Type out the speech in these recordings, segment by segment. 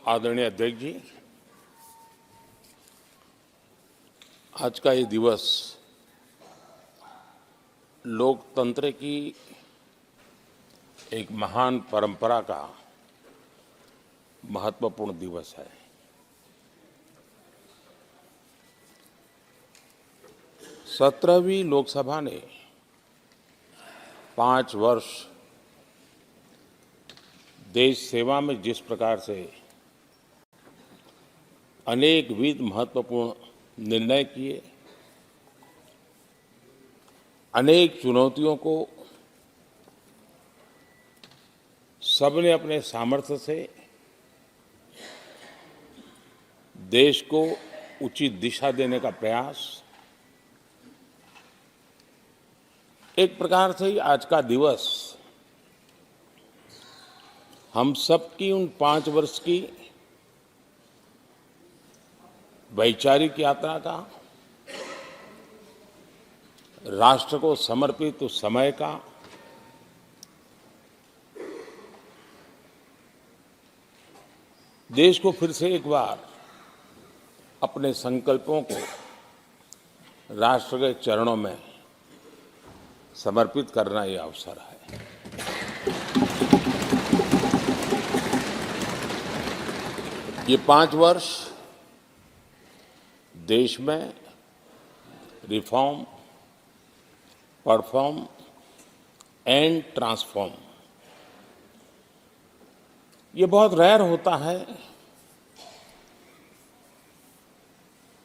आदरणीय अध्यक्ष जी, आज का ये दिवस लोकतंत्र की एक महान परंपरा का महत्वपूर्ण दिवस है। सत्रहवीं लोकसभा ने 5 वर्ष देश सेवा में जिस प्रकार से अनेकविध महत्वपूर्ण निर्णय किए, अनेक चुनौतियों को सबने अपने सामर्थ्य से देश को उचित दिशा देने का प्रयास, एक प्रकार से ही आज का दिवस हम सबकी उन 5 वर्ष की वैचारिक यात्रा का, राष्ट्र को समर्पित उस समय का, देश को फिर से एक बार अपने संकल्पों को राष्ट्र के चरणों में समर्पित करना ये अवसर है। ये 5 वर्ष देश में रिफॉर्म, परफॉर्म एंड ट्रांसफॉर्म, ये बहुत रेयर होता है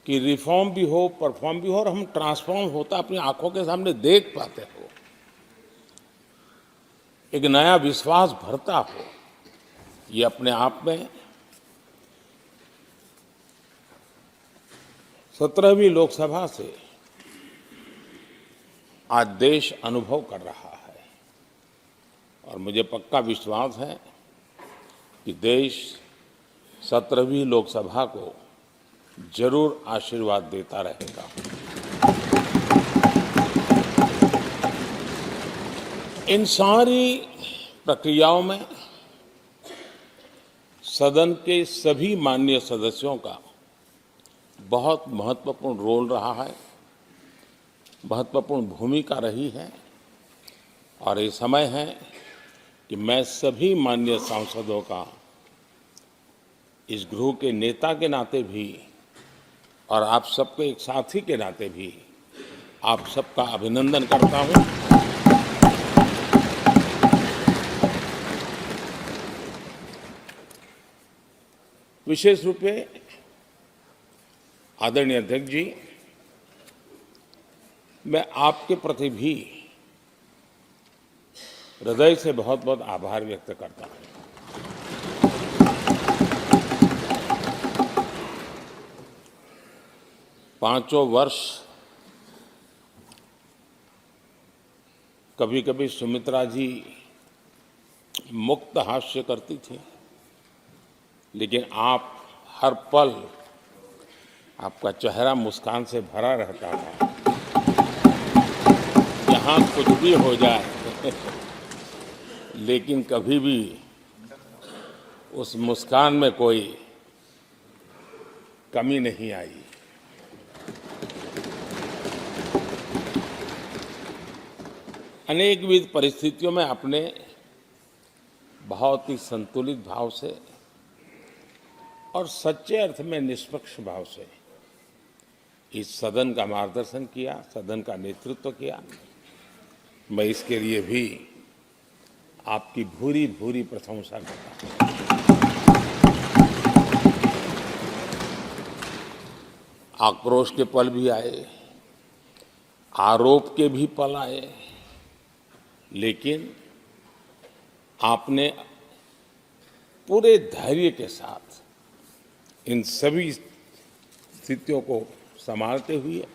कि रिफॉर्म भी हो, परफॉर्म भी हो और हम ट्रांसफॉर्म होता अपनी आंखों के सामने देख पाते हो, एक नया विश्वास भरता हो। ये अपने आप में 17वीं लोकसभा से आज देश अनुभव कर रहा है और मुझे पक्का विश्वास है कि देश 17वीं लोकसभा को जरूर आशीर्वाद देता रहेगा। इन सारी प्रक्रियाओं में सदन के सभी माननीय सदस्यों का बहुत महत्वपूर्ण रोल रहा है, महत्वपूर्ण भूमिका रही है और ये समय है कि मैं सभी माननीय सांसदों का इस गृह के नेता के नाते भी और आप सबके एक साथी के नाते भी आप सबका अभिनंदन करता हूं। विशेष रूप से आदरणीय अध्यक्ष जी, मैं आपके प्रति भी हृदय से बहुत बहुत आभार व्यक्त करता हूं। पांचों वर्ष कभी कभी सुमित्रा जी मुक्त हास्य करती थी, लेकिन आप हर पल आपका चेहरा मुस्कान से भरा रहता था। यहाँ कुछ भी हो जाए लेकिन कभी भी उस मुस्कान में कोई कमी नहीं आई। अनेकविध परिस्थितियों में आपने बहुत ही संतुलित भाव से और सच्चे अर्थ में निष्पक्ष भाव से इस सदन का मार्गदर्शन किया, सदन का नेतृत्व किया। मैं इसके लिए भी आपकी भूरी भूरी प्रशंसा करता हूं। आक्रोश के पल भी आए, आरोप के भी पल आए, लेकिन आपने पूरे धैर्य के साथ इन सभी स्थितियों को संभालते हुए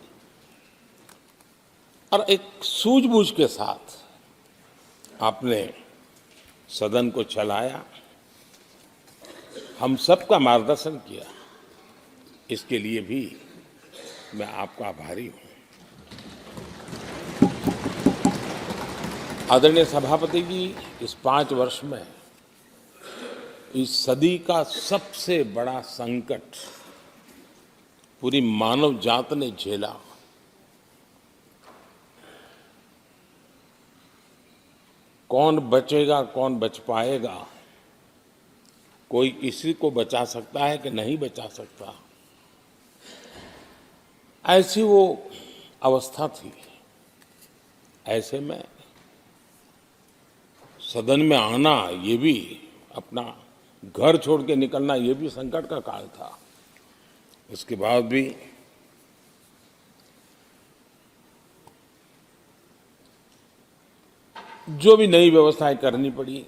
और एक सूझबूझ के साथ आपने सदन को चलाया, हम सबका मार्गदर्शन किया। इसके लिए भी मैं आपका आभारी हूं। आदरणीय सभापति जी, इस 5 वर्ष में इस सदी का सबसे बड़ा संकट पूरी मानव जात ने झेला। कौन बचेगा, कौन बच पाएगा, कोई किसी को बचा सकता है कि नहीं बचा सकता, ऐसी वो अवस्था थी। ऐसे में सदन में आना, ये भी अपना घर छोड़ के निकलना, ये भी संकट का काल था। उसके बाद भी जो भी नई व्यवस्थाएं करनी पड़ी,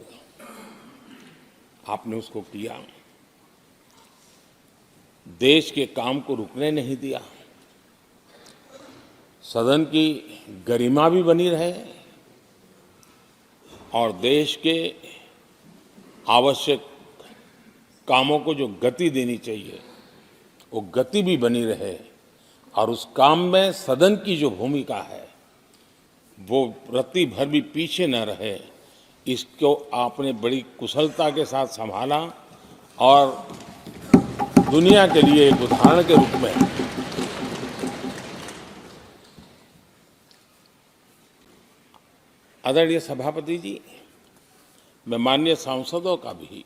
आपने उसको किया। देश के काम को रुकने नहीं दिया। सदन की गरिमा भी बनी रहे और देश के आवश्यक कामों को जो गति देनी चाहिए, वो गति भी बनी रहे। और उस काम में सदन की जो भूमिका है, वो रत्ती भर भी पीछे न रहे। इसको आपने बड़ी कुशलता के साथ संभाला और दुनिया के लिए एक उदाहरण के रूप में आदरणीय सभापति जी, मैं माननीय सांसदों का भी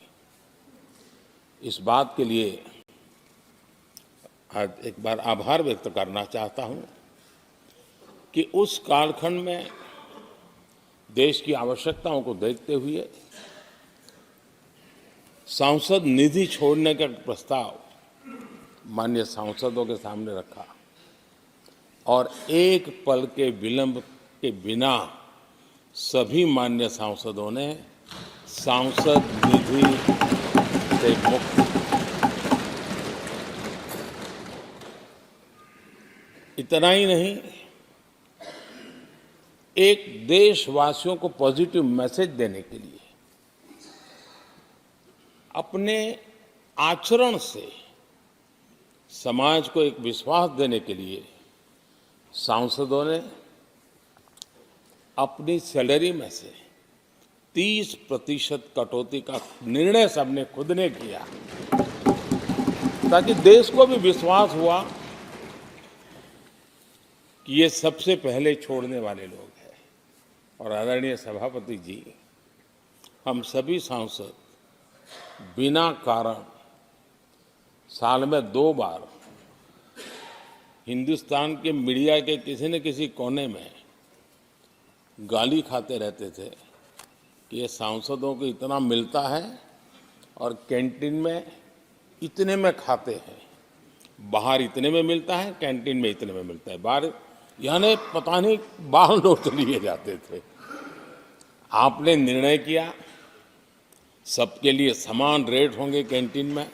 इस बात के लिए आज एक बार आभार व्यक्त करना चाहता हूं कि उस कालखंड में देश की आवश्यकताओं को देखते हुए सांसद निधि छोड़ने का प्रस्ताव माननीय सांसदों के सामने रखा और एक पल के विलंब के बिना सभी माननीय सांसदों ने सांसद निधि से मुक्त। इतना ही नहीं, एक देशवासियों को पॉजिटिव मैसेज देने के लिए अपने आचरण से समाज को एक विश्वास देने के लिए सांसदों ने अपनी सैलरी में से 30% कटौती का निर्णय सबने खुद ने किया, ताकि देश को भी विश्वास हुआ कि ये सबसे पहले छोड़ने वाले लोग हैं। और आदरणीय सभापति जी, हम सभी सांसद बिना कारण साल में 2 बार हिंदुस्तान के मीडिया के किसी न किसी कोने में गाली खाते रहते थे कि ये सांसदों को इतना मिलता है और कैंटीन में इतने में खाते हैं, बाहर इतने में मिलता है, कैंटीन में इतने में मिलता है, बाहर यानी पता नहीं बाहर नोट लिए जाते थे। आपने निर्णय किया सबके लिए समान रेट होंगे कैंटीन में,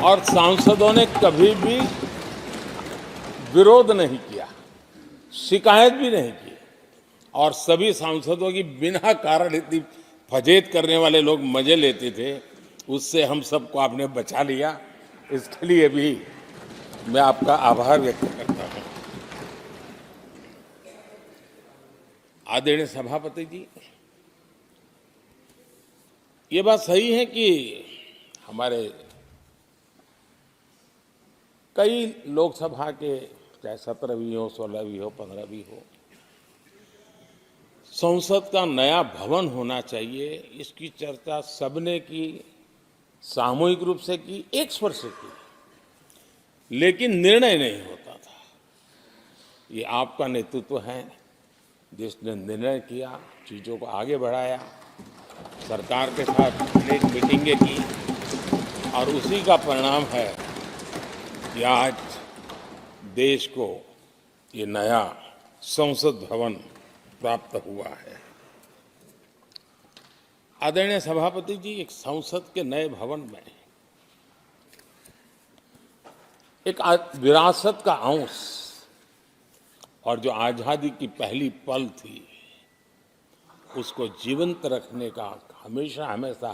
और सांसदों ने कभी भी विरोध नहीं किया, शिकायत भी नहीं की। और सभी सांसदों की बिना कारण इतनी फजेत करने वाले लोग मजे लेते थे, उससे हम सबको आपने बचा लिया। इसके लिए भी मैं आपका आभार व्यक्त करता हूं। आदरणीय सभापति जी, ये बात सही है कि हमारे कई लोकसभा के, चाहे 17वीं हो, 16वीं हो, 15वीं हो, संसद का नया भवन होना चाहिए, इसकी चर्चा सबने की, सामूहिक रूप से की, एक स्वर से की, लेकिन निर्णय नहीं होता था। ये आपका नेतृत्व है जिसने निर्णय किया, चीजों को आगे बढ़ाया, सरकार के साथ अनेक मीटिंगें की, और उसी का परिणाम है कि आज देश को ये नया संसद भवन प्राप्त हुआ है। आदरणीय सभापति जी, एक संसद के नए भवन में एक विरासत का अंश और जो आजादी की पहली पल थी, उसको जीवंत रखने का हमेशा हमेशा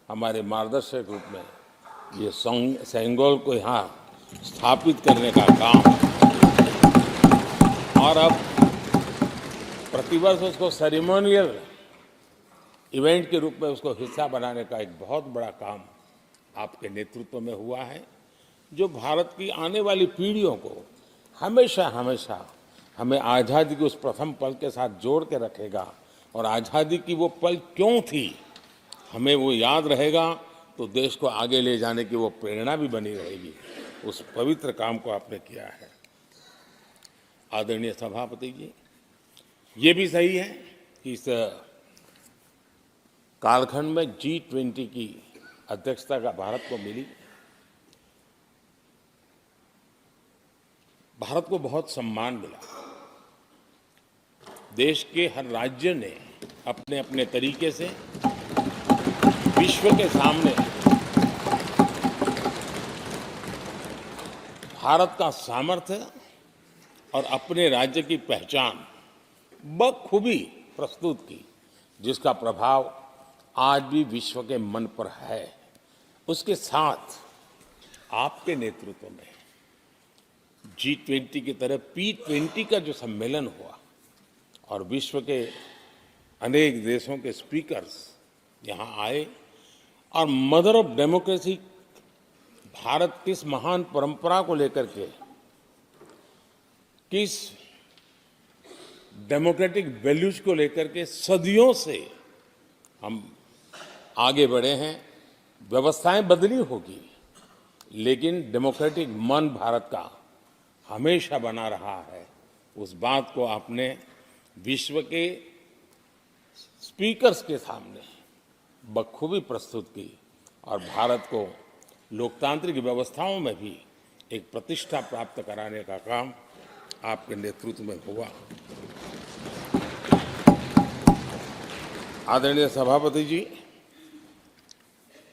हमारे मार्गदर्शक रूप में ये सेंगोल को यहाँ स्थापित करने का काम, और अब प्रतिवर्ष उसको सेरेमोनियल इवेंट के रूप में उसको हिस्सा बनाने का एक बहुत बड़ा काम आपके नेतृत्व में हुआ है, जो भारत की आने वाली पीढ़ियों को हमेशा हमेशा हमें आज़ादी के उस प्रथम पल के साथ जोड़ के रखेगा, और आज़ादी की वो पल क्यों थी हमें वो याद रहेगा, तो देश को आगे ले जाने की वो प्रेरणा भी बनी रहेगी। उस पवित्र काम को आपने किया है। आदरणीय सभापति जी, ये भी सही है कि इस कालखंड में G20 की अध्यक्षता का भारत को मिली। भारत को बहुत सम्मान मिला। देश के हर राज्य ने अपने अपने तरीके से विश्व के सामने भारत का सामर्थ्य और अपने राज्य की पहचान बखूबी प्रस्तुत की, जिसका प्रभाव आज भी विश्व के मन पर है। उसके साथ आपके नेतृत्व में G20 की तरह P20 का जो सम्मेलन हुआ और विश्व के अनेक देशों के स्पीकर्स यहाँ आए, और मदर ऑफ डेमोक्रेसी भारत किस महान परंपरा को लेकर के, किस डेमोक्रेटिक वैल्यूज को लेकर के सदियों से हम आगे बढ़े हैं। व्यवस्थाएं बदली होगी, लेकिन डेमोक्रेटिक मन भारत का हमेशा बना रहा है। उस बात को आपने विश्व के स्पीकर्स के सामने बखूबी प्रस्तुत की, और भारत को लोकतांत्रिक व्यवस्थाओं में भी एक प्रतिष्ठा प्राप्त कराने का काम आपके नेतृत्व में हुआ। आदरणीय सभापति जी,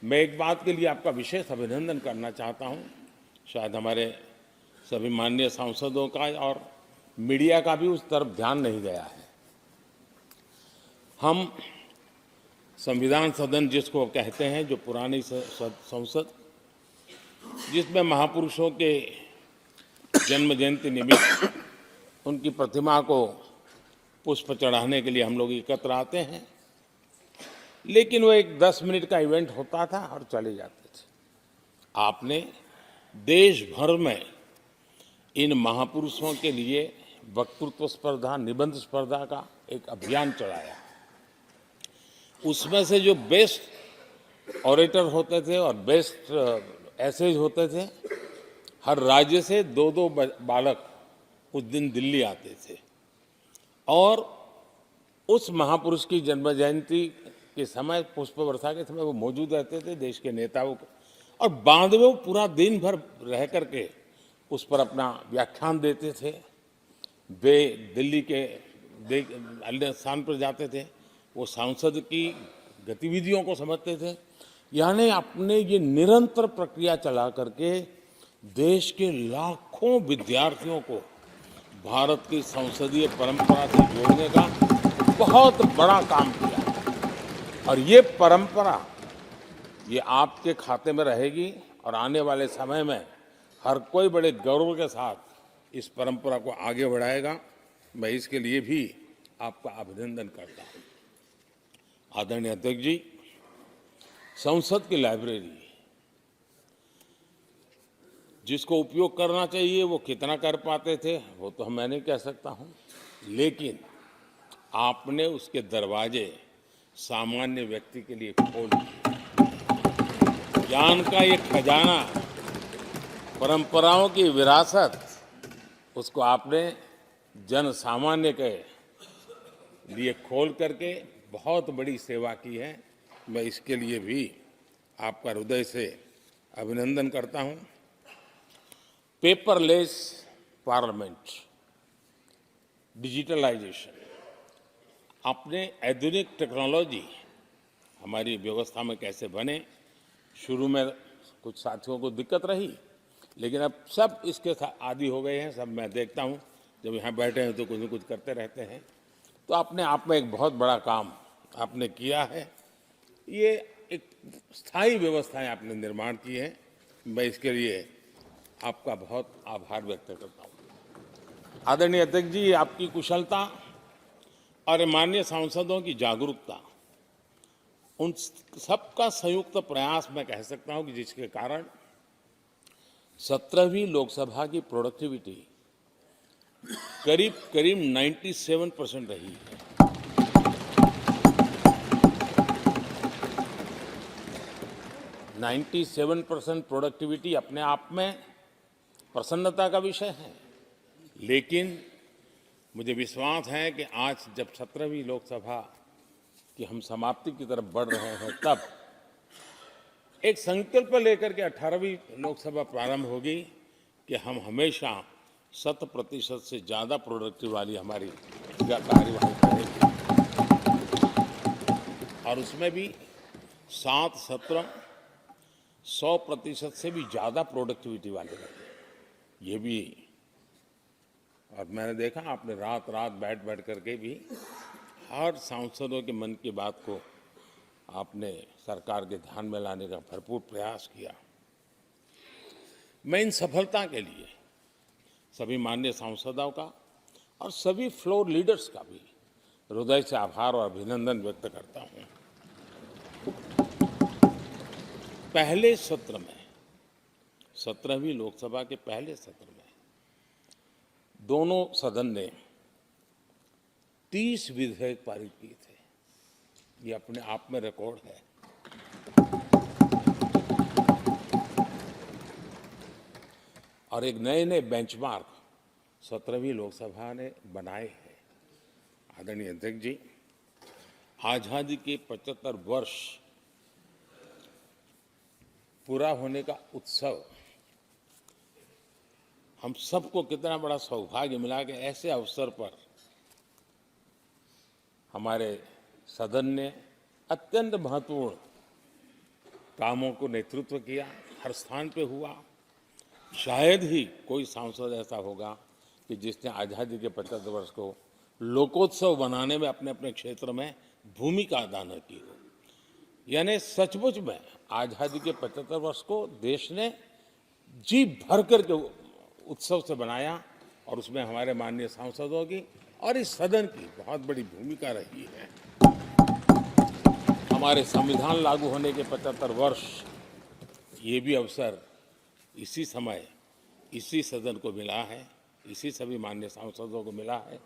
मैं एक बात के लिए आपका विशेष अभिनंदन करना चाहता हूं। शायद हमारे सभी माननीय सांसदों का और मीडिया का भी उस तरफ ध्यान नहीं गया है। हम संविधान सदन जिसको कहते हैं, जो पुरानी संसद, जिसमें महापुरुषों के जन्म जयंती निमित्त उनकी प्रतिमा को पुष्प चढ़ाने के लिए हम लोग एकत्र आते हैं, लेकिन वो एक 10 मिनट का इवेंट होता था और चले जाते थे। आपने देश भर में इन महापुरुषों के लिए वक्तृत्व स्पर्धा, निबंध स्पर्धा का एक अभियान चलाया। उसमें से जो बेस्ट ऑरेटर होते थे और बेस्ट एसेज होते थे, हर राज्य से 2-2 बालक उस दिन दिल्ली आते थे, और उस महापुरुष की जन्म जयंती के समय, पुष्प वर्षा के समय वो मौजूद रहते थे, देश के नेताओं को, और बाद में वो पूरा दिन भर रह करके उस पर अपना व्याख्यान देते थे। वे दिल्ली के अन्य स्थान पर जाते थे, वो सांसद की गतिविधियों को समझते थे। यानी अपने ये निरंतर प्रक्रिया चला करके देश के लाखों विद्यार्थियों को भारत की संसदीय परंपरा से जोड़ने का बहुत बड़ा काम किया, और ये परंपरा ये आपके खाते में रहेगी, और आने वाले समय में हर कोई बड़े गौरव के साथ इस परंपरा को आगे बढ़ाएगा। मैं इसके लिए भी आपका अभिनंदन करता हूं। आदरणीय अध्यक्ष जी, संसद की लाइब्रेरी जिसको उपयोग करना चाहिए वो कितना कर पाते थे वो तो मैं नहीं कह सकता हूं, लेकिन आपने उसके दरवाजे सामान्य व्यक्ति के लिए खोल दिए। ज्ञान का ये खजाना, परंपराओं की विरासत, उसको आपने जन सामान्य के लिए खोल करके बहुत बड़ी सेवा की है। मैं इसके लिए भी आपका हृदय से अभिनंदन करता हूं। पेपरलेस पार्लियामेंट, डिजिटलाइजेशन, आपने आधुनिक टेक्नोलॉजी हमारी व्यवस्था में कैसे बने। शुरू में कुछ साथियों को दिक्कत रही, लेकिन अब सब इसके आदी हो गए हैं। सब मैं देखता हूं, जब यहाँ बैठे हैं तो कुछ न कुछ करते रहते हैं। तो अपने आप में एक बहुत बड़ा काम आपने किया है। ये एक स्थायी व्यवस्थाएं आपने निर्माण की है। मैं इसके लिए आपका बहुत आभार व्यक्त करता हूँ। आदरणीय अध्यक्ष जी, आपकी कुशलता और माननीय सांसदों की जागरूकता उन सबका संयुक्त प्रयास मैं कह सकता हूं कि जिसके कारण 17वीं लोकसभा की प्रोडक्टिविटी करीब करीब 97% रही है। 97% प्रोडक्टिविटी अपने आप में प्रसन्नता का विषय है, लेकिन मुझे विश्वास है कि आज जब 17वीं लोकसभा की हम समाप्ति की तरफ बढ़ रहे हैं, तब एक संकल्प लेकर के 18वीं लोकसभा प्रारंभ होगी कि हम हमेशा 100% से ज़्यादा प्रोडक्टिव वाली हमारी कार्यवाही करेंगे और उसमें भी 7 सत्र 100% से भी ज़्यादा प्रोडक्टिविटी वाले रहेंगे। ये भी, और मैंने देखा आपने रात रात बैठ करके भी हर सांसदों के मन की बात को आपने सरकार के ध्यान में लाने का भरपूर प्रयास किया। मैं इन सफलता के लिए सभी माननीय सांसदों का और सभी फ्लोर लीडर्स का भी हृदय से आभार और अभिनंदन व्यक्त करता हूं। पहले सत्र में, 17वीं लोकसभा के पहले सत्र में दोनों सदन ने 30 विधेयक पारित किए थे। ये अपने आप में रिकॉर्ड है। और एक नए नए बेंचमार्क 17वीं लोकसभा ने बनाए हैं। आदरणीय अध्यक्ष जी, आजादी के 75 वर्ष पूरा होने का उत्सव हम सबको कितना बड़ा सौभाग्य मिला कि ऐसे अवसर पर हमारे सदन ने अत्यंत महत्वपूर्ण कामों को नेतृत्व किया। हर स्थान पे हुआ। शायद ही कोई सांसद ऐसा होगा कि जिसने आज़ादी के 75 वर्ष को लोकोत्सव बनाने में अपने अपने क्षेत्र में भूमिका अदा न की हो। यानी सचमुच में आज़ादी के 75 वर्ष को देश ने जी भर करके उत्सव से बनाया और उसमें हमारे माननीय सांसदों की और इस सदन की बहुत बड़ी भूमिका रही है। हमारे संविधान लागू होने के 75 वर्ष, ये भी अवसर इसी समय इसी सदन को मिला है, इसी सभी माननीय सांसदों को मिला है।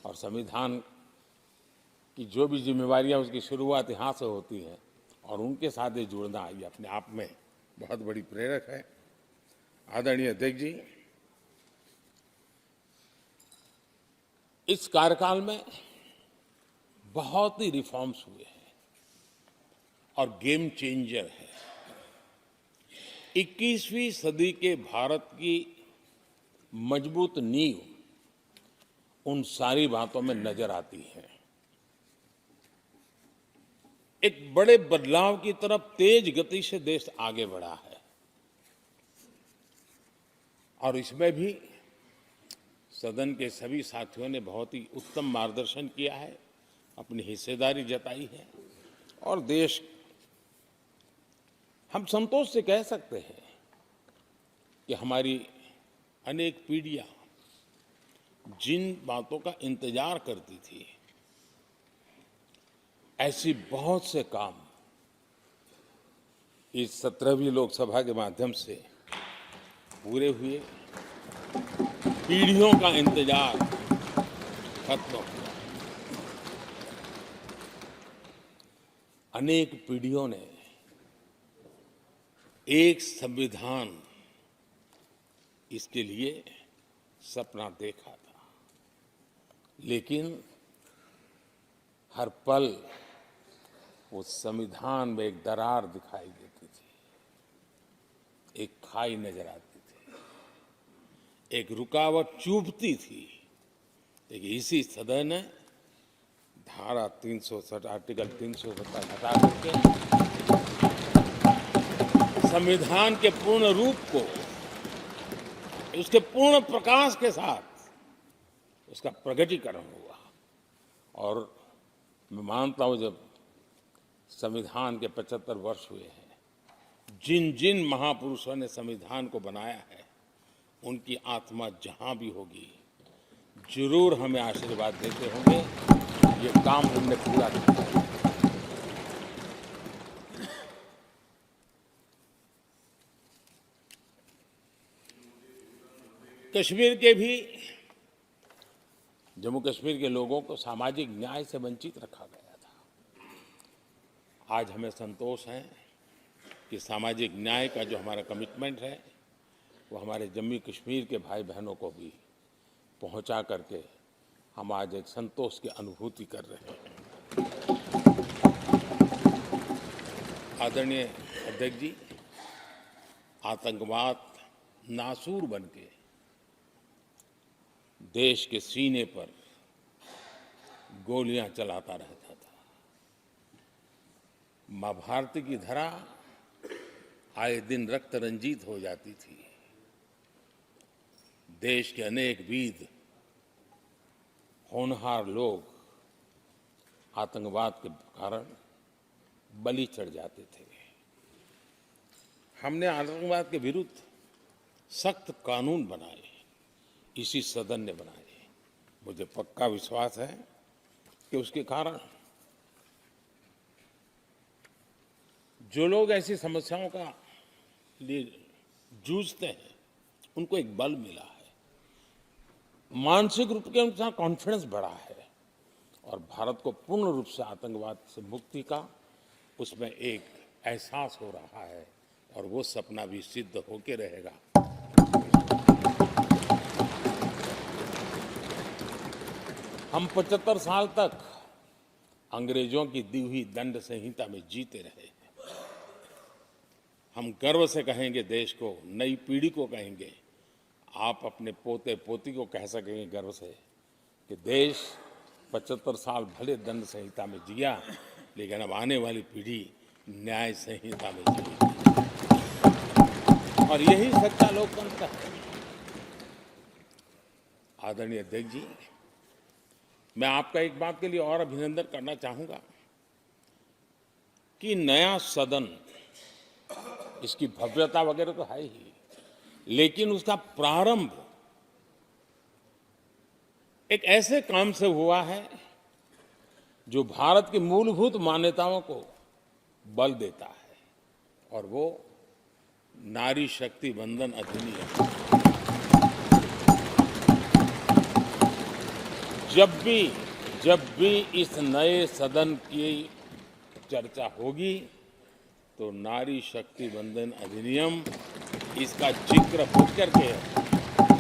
और संविधान की जो भी जिम्मेवारियां उसकी शुरुआत यहाँ से होती है और उनके साथ ये जुड़ना, ये अपने आप में बहुत बड़ी प्रेरक है। आदरणीय अध्यक्ष जी, इस कार्यकाल में बहुत ही रिफॉर्म्स हुए हैं और गेम चेंजर है। 21वीं सदी के भारत की मजबूत नींव उन सारी बातों में नजर आती है। एक बड़े बदलाव की तरफ तेज गति से देश आगे बढ़ा है और इसमें भी सदन के सभी साथियों ने बहुत ही उत्तम मार्गदर्शन किया है, अपनी हिस्सेदारी जताई है और देश, हम संतोष से कह सकते हैं कि हमारी अनेक पीढ़ियां जिन बातों का इंतजार करती थी, ऐसी बहुत से काम इस 17वीं लोकसभा के माध्यम से पूरे हुए। पीढ़ियों का इंतजार खत्म हुआ। अनेक पीढ़ियों ने एक संविधान, इसके लिए सपना देखा था, लेकिन हर पल उस संविधान में एक दरार दिखाई देती थी, एक खाई नजर आती थी, एक रुकावट चुभती थी। लेकिन इसी सदन ने धारा 360 आर्टिकल 370 हटा करके संविधान के पूर्ण रूप को, उसके पूर्ण प्रकाश के साथ उसका प्रकटीकरण हुआ। और मैं मानता हूं, जब संविधान के 75 वर्ष हुए हैं, जिन जिन महापुरुषों ने संविधान को बनाया है, उनकी आत्मा जहां भी होगी जरूर हमें आशीर्वाद देते होंगे, ये काम हमने पूरा किया। कश्मीर के भी जम्मू कश्मीर के लोगों को सामाजिक न्याय से वंचित रखा गया था। आज हमें संतोष है कि सामाजिक न्याय का जो हमारा कमिटमेंट है वो हमारे जम्मू कश्मीर के भाई बहनों को भी पहुंचा करके हम आज एक संतोष की अनुभूति कर रहे हैं। आदरणीय अध्यक्ष जी, आतंकवाद नासूर बनके देश के सीने पर गोलियां चलाता रहता था। मां भारती की धरा आए दिन रक्त रंजित हो जाती थी। देश के अनेक वीर होनहार लोग आतंकवाद के कारण बलि चढ़ जाते थे। हमने आतंकवाद के विरुद्ध सख्त कानून बनाए, इसी सदन ने बनाए। मुझे पक्का विश्वास है कि उसके कारण जो लोग ऐसी समस्याओं का लिए जूझते हैं उनको एक बल मिला है, मानसिक रूप के उनका कॉन्फिडेंस बढ़ा है और भारत को पूर्ण रूप से आतंकवाद से मुक्ति का उसमें एक एहसास हो रहा है और वो सपना भी सिद्ध होके रहेगा। हम 75 साल तक अंग्रेजों की दी हुई दंड संहिता में जीते रहे। हम गर्व से कहेंगे देश को, नई पीढ़ी को कहेंगे, आप अपने पोते पोती को कह सकेंगे गर्व से कि देश 75 साल भले दंड संहिता में जिया, लेकिन अब आने वाली पीढ़ी न्याय संहिता में जिएगी और यही सच्चा लोकतंत्र है। आदरणीय अध्यक्ष जी, मैं आपका एक बात के लिए और अभिनंदन करना चाहूंगा कि नया सदन, इसकी भव्यता वगैरह तो है ही, लेकिन उसका प्रारंभ एक ऐसे काम से हुआ है जो भारत की मूलभूत मान्यताओं को बल देता है और वो नारी शक्ति वंदन अधिनियम। जब भी इस नए सदन की चर्चा होगी तो नारी शक्ति वंदन अधिनियम इसका जिक्र होकर के,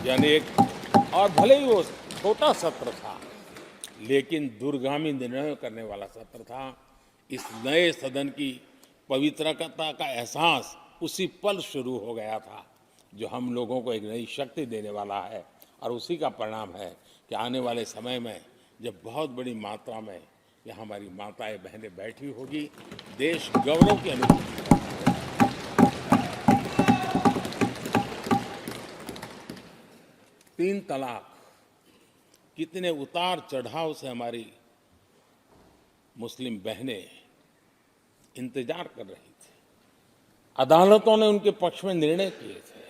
यानी एक, और भले ही वो छोटा सत्र था लेकिन दूरगामी निर्णय करने वाला सत्र था। इस नए सदन की पवित्रता का एहसास उसी पल शुरू हो गया था जो हम लोगों को एक नई शक्ति देने वाला है और उसी का परिणाम है कि आने वाले समय में जब बहुत बड़ी मात्रा में यहाँ हमारी माताएं बहनें बैठी होगी, देश गौरव की अनुभूति होगी। 3 तलाक कितने उतार चढ़ाव से हमारी मुस्लिम बहनें इंतजार कर रही थी। अदालतों ने उनके पक्ष में निर्णय किए थे,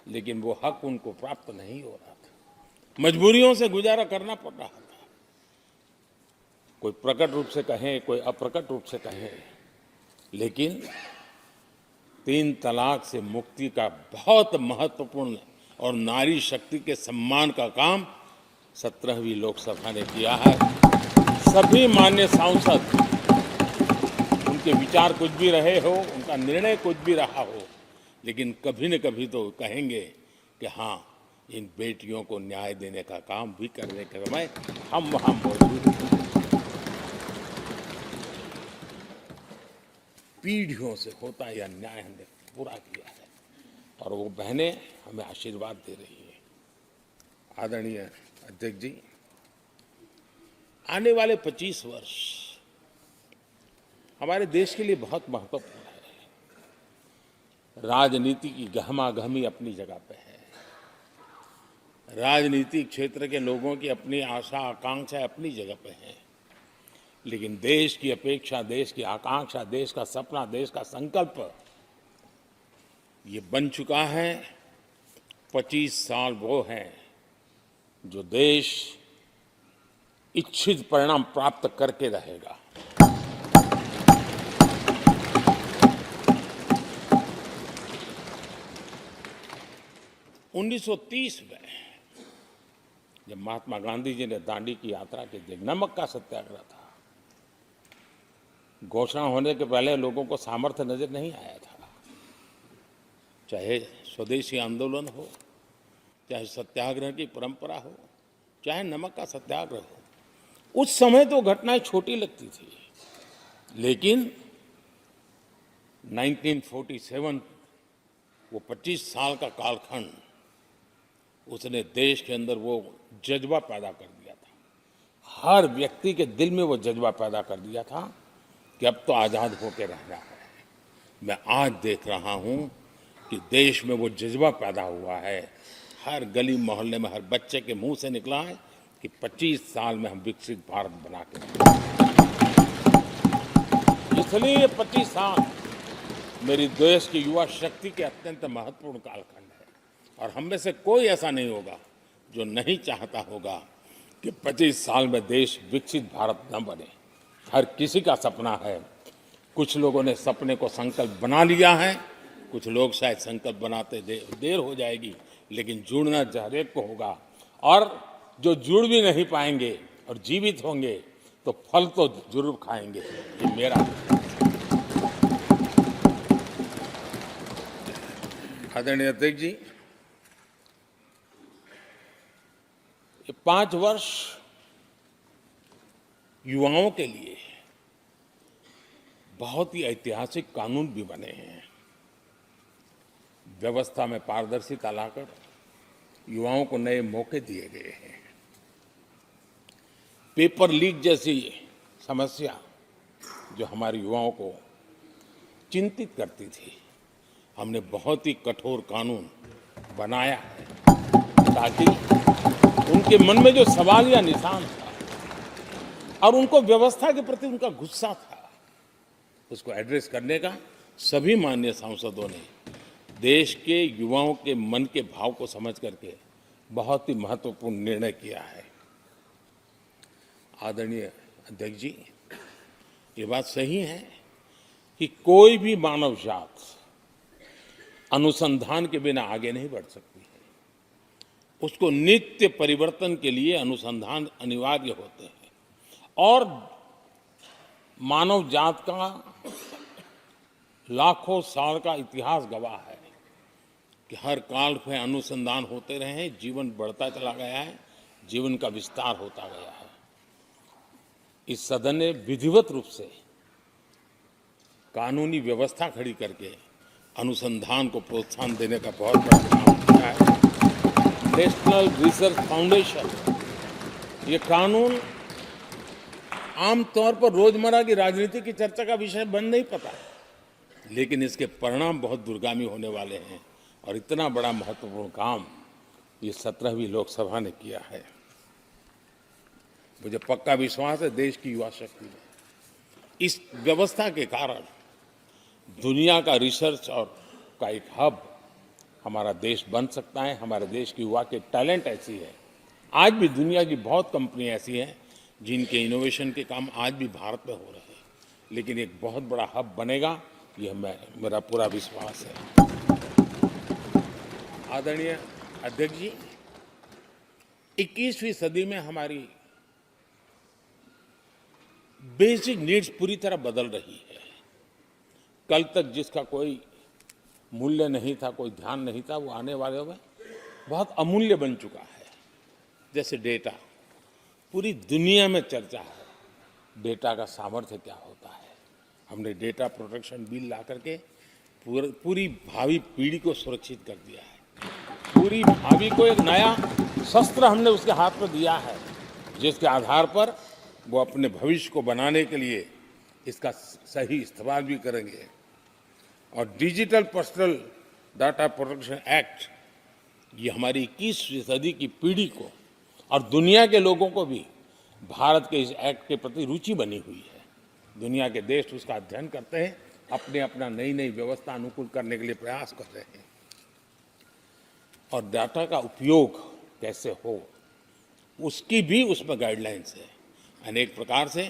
लेकिन वो हक उनको प्राप्त नहीं हो रहा था। मजबूरियों से गुजारा करना पड़ रहा था। कोई प्रकट रूप से कहें, कोई अप्रकट रूप से कहें, लेकिन 3 तलाक से मुक्ति का बहुत महत्वपूर्ण और नारी शक्ति के सम्मान का काम 17वीं लोकसभा ने किया है। सभी मान्य सांसद, उनके विचार कुछ भी रहे हो, उनका निर्णय कुछ भी रहा हो, लेकिन कभी न कभी तो कहेंगे कि हाँ, इन बेटियों को न्याय देने का काम भी करने के समय हम वहां मौजूद हैं। पीढ़ियों से होता यह न्याय हमने पूरा किया है और वो बहनें हमें आशीर्वाद दे रही है। आदरणीय अध्यक्ष जी, आने वाले 25 वर्ष हमारे देश के लिए बहुत महत्वपूर्ण है। राजनीति की गहमागहमी अपनी जगह पे है, राजनीतिक क्षेत्र के लोगों की अपनी आशा आकांक्षा अपनी जगह पे है, लेकिन देश की अपेक्षा, देश की आकांक्षा, देश का सपना, देश का संकल्प ये बन चुका है। 25 साल वो हैं जो देश इच्छित परिणाम प्राप्त करके रहेगा। 1930 में जब महात्मा गांधी जी ने दांडी की यात्रा की थी, नमक का सत्याग्रह था। घोषणा होने के पहले लोगों को सामर्थ्य नजर नहीं आया था। चाहे स्वदेशी आंदोलन हो, चाहे सत्याग्रह की परंपरा हो, चाहे नमक का सत्याग्रह हो, उस समय तो घटनाएं छोटी लगती थी, लेकिन 1947 वो 25 साल का कालखंड, उसने देश के अंदर वो जज्बा पैदा कर दिया था। हर व्यक्ति के दिल में वो जज्बा पैदा कर दिया था कि अब तो आज़ाद होकर रहना है। मैं आज देख रहा हूं कि देश में वो जज्बा पैदा हुआ है। हर गली मोहल्ले में हर बच्चे के मुंह से निकला है कि 25 साल में हम विकसित भारत बना के रहेंगे। इसलिए ये 25 साल मेरी देश की युवा शक्ति के अत्यंत महत्वपूर्ण कालखंड है, और हम में से कोई ऐसा नहीं होगा जो नहीं चाहता होगा कि 25 साल में देश विकसित भारत न बने। हर किसी का सपना है। कुछ लोगों ने सपने को संकल्प बना लिया है, कुछ लोग शायद संकल्प बनाते देर हो जाएगी, लेकिन जुड़ना हर एक को होगा। और जो जुड़ भी नहीं पाएंगे और जीवित होंगे तो फल तो जरूर खाएंगे। ये मेरा आदरणीय अध्यक्ष जी, ये 5 वर्ष युवाओं के लिए बहुत ही ऐतिहासिक कानून भी बने हैं। व्यवस्था में पारदर्शिता लाकर युवाओं को नए मौके दिए गए हैं। पेपर लीक जैसी समस्या जो हमारे युवाओं को चिंतित करती थी, हमने बहुत ही कठोर कानून बनाया है ताकि उनके मन में जो सवाल या निशान था और उनको व्यवस्था के प्रति उनका गुस्सा था, उसको एड्रेस करने का सभी माननीय सांसदों ने देश के युवाओं के मन के भाव को समझ करके बहुत ही महत्वपूर्ण निर्णय किया है। आदरणीय अध्यक्ष जी, ये बात सही है कि कोई भी मानव जात अनुसंधान के बिना आगे नहीं बढ़ सकती है। उसको नित्य परिवर्तन के लिए अनुसंधान अनिवार्य होते हैं, और मानव जात का लाखों साल का इतिहास गवाह है कि हर काल में अनुसंधान होते रहे हैं, जीवन बढ़ता चला गया है, जीवन का विस्तार होता गया है। इस सदन ने विधिवत रूप से कानूनी व्यवस्था खड़ी करके अनुसंधान को प्रोत्साहन देने का बहुत बड़ा काम किया है। नेशनल रिसर्च फाउंडेशन, ये कानून आमतौर पर रोजमर्रा की राजनीति की चर्चा का विषय बन नहीं पाता, लेकिन इसके परिणाम बहुत दूरगामी होने वाले हैं, और इतना बड़ा महत्वपूर्ण काम ये 17वीं लोकसभा ने किया है। मुझे पक्का विश्वास है देश की युवा शक्ति में इस व्यवस्था के कारण दुनिया का रिसर्च और का एक हब हमारा देश बन सकता है। हमारे देश की युवा के टैलेंट ऐसी है, आज भी दुनिया की बहुत कंपनियां ऐसी हैं जिनके इनोवेशन के काम आज भी भारत में हो रहे हैं, लेकिन एक बहुत बड़ा हब बनेगा, यह मेरा पूरा विश्वास है। आदरणीय अध्यक्ष जी, 21वीं सदी में हमारी बेसिक नीड्स पूरी तरह बदल रही है। कल तक जिसका कोई मूल्य नहीं था, कोई ध्यान नहीं था, वो आने वाले में बहुत अमूल्य बन चुका है। जैसे डेटा, पूरी दुनिया में चर्चा है डेटा का सामर्थ्य क्या होता है। हमने डेटा प्रोटेक्शन बिल ला करके पूरी भावी पीढ़ी को सुरक्षित कर दिया है। पूरी भावी को एक नया शस्त्र हमने उसके हाथ में दिया है, जिसके आधार पर वो अपने भविष्य को बनाने के लिए इसका सही इस्तेमाल भी करेंगे। और digital personal data protection act, ये हमारी 21वीं सदी की पीढ़ी को और दुनिया के लोगों को भी भारत के इस एक्ट के प्रति रुचि बनी हुई है। दुनिया के देश उसका अध्ययन करते हैं, अपना नई नई व्यवस्था अनुकूल करने के लिए प्रयास कर रहे हैं। और डाटा का उपयोग कैसे हो, उसकी भी उसमें गाइडलाइंस है। अनेक प्रकार से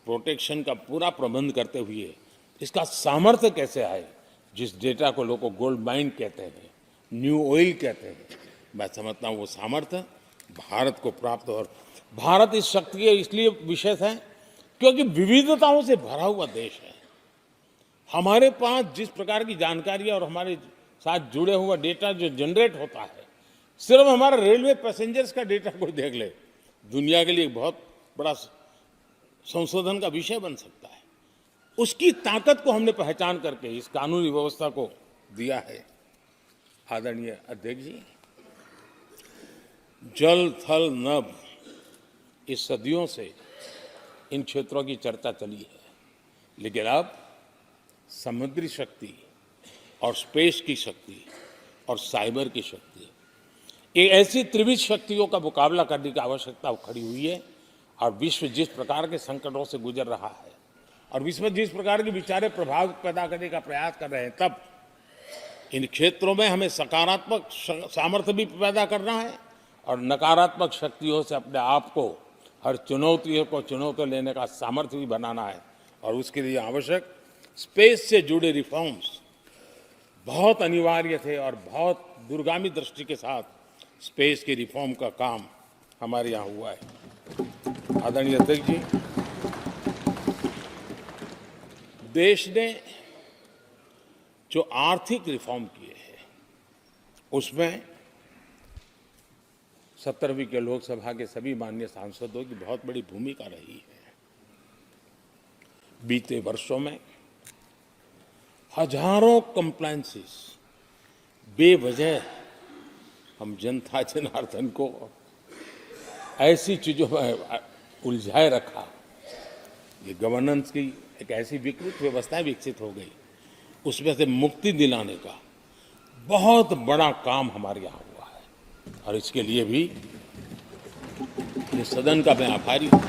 प्रोटेक्शन का पूरा प्रबंध करते हुए इसका सामर्थ्य कैसे आए, जिस डेटा को लोगों गोल्ड माइन कहते हैं, न्यू ऑयल कहते हैं, मैं समझता हूँ वो सामर्थ्य भारत को प्राप्त हो। और भारत इस शक्ति के इसलिए विशेष है क्योंकि विविधताओं से भरा हुआ देश है। हमारे पास जिस प्रकार की जानकारी और हमारे साथ जुड़े हुआ डेटा जो जनरेट होता है, सिर्फ हमारा रेलवे पैसेंजर्स का डेटा कोई देख ले, दुनिया के लिए एक बहुत बड़ा संशोधन का विषय बन सकता है। उसकी ताकत को हमने पहचान करके इस कानूनी व्यवस्था को दिया है। आदरणीय अध्यक्ष जी, जल थल नभ, इस सदियों से इन क्षेत्रों की चर्चा चली है, लेकिन अब समुद्री शक्ति और स्पेस की शक्ति और साइबर की शक्ति, ये ऐसी त्रिविध शक्तियों का मुकाबला करने की आवश्यकता खड़ी हुई है। और विश्व जिस प्रकार के संकटों से गुजर रहा है और विश्व में जिस प्रकार के विचारे प्रभाव पैदा करने का प्रयास कर रहे हैं, तब इन क्षेत्रों में हमें सकारात्मक सामर्थ्य भी पैदा करना है और नकारात्मक शक्तियों से अपने आप को, हर चुनौतियों को चुनौती लेने का सामर्थ्य भी बनाना है। और उसके लिए आवश्यक स्पेस से जुड़े रिफॉर्म्स बहुत अनिवार्य थे और बहुत दूरगामी दृष्टि के साथ स्पेस के रिफॉर्म का काम हमारे यहाँ हुआ है। आदरणीय अध्यक्ष जी, देश ने जो आर्थिक रिफॉर्म किए हैं उसमें 17वीं के लोकसभा के सभी माननीय सांसदों की बहुत बड़ी भूमिका रही है। बीते वर्षों में हजारों कंप्लायंसेस बेवजह हम जनता जनार्दन को ऐसी चीजों में उलझाए रखा। ये गवर्नेंस की एक ऐसी विकृत व्यवस्था विकसित हो गई, उसमें से मुक्ति दिलाने का बहुत बड़ा काम हमारे यहाँ हुआ है और इसके लिए भी ये सदन का मैं आभारी हूँ।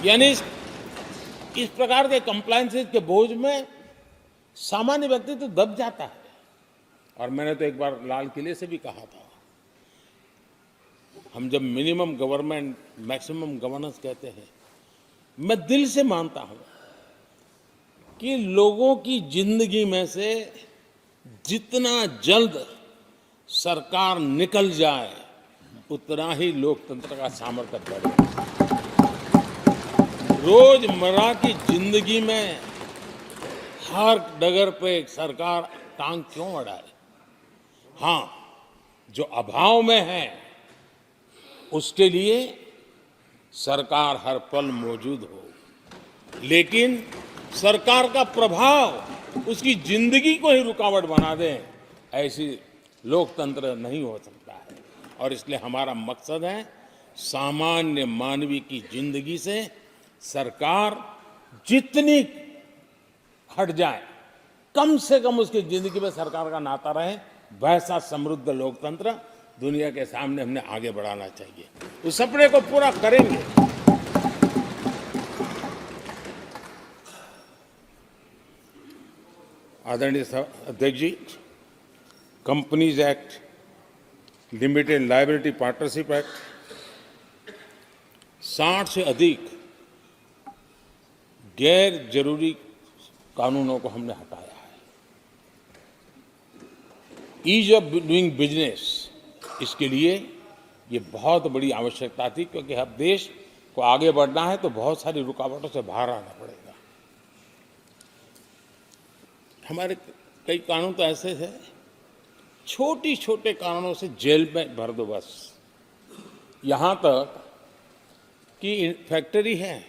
यानी इस प्रकार के कंप्लायंसेस के बोझ में सामान्य व्यक्ति तो दब जाता है। और मैंने तो एक बार लाल किले से भी कहा था, हम जब मिनिमम गवर्नमेंट मैक्सिमम गवर्नेंस कहते हैं, मैं दिल से मानता हूं कि लोगों की जिंदगी में से जितना जल्द सरकार निकल जाए उतना ही लोकतंत्र का सामर्थ्य बढ़े। रोजमर्रा की जिंदगी में हर डगर पे सरकार टांग क्यों अड़ाए? हाँ, जो अभाव में है उसके लिए सरकार हर पल मौजूद हो, लेकिन सरकार का प्रभाव उसकी जिंदगी को ही रुकावट बना दे, ऐसी लोकतंत्र नहीं हो सकता है। और इसलिए हमारा मकसद है सामान्य मानवी की जिंदगी से सरकार जितनी हट जाए, कम से कम उसकी जिंदगी में सरकार का नाता रहे, वैसा समृद्ध लोकतंत्र दुनिया के सामने हमने आगे बढ़ाना चाहिए। उस सपने को पूरा करेंगे। आदरणीय अध्यक्ष जी, companies act, limited liability partnership act, 60 से अधिक गैर जरूरी कानूनों को हमने हटाया है। ईज ऑफ डूइंग बिजनेस, इसके लिए ये बहुत बड़ी आवश्यकता थी, क्योंकि अब देश को आगे बढ़ना है तो बहुत सारी रुकावटों से बाहर आना पड़ेगा। हमारे कई कानून तो ऐसे थे, छोटी छोटे कारणों से जेल में भर दो बस। यहाँ तक कि फैक्ट्री है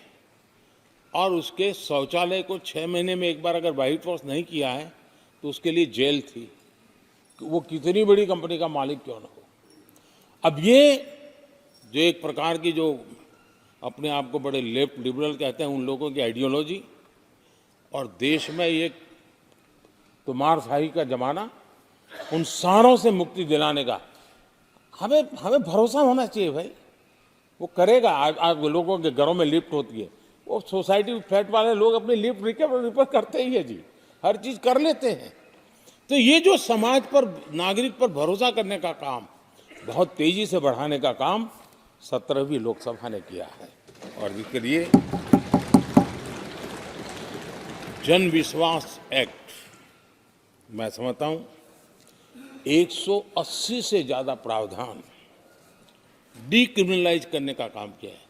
और उसके शौचालय को 6 महीने में एक बार अगर व्हाइट वॉश नहीं किया है तो उसके लिए जेल थी, वो कितनी बड़ी कंपनी का मालिक क्यों ना हो। अब ये जो एक प्रकार की जो अपने आप को बड़े लेफ्ट लिबरल कहते हैं, उन लोगों की आइडियोलॉजी, और देश में ये तुमारशाही का जमाना, उन सारों से मुक्ति दिलाने का हमें भरोसा होना चाहिए भाई, वो करेगा। आज लोगों के घरों में लिफ्ट होती है, वो सोसाइटी फ्लैट वाले लोग अपनी लिफ्ट रिपेयर करते ही है जी, हर चीज कर लेते हैं। तो ये जो समाज पर, नागरिक पर भरोसा करने का काम, बहुत तेजी से बढ़ाने का काम 17वीं लोकसभा ने किया है। और इसके लिए जन विश्वास एक्ट, मैं समझता हूं 180 से ज्यादा प्रावधान डीक्रिमिनलाइज करने का काम किया है।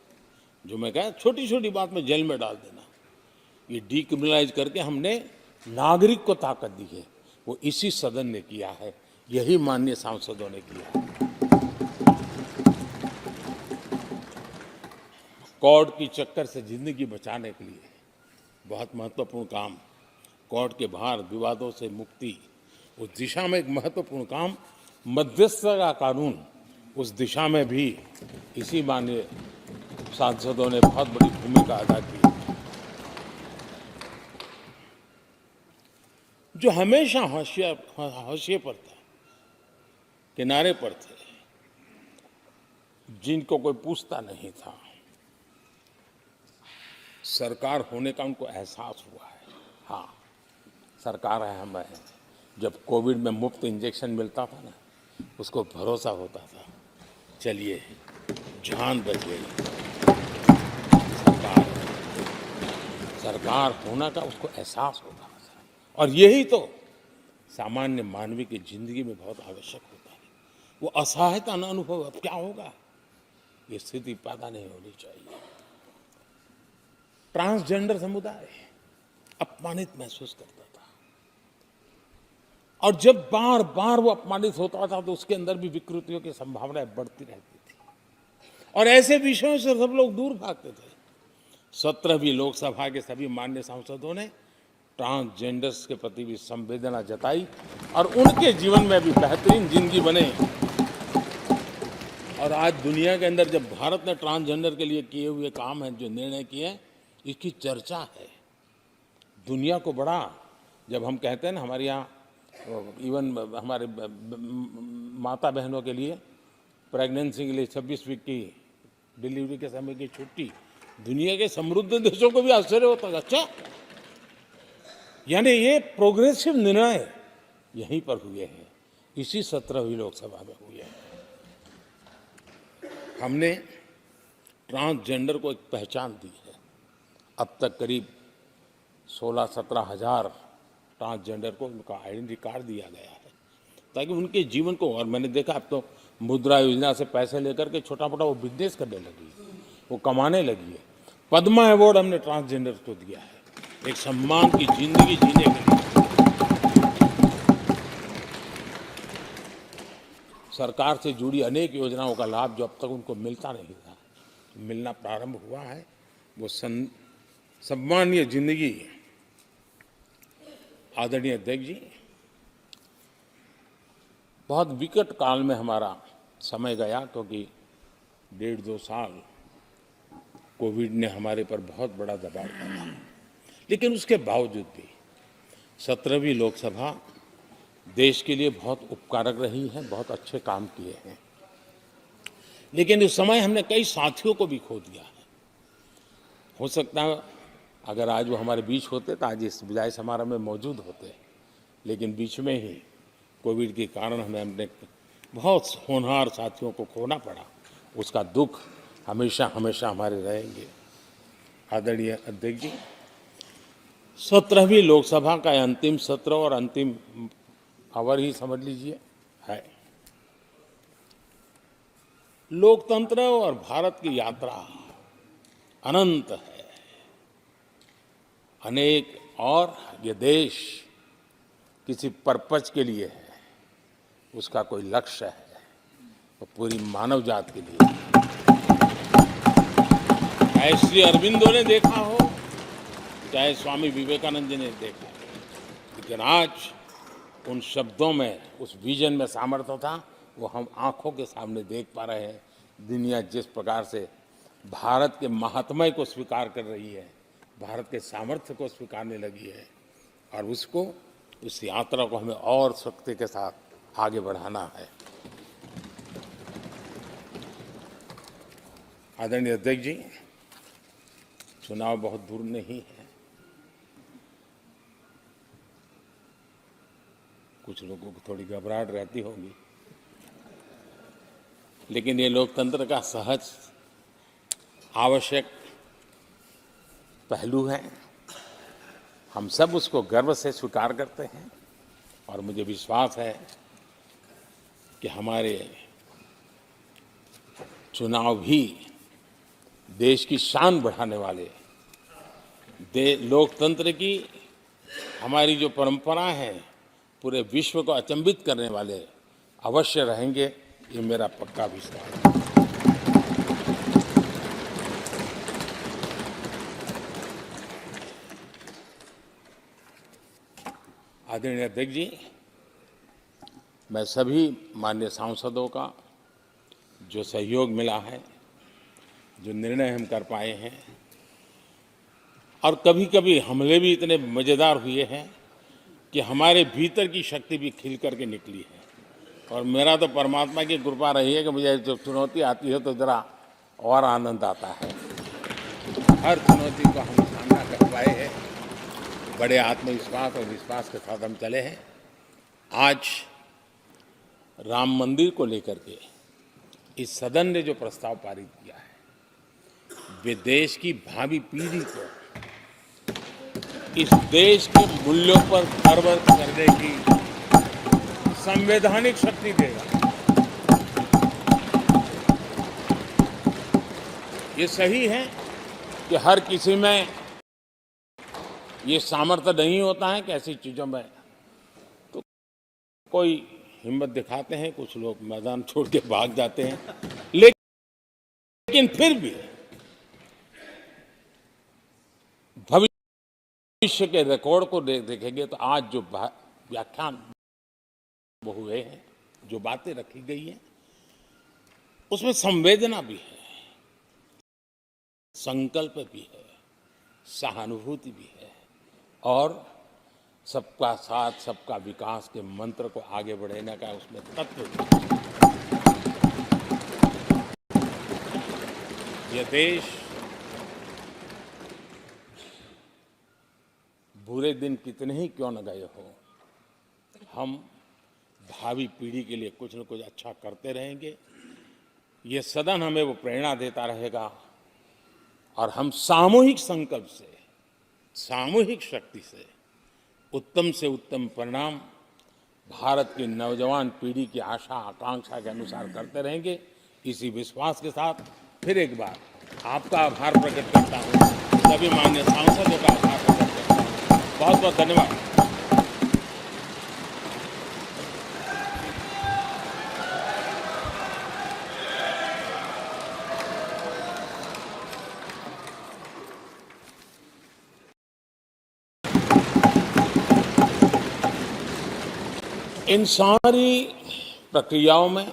जो मैं कहा छोटी छोटी बात में जेल में डाल देना, ये डीक्रिमिनलाइज करके हमने नागरिक को ताकत दी है। वो इसी सदन ने किया है, यही माननीय सांसदों ने किया है। कोर्ट की चक्कर से जिंदगी बचाने के लिए बहुत महत्वपूर्ण काम, कोर्ट के बाहर विवादों से मुक्ति, उस दिशा में एक महत्वपूर्ण काम, मध्यस्थता का कानून, उस दिशा में भी इसी माननीय सांसदों ने बहुत बड़ी भूमिका अदा की। जो हमेशा हाशिए पर था, किनारे पर थे, जिनको कोई पूछता नहीं था, सरकार होने का उनको एहसास हुआ है। हाँ, सरकार है, हम है। जब कोविड में मुफ्त इंजेक्शन मिलता था ना, उसको भरोसा होता था, चलिए जान बच गई। सरकार होना का उसको एहसास होता था, और यही तो सामान्य मानवीय की जिंदगी में बहुत आवश्यक होता है। वो असहायता न अनुभव, अब क्या होगा, ये स्थिति पैदा नहीं होनी चाहिए। ट्रांसजेंडर समुदाय अपमानित महसूस करता था, और जब बार बार वो अपमानित होता था तो उसके अंदर भी विकृतियों की संभावनाएं बढ़ती रहती थी, और ऐसे विषयों से सब लोग दूर भागते थे। 17वीं लोकसभा के सभी माननीय सांसदों ने ट्रांसजेंडर्स के प्रति भी संवेदना जताई, और उनके जीवन में भी बेहतरीन जिंदगी बने। और आज दुनिया के अंदर जब भारत ने ट्रांसजेंडर के लिए किए हुए काम हैं, जो निर्णय किए, इसकी चर्चा है दुनिया को बड़ा। जब हम कहते हैं ना, हमारे यहाँ इवन हमारे माता बहनों के लिए प्रेगनेंसी के लिए 26 वीक की डिलीवरी के समय की छुट्टी, दुनिया के समृद्ध देशों को भी आश्चर्य होता है। अच्छा, यानी ये प्रोग्रेसिव निर्णय यहीं पर हुए हैं, इसी 17वीं लोकसभा में हुए हैं। हमने ट्रांसजेंडर को एक पहचान दी है। अब तक करीब 16-17 हजार ट्रांसजेंडर को उनका आइडेंटिटी कार्ड दिया गया है, ताकि उनके जीवन को, और मैंने देखा अब तो मुद्रा योजना से पैसे लेकर के छोटा मोटा वो बिजनेस करने लगी, वो कमाने लगी है। पद्मा अवार्ड हमने ट्रांसजेंडर को दिया है, एक सम्मान की जिंदगी जीने के लिए। सरकार से जुड़ी अनेक योजनाओं का लाभ जो अब तक उनको मिलता नहीं था, मिलना प्रारंभ हुआ है। वो सम्मानीय जिंदगी। आदरणीय अध्यक्ष जी, बहुत विकट काल में हमारा समय गया, क्योंकि 1.5-2 साल कोविड ने हमारे पर बहुत बड़ा दबाव डाला, लेकिन उसके बावजूद भी 17वीं लोकसभा देश के लिए बहुत उपकारक रही है, बहुत अच्छे काम किए हैं। लेकिन इस समय हमने कई साथियों को भी खो दिया है। हो सकता है अगर आज वो हमारे बीच होते तो आज इस विदाई समारोह में मौजूद होते, लेकिन बीच में ही कोविड के कारण हमें अपने बहुत होनहार साथियों को खोना पड़ा। उसका दुख हमेशा हमेशा हमारे रहेंगे। आदरणीय अध्यक्ष जी, 17वीं लोकसभा का अंतिम सत्र और अंतिम आवर ही समझ लीजिए है। लोकतंत्र और भारत की यात्रा अनंत है, अनेक, और ये देश किसी पर्पज के लिए है, उसका कोई लक्ष्य है, वो पूरी मानव जात के लिए। चाहे श्री अरविंदो ने देखा हो, चाहे स्वामी विवेकानंद जी ने देखा, लेकिन आज उन शब्दों में, उस विजन में सामर्थ्य था, वो हम आंखों के सामने देख पा रहे हैं। दुनिया जिस प्रकार से भारत के महात्म्य को स्वीकार कर रही है, भारत के सामर्थ्य को स्वीकारने लगी है, और उसको, उस यात्रा को हमें और शक्ति के साथ आगे बढ़ाना है। आदरणीय अध्यक्ष जी, चुनाव बहुत दूर नहीं है। कुछ लोगों को थोड़ी घबराहट रहती होगी, लेकिन ये लोकतंत्र का सहज आवश्यक पहलू है। हम सब उसको गर्व से स्वीकार करते हैं, और मुझे विश्वास है कि हमारे चुनाव भी देश की शान बढ़ाने वाले, लोकतंत्र की हमारी जो परंपरा है पूरे विश्व को अचंभित करने वाले अवश्य रहेंगे, ये मेरा पक्का विश्वास है। आदरणीय अध्यक्ष जी, मैं सभी माननीय सांसदों का जो सहयोग मिला है, जो निर्णय हम कर पाए हैं, और कभी कभी हमले भी इतने मज़ेदार हुए हैं कि हमारे भीतर की शक्ति भी खिल करके निकली है। और मेरा तो परमात्मा की कृपा रही है कि मुझे जब चुनौती आती है तो ज़रा और आनंद आता है। हर चुनौती को हम सामना कर पाए हैं, बड़े आत्मविश्वास और विश्वास के साथ हम चले हैं। आज राम मंदिर को लेकर के इस सदन ने जो प्रस्ताव पारित किया है, वे देश की भावी पीढ़ी को इस देश के मूल्यों पर गर्व करने की संवैधानिक शक्ति देगा। ये सही है कि हर किसी में ये सामर्थ्य नहीं होता है कि ऐसी चीजों में तो कोई हिम्मत दिखाते हैं, कुछ लोग मैदान छोड़ के भाग जाते हैं, लेकिन फिर भी भविष्य के रिकॉर्ड को देखेंगे तो आज जो व्याख्यान वो हुए हैं, जो बातें रखी गई हैं, उसमें संवेदना भी है, संकल्प भी है, सहानुभूति भी है और सबका साथ सबका विकास के मंत्र को आगे बढ़ाने का उसमें तत्व भी है। यह देश बुरे दिन कितने ही क्यों न गए हो, हम भावी पीढ़ी के लिए कुछ न कुछ अच्छा करते रहेंगे। ये सदन हमें वो प्रेरणा देता रहेगा और हम सामूहिक संकल्प से, सामूहिक शक्ति से उत्तम परिणाम भारत की नौजवान पीढ़ी की आशा आकांक्षा के अनुसार करते रहेंगे। इसी विश्वास के साथ फिर एक बार आपका आभार प्रकट करता हूँ, सभी माननीय सांसदों का आभार प्रकट करता हूँ। बहुत बहुत धन्यवाद। इन सारी प्रक्रियाओं में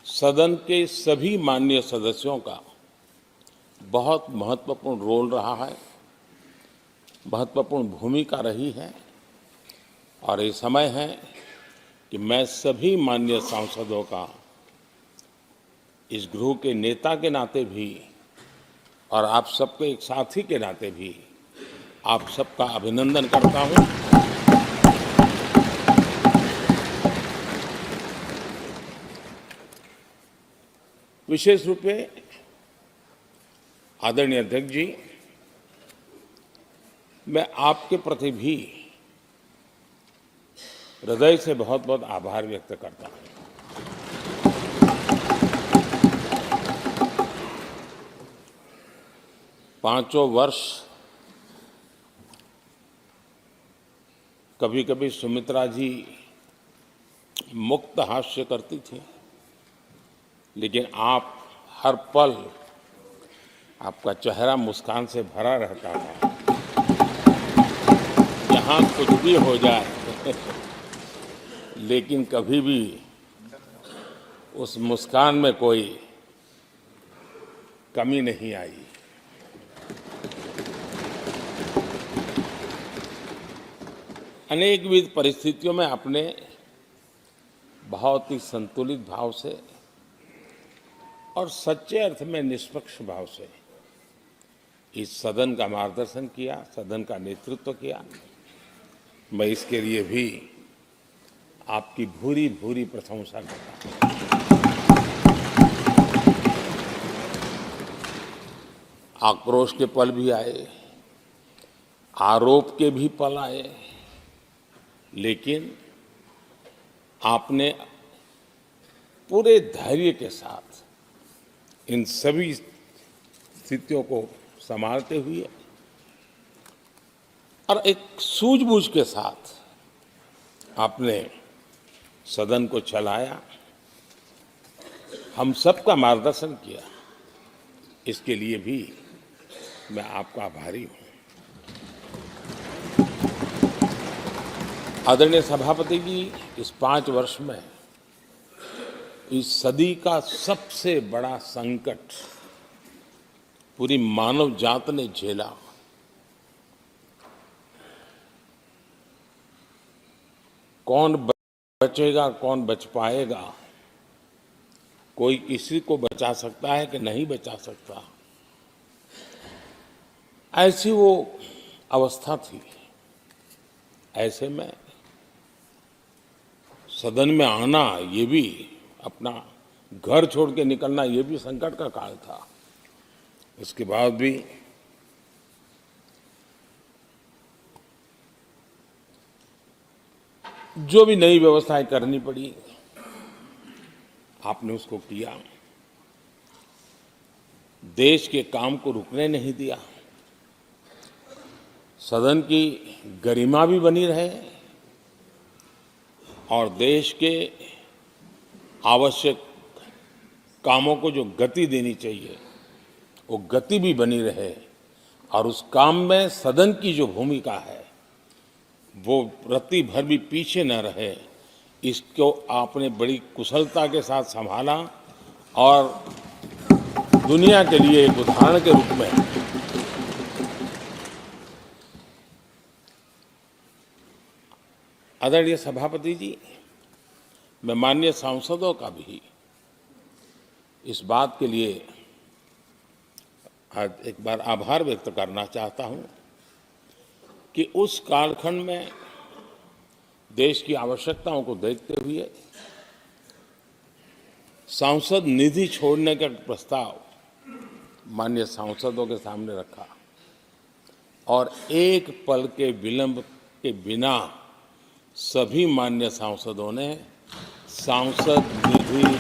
सदन के सभी माननीय सदस्यों का बहुत महत्वपूर्ण रोल रहा है, महत्वपूर्ण भूमिका रही है और ये समय है कि मैं सभी माननीय सांसदों का इस गृह के नेता के नाते भी और आप सबके एक साथी के नाते भी आप सबका अभिनंदन करता हूं। विशेष रूप से आदरणीय अध्यक्ष जी, मैं आपके प्रति भी हृदय से बहुत बहुत आभार व्यक्त करता हूं। पांचों वर्ष कभी कभी सुमित्रा जी मुक्त हास्य करती थी, लेकिन आप हर पल आपका चेहरा मुस्कान से भरा रहता था। यहाँ कुछ भी हो जाए लेकिन कभी भी उस मुस्कान में कोई कमी नहीं आई। अनेकविध परिस्थितियों में आपने बहुत ही संतुलित भाव से और सच्चे अर्थ में निष्पक्ष भाव से इस सदन का मार्गदर्शन किया, सदन का नेतृत्व किया। मैं इसके लिए भी आपकी भूरी भूरी प्रशंसा करता हूं। आक्रोश के पल भी आए, आरोप के भी पल आए, लेकिन आपने पूरे धैर्य के साथ इन सभी स्थितियों को संभालते हुए और एक सूझबूझ के साथ आपने सदन को चलाया, हम सबका मार्गदर्शन किया। इसके लिए भी मैं आपका आभारी हूं। आदरणीय सभापति जी, इस 5 वर्ष में इस सदी का सबसे बड़ा संकट पूरी मानव जात ने झेला। कौन बचेगा, कौन बच पाएगा, कोई किसी को बचा सकता है कि नहीं बचा सकता, ऐसी वो अवस्था थी। ऐसे में सदन में आना, ये भी अपना घर छोड़ के निकलना, ये भी संकट का काल था। इसके बाद भी जो भी नई व्यवस्थाएं करनी पड़ी, आपने उसको किया। देश के काम को रुकने नहीं दिया। सदन की गरिमा भी बनी रहे और देश के आवश्यक कामों को जो गति देनी चाहिए, वो गति भी बनी रहे। और उस काम में सदन की जो भूमिका है, वो रत्ती भर भी पीछे न रहे। इसको आपने बड़ी कुशलता के साथ संभाला और दुनिया के लिए एक उदाहरण के रूप में आदरणीय सभापति जी, मैं माननीय सांसदों का भी इस बात के लिए आज एक बार आभार व्यक्त करना चाहता हूं कि उस कालखंड में देश की आवश्यकताओं को देखते हुए सांसद निधि छोड़ने का प्रस्ताव माननीय सांसदों के सामने रखा और एक पल के विलंब के बिना सभी माननीय सांसदों ने सांसद निधि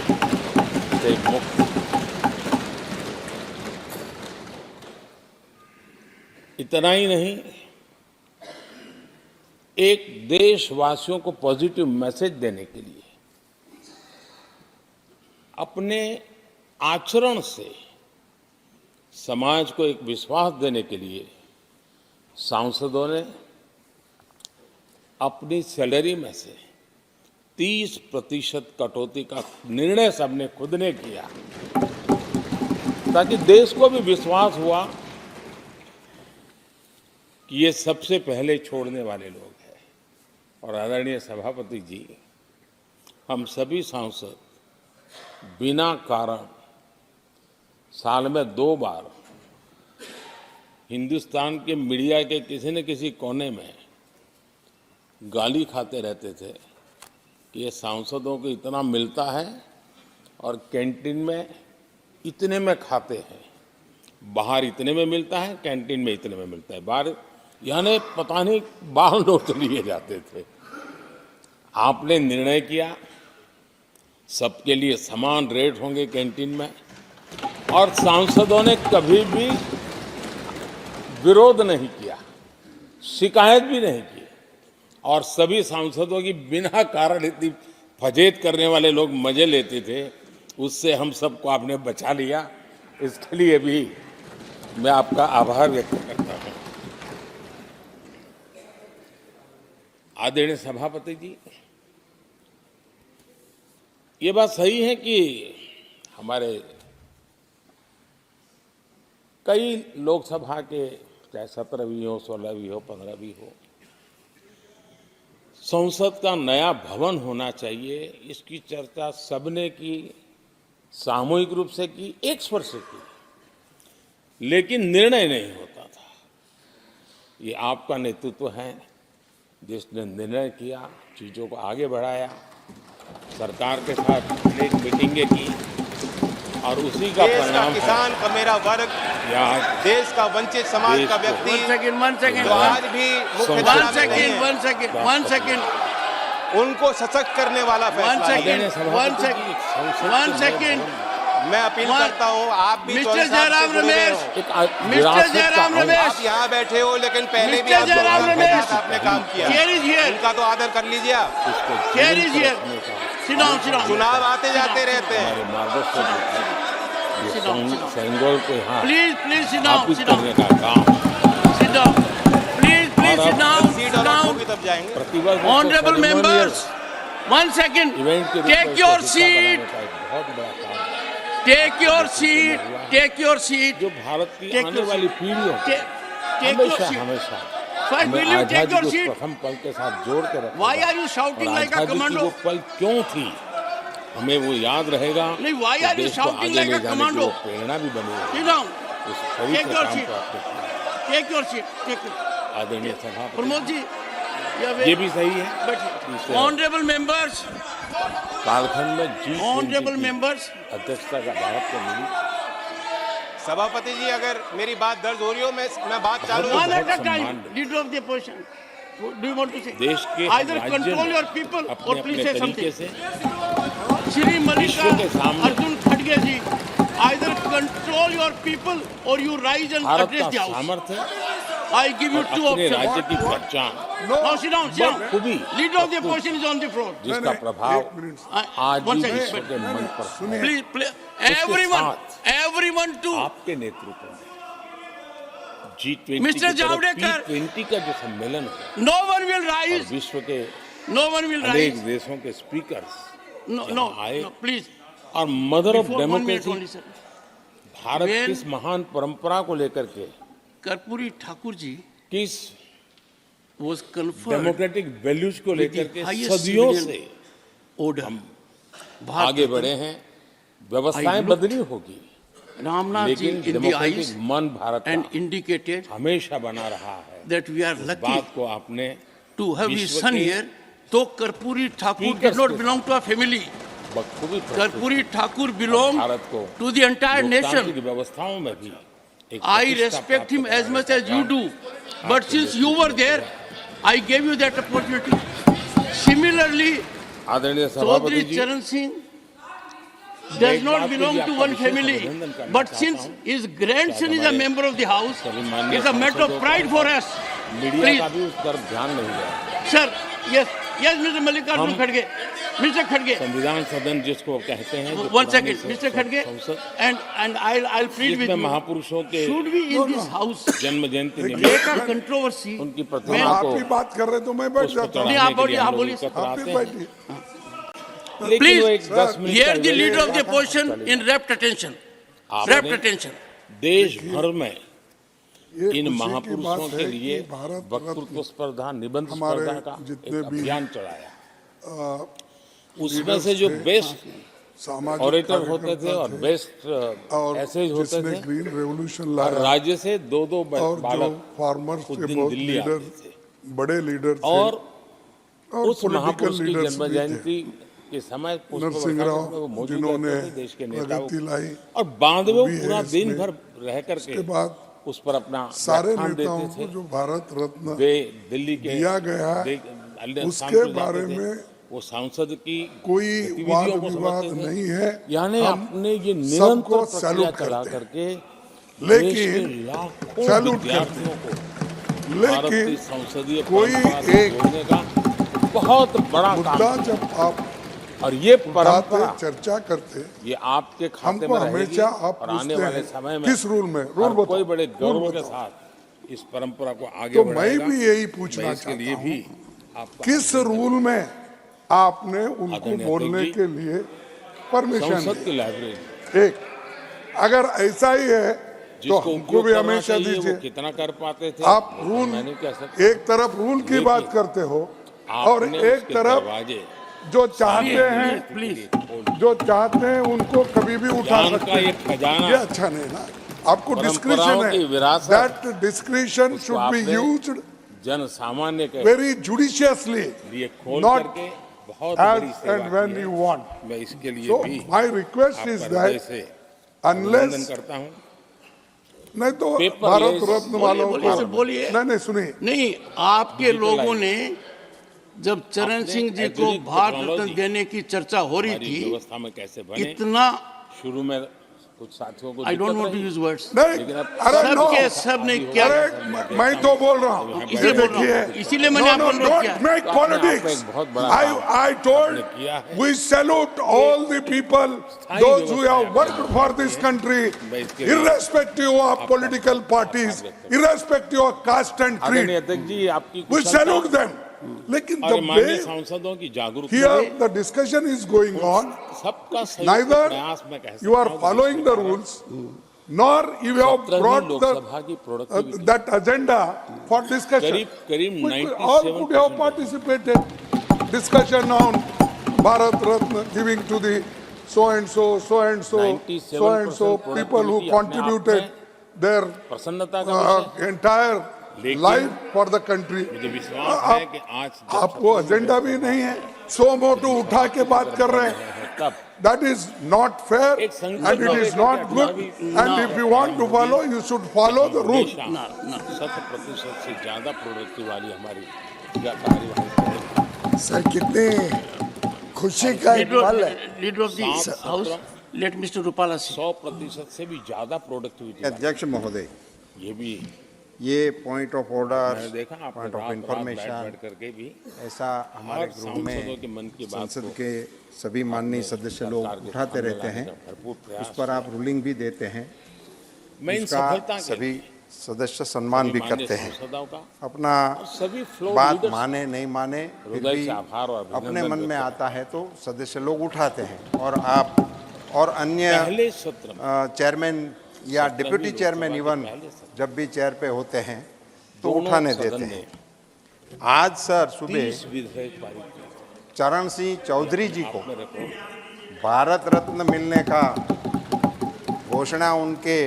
से मुक्त, इतना ही नहीं, एक देशवासियों को पॉजिटिव मैसेज देने के लिए अपने आचरण से समाज को एक विश्वास देने के लिए सांसदों ने अपनी सैलरी में से 30% कटौती का निर्णय सबने खुद ने किया, ताकि देश को भी विश्वास हुआ कि ये सबसे पहले छोड़ने वाले लोग हैं। और आदरणीय सभापति जी, हम सभी सांसद बिना कारण साल में 2 बार हिंदुस्तान के मीडिया के किसी न किसी कोने में गाली खाते रहते थे कि ये सांसदों को इतना मिलता है और कैंटीन में इतने में खाते हैं, बाहर इतने में मिलता है, कैंटीन में इतने में मिलता है, बाहर यानी पता नहीं बाहर लोग लिए जाते थे। आपने निर्णय किया सबके लिए समान रेट होंगे कैंटीन में, और सांसदों ने कभी भी विरोध नहीं किया, शिकायत भी नहीं की। और सभी सांसदों की बिना कारण इतनी फजेत करने वाले लोग मजे लेते थे, उससे हम सबको आपने बचा लिया। इसके लिए भी मैं आपका आभार व्यक्त करता हूं। आदरणीय सभापति जी, ये बात सही है कि हमारे कई लोकसभा के, चाहे 17वीं हो, 16वीं हो, 15वीं हो, संसद का नया भवन होना चाहिए, इसकी चर्चा सबने की, सामूहिक रूप से की, एक स्वर से की, लेकिन निर्णय नहीं होता था। ये आपका नेतृत्व है जिसने निर्णय किया, चीजों को आगे बढ़ाया, सरकार के साथ अनेक मीटिंगें की और उसी का परिणाम किसान का मेरा वर्ग, देश का वंचित समाज का व्यक्ति, वन सेकंड आज भी उनको सशक्त करने वाला फैसला है। वन सेकेंड मैं अपील करता हूँ, आप भी मिस्टर चौधरी साहब से जयराम जुड़े हुए रमेश, हो। मिस्टर जयराम रमेश, आप यहाँ बैठे हो, लेकिन पहले भी मिस्टर आप जयराम रमेश, आपने काम किया, Chair is here. उनका तो आदर कर लीजिए आप। Chair is here. Sit down, sit down. चुनाव आते जाते रहते हैं। सेंगोल को यहाँ Please sit down, स्थापित sit down, करने का काम sit down. Please sit down, seat sit और down. होगी तब जाएंगे। प्रतिवर्ष उसको Honorable ceremonial members, 1 second. Event के रूप में Take उसको your हिस्सा seat. बनाने का एक बहुत बड़ा काम है, Take your seat. Take your seat. जो भारत की Take आने your वाली seat. पीढ़ियों को Take your हमेशा seat. हमेशा First, हमें will you take आजादी your को seat? प्रथम पल के साथ जोड़ के रखेगा। Why are you shouting और like a आजादी की commando? वो पल क्यों थी, हमें वो याद रहेगा। नहीं, why कि are you देश को shouting आगे like ले a जाने की commando? वो प्रेरणा भी बनी है। Sit down. उस Take पवित्र your काम seat. को आपने किया। Take your seat. Take it. आदरणीय सभापति, प्रमोद जी, ये भी सही है। बैठिए। Honorable members, कालखंड में honorable members, अध्यक्षता का भारत को मिली। सभापति जी, अगर मेरी बात दर्ज हो रही हो, मैं बात चालू one at a बहुत time. सम्मान दे। Leader of the opposition. Do you want to say? देश के Either राज्य control में your people अपने or please अपने say तरीके something. से Shri विश्व के Malika सामने Arjun Khadge ji, either control your people or you rise and Bharat address the का house. सामर्थ्य I give you two अपने राज्य options. की पहचान, Now sit down, sit down. बखूबी Leader of the opposition is on the floor. जिसका प्रभाव आज One भी second. विश्व के मन पर है। Please, everyone to आपके नेतृत्व में G20 Mr. की तरफ Javadekar. P20 का जो सम्मेलन है no one will और rise. विश्व के No one will अनेक rise. देशों के स्पीकर्स No, आए please. और mother of Before 1 minute democracy only, sir. Bharat When- की इस महान परंपरा को लेकर के Karpuri Thakur ji किस was conferred डेमोक्रेटिक वैल्यूज को with लेकर the के highest सदियों civilian से order. आगे बढ़े हैं। व्यवस्थाएं looked- बदली होगी, Ramnath ji लेकिन in the डेमोक्रेटिक eyes मन भारत and का indicated हमेशा बना रहा है। that we are इस lucky बात को आपने to have his विश्व son के here. Though Karpuri Thakur speakers did not के belong to a family, बखूबी प्रस्तुत Karpuri Thakur belonged भारत को to the entire लोकतांत्रिक nation. व्यवस्थाओं में भी एक I प्रतिष्ठा respect प्राप्त him as कराने much का as you काम do. But आपके since you नेतृत्व were में there, हुआ। I gave you that opportunity. Similarly, आदरणीय सभापति Chaudhry ji, Charan Singh does एक not बात के belong लिए to आपका one विशेष family. अभिनंदन करना But चाहता since हूं। his grandson is a हमारे member of the house, सभी माननीय it's a matter of सांसदों pride को for us. मीडिया Please, का भी उस तरफ ध्यान नहीं गया। sir, yes, Mr. Mallikarjun हम- Khadge. Mr. Khadge, संविधान सदन जिसको कहते हैं, जो one पुरानी second, Mr. Khadge, संसद, and I'll plead with जिसमें you. महापुरुषों के Should we in this house जन्म जयंती make निमित्त a controversy? उनकी when- प्रतिमा आप को ही बात कर रहे तो मैं बैठ पुष्प जाता हूँ। नहीं, चढ़ाने आप के बोलिए, लिए आप हम लोग बोलिए। एकत्र आप आते ही हैं। बैठिए। लेकिन Please, वो एक 10 मिनट Here का the event leader of the था, opposition चलिए। in rapt attention. आपने Rapt attention. देश भर में ये इन खुशी की महापुरुषों बात के है लिए कि भारत वक्तृत्व स्पर्धा, निबंध हमारे स्पर्धा का जितने एक भी, अभियान चलाया। उसमें लीडर्स से जो थे, बेस्ट सामाजिक ऑरेटर होते थे कार्यकर्ता और थे, बेस्ट और ऐसे होते जिसने थे, ग्रीन रेवोल्यूशन और लाया, राज्य से दो दो और जो बालक फार्मर्स उस के दिन बहुत दिल्ली आते लीडर, थे बड़े लीडर थे, और और उस पॉलिटिकल महापुरुष की लीडर्स जन्म भी थे। जयंती के समय पुष्प नरसिंह वर्षा राव में वो मौजूद जिन्होंने रहते थे, देश के नेताओं प्रगति लाई, और बाद में वो भी है पूरा दिन इसमें। भर रह उसके करके बाद उस पर अपना सारे व्याख्यान नेताओं देते को थे। जो भारत रत्न वे दिल्ली के दिया गया है, अन्य स्थान उसके पर जाते बारे थे। में वो सांसद की कोई वाद गतिविधियों को विवाद समझते थे। नहीं है। यानी हम आपने ये सबको निरंतर प्रक्रिया सैल्यूट चला करते हैं। करके लेकिन देश के लाखों सैल्यूट विद्यार्थियों को भारत की लेकिन संसदीय कोई परंपरा से एक जोड़ने का बहुत बड़ा काम मुद्दा जब आप और ये उठाते, परंपरा चर्चा करते, ये आपके खाते हमको में रहेगी हमेशा आप और आने पूछते वाले हैं समय में किस रूल में, रूल हर कोई बताओ, बड़े रूल गौरव के बताओ। साथ इस परंपरा को आगे तो मैं बढ़ाएगा। भी यही मैं पूछना इसके चाहता लिए हूँ, भी आपका किस रूल में आपने उनको आदरणीय बोलने अध्यक्ष जी, के लिए परमिशन संसद दी? की लाइब्रेरी एक, अगर ऐसा ही है तो जिसको हमको उपयोग भी करना हमेशा चाहिए, वो दीजिए। कितना कर पाते थे आप रूल, मैं नहीं कह सकता। एक तरफ रूल की बात करते हो और आपने एक उसके तरफ दरवाजे जो चाहते हैं, Please. जो चाहते हैं उनको कभी भी उठा ज्ञान सकते का हैं। ये खजाना, ये अच्छा नहीं ना, आपको डिस्क्रिशन परंपराओं की है, विरासत, दैट डिस्क्रिशन उसको शुड बी आपने यूज्ड जन सामान्य के वेरी जुडिशियसली, लिए खोल not करके बहुत as बड़ी सेवा and when की you है। want. मैं इसके लिए So भी my request is आपका हृदय that से अभिनंदन unless करता हूँ। नहीं तो पेपर भारत लेस- रत्न वालों बोलिए, को सर, बोलिए। नहीं सुनिए, नहीं, आपके लोगों ने जब चरण अपने सिंह जी को aggregate भारत रत्न technology देने की चर्चा हो रही हमारी थी, व्यवस्था में कैसे बने, इतना शुरू में कुछ साथियों को आई डोंट दिक्कत वांट टू रही, यूज वर्ड्स, नहीं, लेकिन अब अरे सब नो, के सब ने क्या, अरे मैं तो बोल रहा हूँ, इसीलिए बोल रहा हूँ, इसीलिए मैंने आपको अनुरोध किया। don't make तो आपने politics. एक बहुत बड़ा I आपने told किया है। we salute all the people, those who have worked for this country, irrespective of political parties, irrespective of caste and आदरणीय creed. अध्यक्ष जी, आपकी We कुशलता salute them. लेकिन और the माननीय way सांसदों की जागरूकता here the discussion is going on, सबका संयुक्त neither प्रयास में कह सकता you are हूं कि following the rules, nor you have 17वीं brought Lok Sabha की productivity that agenda for discussion. करीब All could have 97% participated. Discussion on Bharat Ratna giving to the so and so, so and so, so and so 97% people who productivity अपने आप contributed में their प्रसन्नता का विषय। entire लेकिन life for the country. मुझे विश्वास है कि आज जब आपको एजेंडा भी नहीं है, सो मोटो उठा के बात कर रहे हैं. तब That is not fair एक संकल्प and it is लेकर not के good. अपना And if you want to follow, you should follow the rule. 100% से ज्यादा प्रोडक्टिव वाली हमारी कार्यवाही सर कितने खुशी का एक पल है। Leader of the house, let Mister Rupala Singh. 100% से भी ज्यादा प्रोडक्टिविटी। अध्यक्ष महोदय, ये भी ये पॉइंट ऑफ ऑर्डर, मैंने देखा आपने पॉइंट ऑफ रात इंफॉर्मेशन बैठ करके भी ऐसा हमारे गृह सांसदों के मन की में बात संसद को के सभी माननीय सदस्य लोग सरकार के उठाते सामने रहते लाने हैं, का भरपूर प्रयास उस पर आप रूलिंग भी देते हैं, मैं इन सफलता इसका के सभी सदस्य सम्मान भी माननीय करते हैं। सांसदों का अपना और सभी फ्लोर बात लीडर्स माने नहीं माने फिर हृदय भी से आभार और अपने अभिनंदन मन में व्यक्त आता है तो सदस्य लोग उठाते हैं। और आप और अन्य पहले सत्र में चेयरमैन या डिप्टी चेयरमैन लोकसभा इवन के पहले सत्र जब भी चेयर पे होते हैं तो दोनों उठाने सदन देते ने हैं। आज सर सुबह 30 विधेयक पारित किए। चरण सिंह चौधरी जी को आपने रिकॉर्ड भारत रत्न मिलने का घोषणा उनके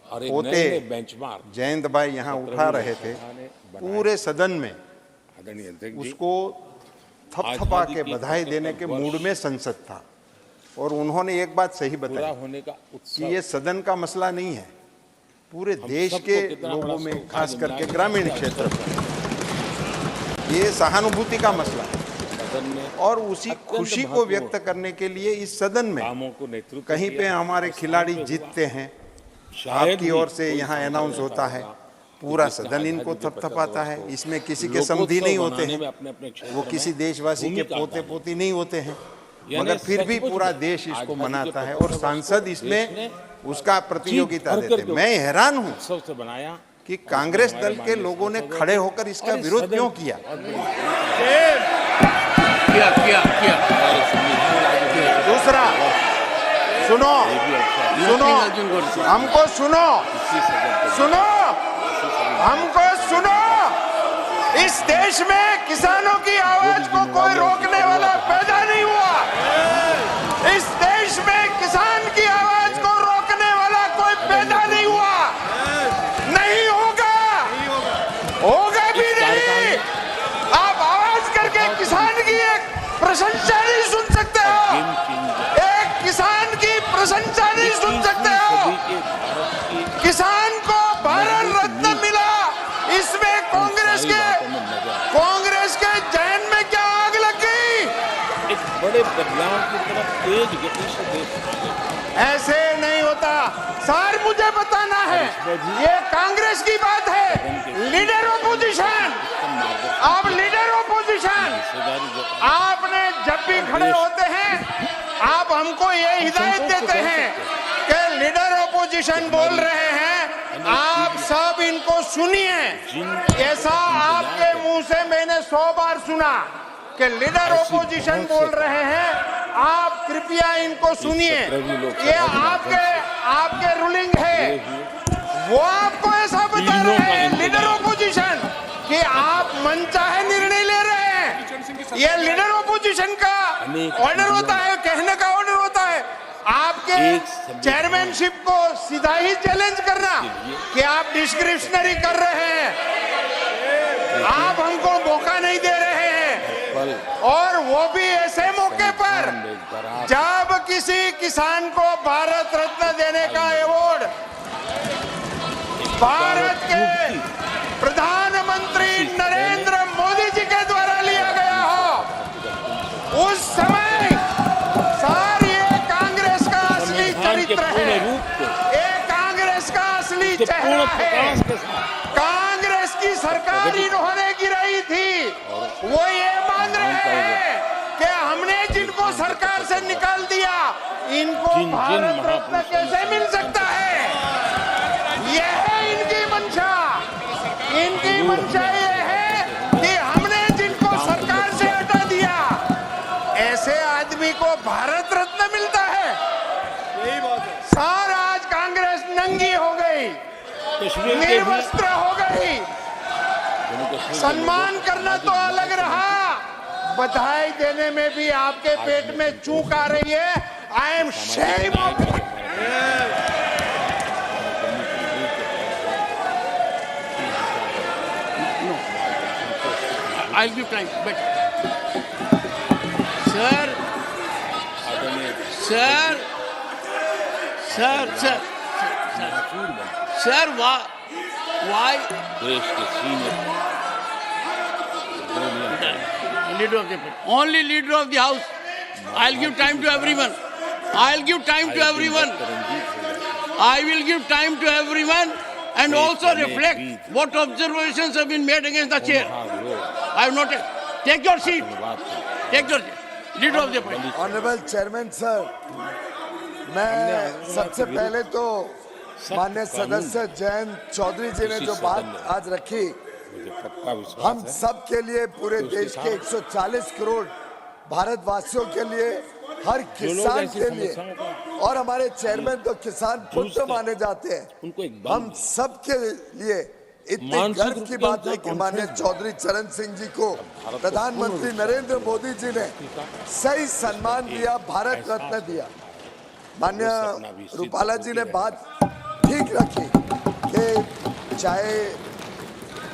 और एक पोते नए बेंचमार्क जयंत भाई यहाँ उठा रहे थे, पूरे सदन में आदरणीय अध्यक्ष जी उसको थपथपा के बधाई देने के मूड में संसद था। और उन्होंने एक बात सही पूरा बताई होने का कि उत्सव ये सदन का मसला नहीं है, पूरे देश सबको के कितना लोगों बड़ा में, सौभाग्य खास मिला करके है। ग्रामीण क्षेत्र में ये सहानुभूति का मसला है। सदन में और उसी खुशी को व्यक्त करने के लिए इस सदन में कामों को नेतृत्व कहीं पे किया। हमारे खिलाड़ी जीतते हैं, शायद आपकी ही ओर से कोई यहाँ समझ अनाउंस नहीं होता है, पाता पूरा कि सदन इनको आजादी के थपथपाता 75 है, वर्ष को इसमें किसी के लोकोत्सव समधी नहीं होते बनाने में हैं, अपने क्षेत्र वो में किसी देशवासी के भूमिका पोते अदा पोती नहीं होते हैं, यानी मगर फिर भी सचमुच पूरा में देश इसको आजादी के मनाता है 75 और वर्ष सांसद को इसमें देश ने उसका प्रतियोगिता भर देते करके हैं। मैं हैरान हूँ उत्सव से बनाया कि कांग्रेस हमारे दल के माननीय लोगों ने सांसदों खड़े को होकर इसका और इस विरोध सदन क्यों की किया। बहुत बड़ी किया हमारे संविधान लागू किया। दूसरा सुनो ये भी अवसर है। सुनो अर्जुन गोडसे। हमको सुनो इसी सदन के सुनो हमको सुनो, इस देश में किसानों की आवाज को कोई रोकने वाला पैदा नहीं हुआ। इस देश में किसान की आवाज को रोकने वाला कोई पैदा नहीं हुआ, नहीं होगा, होगा भी नहीं। आप आवाज करके किसान की एक प्रशंसा नहीं सुन सकते हो, गेम चेंजर एक किसान की प्रशंसा नहीं सुन सकते हो। सदी के भारत की किसान को भारत रत्न मिला, इसमें कांग्रेस सारी बातों में नजर आए। कांग्रेस के जहन में क्या आग लग गई। एक बड़े बदलाव की तरफ तेज गति से देश आगे। ऐसे नहीं होता सर, मुझे बताना है, ये कांग्रेस की बात है, लीडर ऑपोजिशन, आप लीडर ऑपोजिशन, आपने जब भी खड़े होते हैं आप हमको ये हिदायत देते हैं कि लीडर ऑपोजिशन बोल रहे हैं, आप सब इनको सुनिए। ऐसा आपके मुंह से मैंने 100 बार सुना कि लीडर ऑपोजिशन बोल रहे हैं, आप कृपया इनको सुनिए। ये आपके रूलिंग है, वो आपको ऐसा बता रहे हैं लीडर ऑपोजिशन कि आप मनचाहे निर्णय ले रहे हैं। ये लीडर ऑपोजिशन का ऑर्डर होता है, कहने का ऑर्डर होता है। आपके चेयरमैनशिप को सीधा ही चैलेंज करना कि आप डिस्क्रिप्शनरी कर रहे हैं, आप हमको मौका नहीं दे रहे हैं, और वो भी ऐसे मौके पर जब किसी किसान को भारत रत्न देने का अवार्ड भारत के प्रधानमंत्री नरेंद्र मोदी जी के द्वारा पूर्ण चेहरा है। प्रकाश के साथ कांग्रेस की सरकार इन्होंने गिराई थी, वो ये मान रहे हैं कि हमने जिनको सरकार से निकाल दिया, इनको भारत रत्न कैसे मिल सकता है। यह है इनकी मंशा। इनकी मंशा ये है कि हमने जिनको सरकार से हटा दिया, ऐसे आदमी को भारत रत्न मिलता है। यही बात है सर। आज कांग्रेस नंगी हो गई, निर्वस्त्र हो गई। सम्मान करना तो अलग रहा, बधाई देने में भी आपके पेट में चूक आ रही है। I am shame of it. I'll give time, but sir, why? देश के senior Leader of the party. Only leader of the house. I'll give time to everyone. I'll give time to everyone. I will give time to everyone and also reflect what observations have been made against the chair. I have noted. Take your seat. Take your seat. Leader of the party. Honourable chairman sir, मैं सबसे पहले तो माननीय सदस्य जयंत चौधरी जी ने जो बात आज रखी, हम सब के लिए, पूरे देश के 140 करोड़ भारतवासियों के लिए, हर किसान के लिए, और हमारे चेयरमैन तो किसान पुत्र माने जाते हैं, हम सब के लिए इतनी गर्व की बात है कि माननीय चौधरी चरण सिंह जी को प्रधानमंत्री नरेंद्र मोदी जी ने सही सम्मान दिया, भारत रत्न दिया। माननीय रूपाला जी ने बात ठीक रखी कि चाहे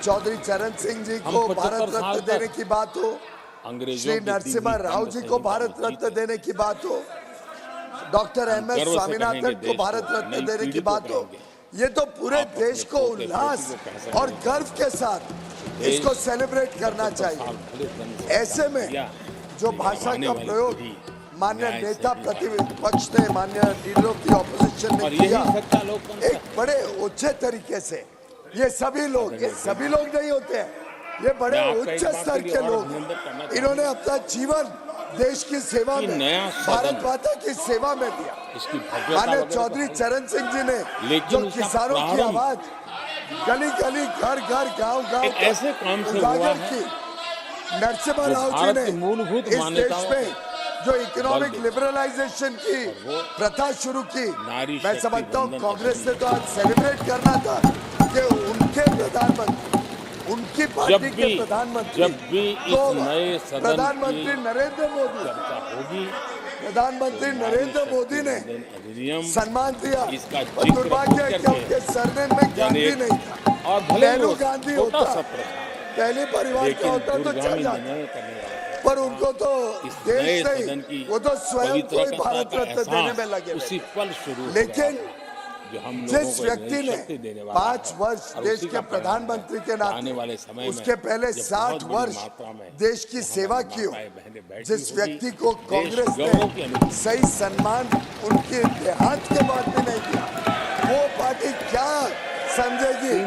चौधरी चरण सिंह जी को भारत रत्न देने की बात हो, श्री नरसिम्हा राव जी को भारत रत्न देने की बात हो, डॉक्टर MS स्वामीनाथन को भारत रत्न देने की बात हो, ये तो पूरे देश को उल्लास और गर्व के साथ इसको सेलिब्रेट करना चाहिए। ऐसे में जो भाषा का प्रयोग माननीय नेता प्रतिपक्ष ने, माननीय लीडर ऑफ द ऑपोजिशन ने किया, एक बड़े अच्छे तरीके से, ये सभी लोग नहीं होते हैं, ये बड़े उच्च स्तर के लोग, इन्होंने अपना जीवन देश की सेवा में, भारत माता की सेवा में दिया। माननीय चौधरी चरण सिंह जी ने जो किसानों की आवाज गली गली, घर घर, गांव गांव ऐसे काम से हुआ है, नरसिम्हा राव जी ने इस देश में जो इकोनॉमिक लिबरलाइजेशन की प्रथा शुरू की, मैं समझता हूँ कांग्रेस ने तो आज सेलिब्रेट करना था कि उनके प्रधानमंत्री, उनकी पार्टी के प्रधानमंत्री, प्रधानमंत्री नरेंद्र मोदी ने सम्मान दिया। दुर्भाग्य है कि उनके सरनेम में गांधी नहीं था, नेहरू गांधी होता, पहले परिवार का होता तो चल जाता, पर उनको तो देश नहीं, वो तो स्वयं को ही भारत रत्न देने में लगे। लेकिन जिस व्यक्ति ने 5 वर्ष देश के प्रधानमंत्री के नाते, उसके पहले 60 वर्ष देश की सेवा की हो, जिस व्यक्ति को कांग्रेस ने सही सम्मान उनके देहांत के बाद भी नहीं दिया, वो पार्टी क्या समझेगी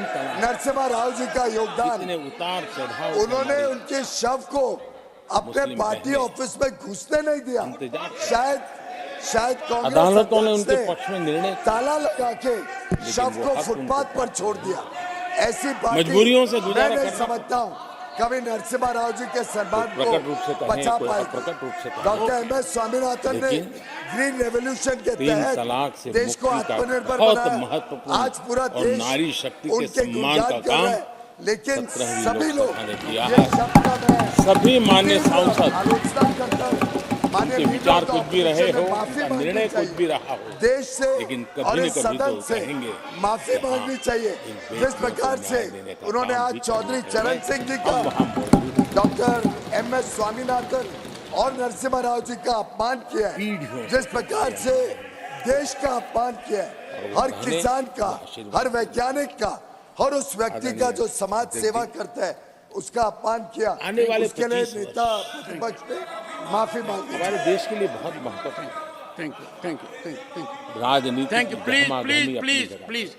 नरसिम्हा राव जी का योगदान। उन्होंने उनके शव को अपने पार्टी ऑफिस में घुसने नहीं दिया। शायद अदालतों ने उनके पक्ष में निर्णय ताला लगा के शव को फुटपाथ पर छोड़ दिया। ऐसी पार्टी मजबूरियों से गुजारा मैं नहीं समझता हूँ कभी नरसिम्हा राव जी के सम्मान को बचा पाए। डॉक्टर MS स्वामीनाथन ने ग्रीन रेवोल्यूशन के तहत देश को आत्मनिर्भर बनाया। आज पूरा देश उनके गुणगान कर रहा है, लेकिन सभी लोग ये शब्द का मैं सभी मान्य सांसद आलोचना करता हूँ। के विचार कुछ भी रहे हो, निर्णय कुछ भी रहा हो, देश से लेकिन और कभी न इस कभी सदन तो से कहेंगे माफी मांगनी चाहिए। जिस प्रकार से उन्होंने आज चौधरी चरण सिंह जी का, डॉक्टर MS स्वामीनाथन और नरसिम्हा राव जी का अपमान किया है, जिस प्रकार से देश का अपमान किया है, हर किसान का, हर वैज्ञानिक का, हर उस व्यक्ति का जो समाज सेवा करता है, उसका अपमान किया, उसके लिए नेता प्रतिपक्ष ने माफी मांगी। हमारे देश के लिए बहुत महत्वपूर्ण। Thank you. राजनीति Thank you. Please.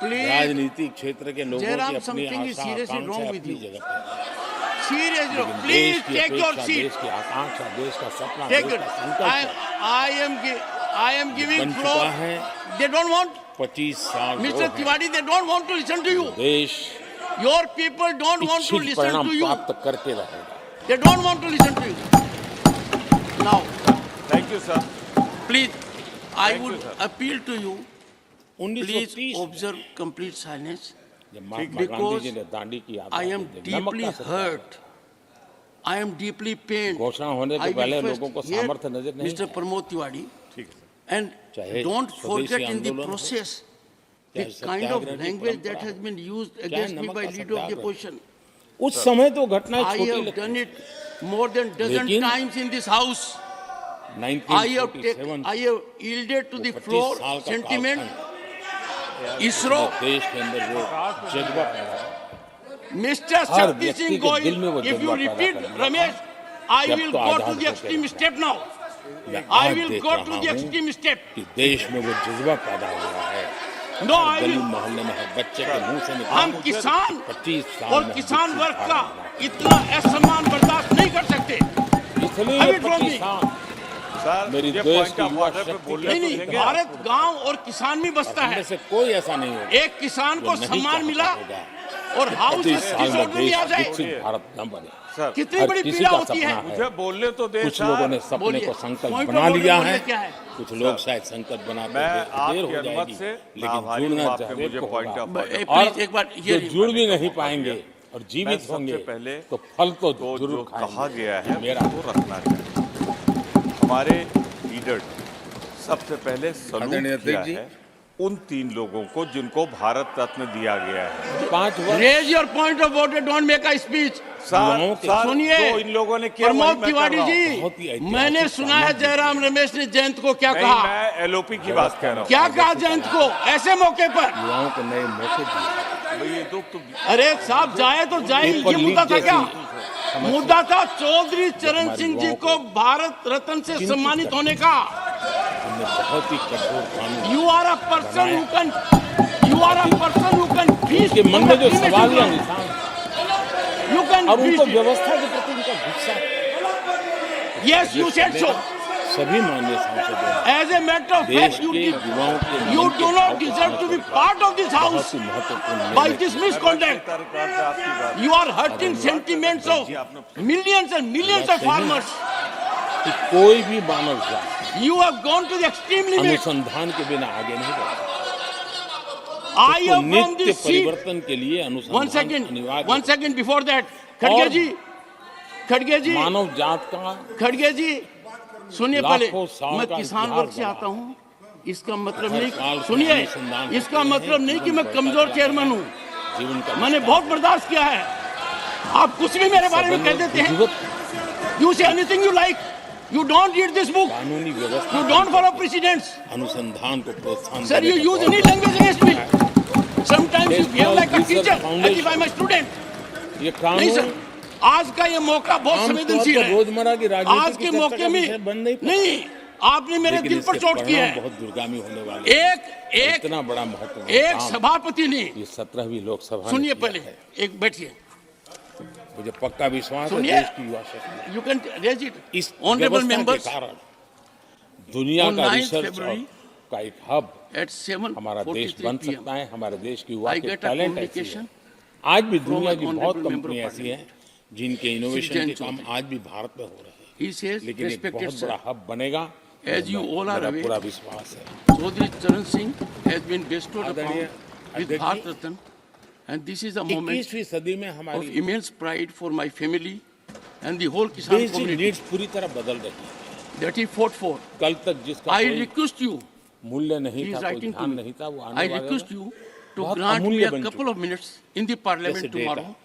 Please, राजनीतिक क्षेत्र के लोगों Jairam, की अपनी something is Asha seriously Akanksha wrong with अपनी you. जगह पे, seriously, लेकिन please देश की take your अपेक्षा, seat. देश की आकांक्षा, देश का सपना, Take देश it. का संकल्प I am giving बन floor. चुका है। They don't want, 25 साल Mr. वो है। Tiwari, they don't want to listen to you. देश Your people don't want to इच्छित listen परिणाम to you. प्राप्त करके रहेगा। They don't want to listen to you. Now, thank you sir. please, I Thank you, would sir. appeal to you, please 1930 observe complete silence. जब Mahatma Gandhi Because जी ने दांडी की यात्रा I am की थी, नमक deeply का सत्याग्रह। hurt. I am deeply pained. घोषणा होने I के will पहले first लोगों को hear सामर्थ्य नजर नहीं Mr. आया। Pramod Tiwari, ठीक है and चाहे don't स्वदेशी forget in the आंदोलन हो, process the चाहे kind of सत्याग्रह की language that परंपरा has हो, been used चाहे against me नमक by का leader of the Satyagraha. opposition. उस समय तो घटनाएं I छोटी have लगती done it more than dozen लेकिन times in this house. I have 1947 yielded to the 25 floor साल का sentiment. कालखंड, ISRO, देश के अंदर वो जज्बा पैदा हुआ। Mr. हर Shakti व्यक्ति Singh के दिल में वो Goyal, if you जज्बा पैदा repeat, करना Ramesh, I जब will तो go to आजाद the होके extreme रहना। step now. मैं I आज will देख go रहा to the हूं extreme step. कि देश में वो जज्बा पैदा हुआ है। No, I गली will. मोहल्ले में हर बच्चे के मुंह से हम निकला किसान 25 साल और में किसान विकसित वर्ग का भारत इतना असम्मान बर्दाश्त नहीं कर सकते। बना। इसलिए अभी ये from 25 me. साल सर मेरी मुझे देश पॉइंट की ऑफ युवा ऑर्डर पे शक्ति बोलने के तो नहीं, देंगे भारत गांव और किसान में बसता है। में से कोई ऐसा नहीं होगा एक किसान जो को नहीं सम्मान चाहता मिला होगा और हाउस 25 साल में डिसऑर्डर में आ देश जाए। विकसित भारत न बने। सर कितनी हर बड़ी किसी पीड़ा का होती सपना है। मुझे बोलने तो दे कुछ लोगों ने सर। सपने बोलिए। को संकल्प Point of बना order लिया बोलिए है, क्या है? कुछ लोग शायद संकल्प बनाते मैं देर आपकी हो अनुमति जाएगी, से लेकिन आभारी जुड़ना हूं, आपने चाहे मुझे तो पॉइंट होगा। ऑफ प्लीज और एक बार जो हियर जुड़ भी नहीं पाएंगे और मैं जीवित सबसे होंगे पहले तो फल तो तो जरूर जो खाएंगे। कहा गया है मेरा वो रखना चाहिए। हमारे लीडर सबसे पहले सलूट आदरणीय किया अध्यक्ष जी। है उन 3 लोगों को जिनको भारत रत्न दिया गया है। 5 वर्ष raise your point of order, don't make a speech. Sir सुनिए, जो इन लोगों ने किया प्रमोद वही मैं कर तिवारी रहा हूं। बहुत ही जी, ऐतिहासिक मैंने सुना है सामना जयराम रमेश ने जयंत को क्या नहीं, कहा। मैं एलओपी की बात कह रहा हूँ। क्या कहा जयंत को ऐसे मौके पर? युवाओं को नए मौके दिए। भाई ये दुख तो अरे साहब जाए तो जाए, ये मुद्दा था क्या? मुद्दा था चौधरी चरण सिंह जी को भारत रत्न से सम्मानित होने का। हमने बहुत ही कठोर कानून you are a person who can fees के मन में जो सवाल या निशान यू कैन और उनको व्यवस्था के प्रति उनका गुस्सा यस यू सेड सो। सभी माननीय सांसदों एज ए मैटर ऑफ देश फैक्ट के युवाओं के मन you के do not भाव को deserve to be समझकर part of this house बहुत ही महत्वपूर्ण by निर्णय this किया। misconduct. आपकी बात You are hurting sentiments of millions and millions of farmers. कि कोई भी मानव जाति You have gone to the extreme limit. अनुसंधान के बिना आगे नहीं बढ़ सकता। I उसको have from नित्य this seat. परिवर्तन के लिए One अनुसंधान अनिवार्य second है। before that. खड़गे जी, मानव जात का खड़गे जी, सुनिए पहले, लाखों साल मैं का किसान इतिहास वर्ग से बना। आता हूँ। इसका मतलब हर काल नहीं, से सुनिए, अनुसंधान इसका होते मतलब हैं, नहीं कि जीवन मैं बढ़ता कमजोर चला चेयरमैन है, हूँ। जीवन का मैंने बहुत बर्दाश्त किया है। आप कुछ भी मेरे बारे में कह देते हैं। You say anything you like. You don't read this book. कानूनी व्यवस्था You don't follow precedents. अनुसंधान को प्रोत्साहन Sir, you देने का use बहुत any language against me. Sometimes you behave like a Research teacher, as Foundation. if I'm a student. ये नहीं कानून सर, आज का ये मौका बहुत आमतौर संवेदनशील पर है। रोजमर्रा की राजनीति आज की के चर्चा मौके का में विषय बन नहीं पाता। नहीं, आपने मेरे लेकिन दिल पर इसके चोट की परिणाम है। बहुत दूरगामी होने वाले हैं। एक इतना बड़ा महत्वपूर्ण एक काम सभापति ने, ये 17वीं लोकसभा ने सुनिए किया पहले, है। एक बैठिए, मुझे पक्का विश्वास है सुनिए। देश की युवा शक्ति यू कैन रेज इट। इस ऑनरेबल व्यवस्था के मेंबर्स, कारण दुनिया On का 9th रिसर्च February का एक हब at 7:43 हमारा देश बन PM, सकता है। हमारे देश की युवा I के get a टैलेंट ऐसी है। communication आज भी दुनिया from की an बहुत honorable member कंपनियां of ऐसी हैं जिनके इनोवेशन Sri के Jain काम Chaudhary. आज भी भारत में हो रहे हैं। he says, लेकिन एक respected बहुत sir, बड़ा हब बनेगा, as you all are मेरा aware, पूरा विश्वास है। Chaudhary Charan Singh has been bestowed upon आदरणीय with अध्यक्ष Bharat ji, Ratna, and this is a moment 21वीं सदी में of हमारी immense pride for my family and the whole Kisan basic community needs पूरी तरह बदल रही है। that he fought for. कल तक जिसका I कोई request you, मूल्य नहीं he था, is कोई writing to ध्यान me, नहीं था, वो I आने वाले request you to बहुत grant me अमूल्य a बन couple चुका of minutes in the parliament जैसे tomorrow डेटा।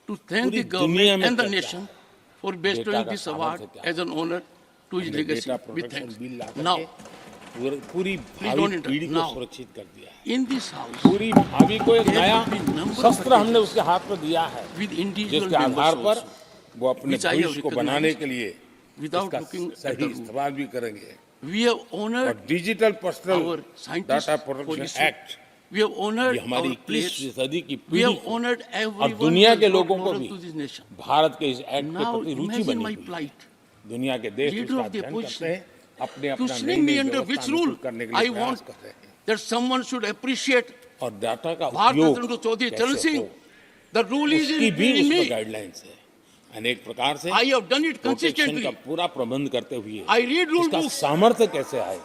to thank पूरी the दुनिया government में and the चर्चा nation for डेटा bestowing का this सामर्थ्य award क्या as an honor to his हमने legacy. Data With protection thanks. Bill law Now, करके पूरी don't भावी interrupt. पीढ़ी को Now, सुरक्षित कर दिया है। in this house, पूरी भावी को एक there नया have been number of शस्त्र हमने occasions उसके हाथ में दिया है, with individual जिसके आधार members पर also, वो अपने which I have भविष्य को recognized बनाने के लिए without इसका looking at सही the rule. इस्तेमाल भी करेंगे। We have और honored digital personal our scientists data for protection ISRO. Act We have honored ये हमारी our place. 21वीं सदी की We have पीढ़ी को honored और everyone दुनिया who के has लोगों brought को honor भी to this nation. भारत के इस एक्ट के Now प्रति रुचि imagine बनी my हुई है। plight. दुनिया के देश Leader उसका of the अध्ययन करते opposition. हैं, अपने अपना Questioning me नई under व्यवस्था which rule अनुकूल करने के I लिए प्रयास want कर रहे हैं that someone should appreciate और डाटा का Bharat उपयोग Ratna Chaudhary Charan कैसे Singh. हो, The rule is उसकी भी in उसमें me. गाइडलाइंस है। अनेक प्रकार से I have done it protection consistently. का पूरा प्रबंध करते हुए I read rule इसका books. सामर्थ्य कैसे आए।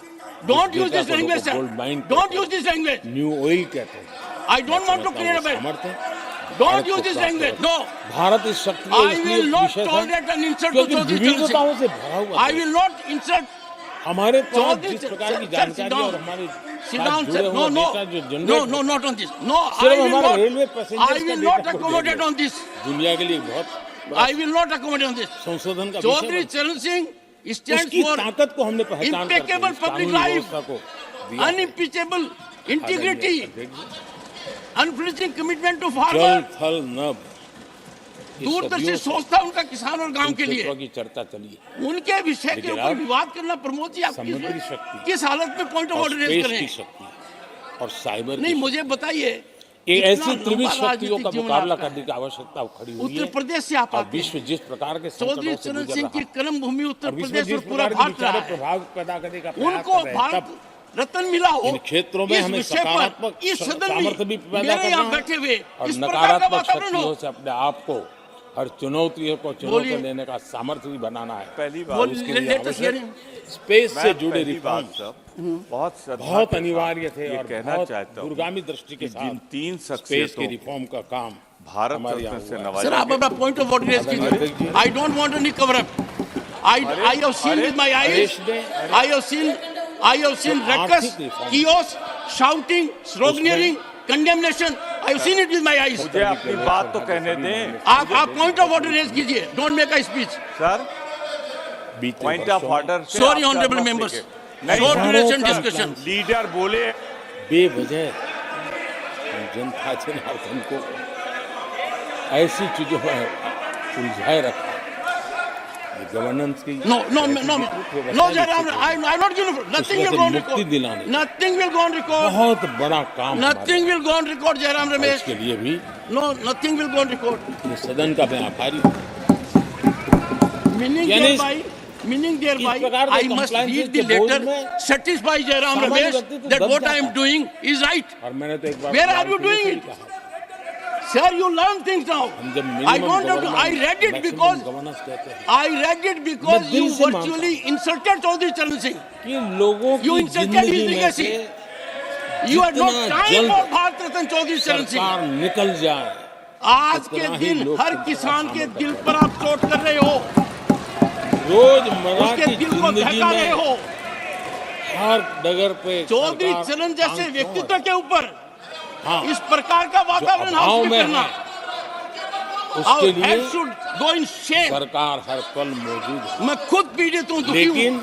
Don't use डेटा this को लोगों language, को sir. गोल्ड माइन Don't कहते use this language. हैं, न्यू ऑयल कहते हैं। I don't want to create a bed. सामर्थ्य Don't भारत use को this प्राप्त language. हो। No. भारत इस शक्ति I इसलिए will not विशेष tolerate है an insult to क्योंकि Chaudhary Charan Singh. विविधताओं से भरा हुआ I है। will not insult हमारे पास Chaudhary जिस Charan प्रकार की Singh. जानकारी और हमारे Sit साथ down, जुड़े sir. हुए No, डेटा जो no. Generate No, no, not on this. No, I सिर्फ will हमारे not. रेलवे पैसेंजर्स I का will डेटा not को accommodate देखिए। on this. दुनिया के लिए बहुत I will not accommodate on this. संशोधन का Chaudhary विषय Charan Singh stands उसकी for ताकत को हमने पहचान करके impeccable इस public कानूनी life, व्यवस्था को दिया है। unimpeachable integrity, देखिए, unflinching commitment to जल farmer. थल नभ इस दूरदर्शी सदियों से सोच था उनका किसान और गांव इन के लिए। क्षेत्रों की चर्चा चली है उनके विषय के लेकिन ऊपर अब विवाद करना प्रमोद जी आप समुद्री शक्ति किस हालत में पॉइंट ऑफ और ऑर्डर रेज स्पेस करें? की शक्ति और साइबर नहीं की मुझे बताइए ये इतना ऐसी त्रिविध लंबा शक्तियों का राजनीतिक जीवन मुकाबला आपका करने की आवश्यकता खड़ी हुई उत्तर है प्रदेश से आप और आते हैं। विश्व जिस प्रकार के चौधरी संकटों से चरण गुजर सिंह रहा की है कर्म भूमि उत्तर और विश्व प्रदेश जिस और पूरा प्रकार के भारत रहा विचारों है, प्रभाव पैदा करने का प्रयास उनको कर रहे हैं, भारत तब रत्न मिला हो इन क्षेत्रों में इस हमें विषय पर सकारात्मक इस सदन सामर्थ्य भी में पैदा मेरे यहाँ करना बैठे है हुए और इस प्रकार का नकारात्मक वातावरण हो। शक्तियों से अपने आप को हर चुनौतियों को चुनौती बोलिए। लेने का सामर्थ्य भी बनाना है। पहली और बात उसके लिए लेटेस्ट आवश्यक हियरिंग स्पेस से मैं जुड़े पहली बात रिफॉर्म्स सब बहुत श्रद्धा बहुत के साथ अनिवार्य थे ये और कहना बहुत चाहता हूं दूरगामी दृष्टि के कि जिन साथ तीन स्पेस के शख्सियतों रिफॉर्म का काम भारत हमारे रत्न यहाँ से हुआ है। नवाजा सर आप अपना पॉइंट ऑफ ऑर्डर रेज कीजिए। I don't want any cover up. I have seen with my eyes. I have seen ruckus, chaos, shouting, sloganeering, condemnation. I have seen it with my eyes. मुझे अपनी बात तो कहने दें आप point of order raise कीजिए। Don't make a speech. Sir बीते point of वर्षों में order Sorry, honorable members. Short duration discussion. Leader बोले बेवजह जनता जनार्दन को ऐसी चीजों में उलझाए रखा ये गवर्नेंस की No, Jairam, I'm not going to. Nothing will go on record. Nothing will go on record. बहुत बड़ा काम Nothing will go on record, Jairam हमारा है। Ramesh. इसके लिए भी No, nothing will go on record. ये सदन का मैं आभारी हूं। Meaning thereby, इस प्रकार के I must compliances read the के बोझ letter, में satisfy Jairam सामान्य Ramesh व्यक्ति तो that दब what जाता I am है। doing is right. और मैंने तो एक बार Where are you लाल किले doing से it? ही कहा, Sir, you learn things now. हम जब I don't have to. I read it because governance कहते हैं I read it because मैं दिल you से मानता virtually insulted Chaudhary Charan Singh. कि लोगों You की insulted जिंदगी his में legacy. से You had no जितना time जल्द for Bharat Ratna Chaudhary Charan Singh. सरकार निकल जाए आज के उतना ही दिन लोग हर तुमसे किसान के आसानी दिल करते पर आप चोट कर रहे हो, रोजमर्रा उसके की दिल को जिंदगी धक्का रहे में हो। हर डगर पे चौधरी सरकार चरण जैसे काम व्यक्तित्व क्यों है? के ऊपर हाँ, इस प्रकार का वातावरण अभाव हाउस में में करना, है, उसके our head लिए should go in shame. सरकार हर पल मौजूद है मैं खुद पीड़ित हूँ, दुखी हूँ। लेकिन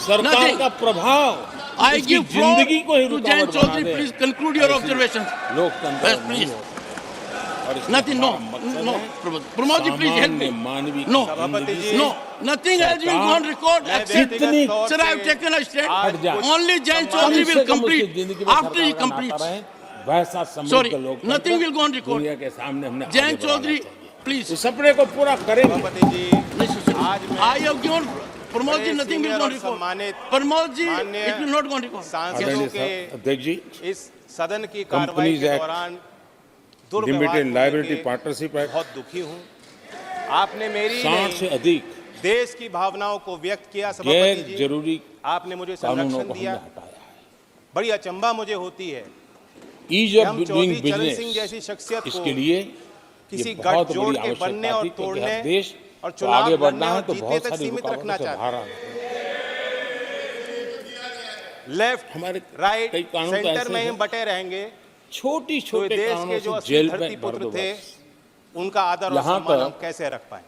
सरकार Nothing. का प्रभाव I उसकी give floor जिंदगी को ही to रुकावट Jain बना Chaudhary. They. Please conclude your ऐसी observations. लोकतंत्र Yes, नहीं please. होता। और इसका Nothing. No, हमारा मकसद no. है Pramod ji, please help सामान्य me. मानवीय No. जिंदगी से No, nothing has been gone record except. जितनी Sir, I have taken a stand. हट जाए। Only Jain कम Chaudhary से will कम उसकी complete जिंदगी में after he सरकार का नाता completes. रहे, वैसा समृद्ध Sorry, लोकतंत्र nothing will go on record. दुनिया के सामने हमने Jain आगे बढ़ाना Chaudhary, चाहिए। please. इस सपने को पूरा करेंगे। I have given Pramod ji, nothing will go on record. Pramod ji, it will not go on record. आदरणीय साहब, अध्यक्ष जी, इस सदन की कार्रवाई कंपनीज के एक्ट, दौरान लिमिटेड लायबिलिटी पार्टनरशिप एक्ट, बहुत दुखी हूं। आपने मेरी 60 से अधिक देश की भावनाओं को व्यक्त किया सभापति गैर जी। जरूरी आपने मुझे कानूनों संरक्षण को दिया। हमने हटाया है। बड़ी अचंभा मुझे होती है ईज कि ऑफ हम डूइंग चौधरी चरण सिंह जैसी बिजनेस, शख्सियत इसके को लिए किसी ये बहुत गठजोड़ बड़ी के बनने आवश्यकता और थी, क्योंकि तोड़ने हर देश और को चुनाव आगे लड़ने बढ़ना है और तो जीतने बहुत तक सारी सीमित रुकावटों रखना से चाहते बाहर हैं। आना है। लेफ्ट हमारे राइट कई कानून तो सेंटर ऐसे में हैं, हम बटे रहेंगे छोटी तो छोटे देश कानूनों के जो से असली जेल धरती में भर पुत्र दो थे बस। उनका आदर और यहाँ सम्मान तक हम कैसे रख पाए।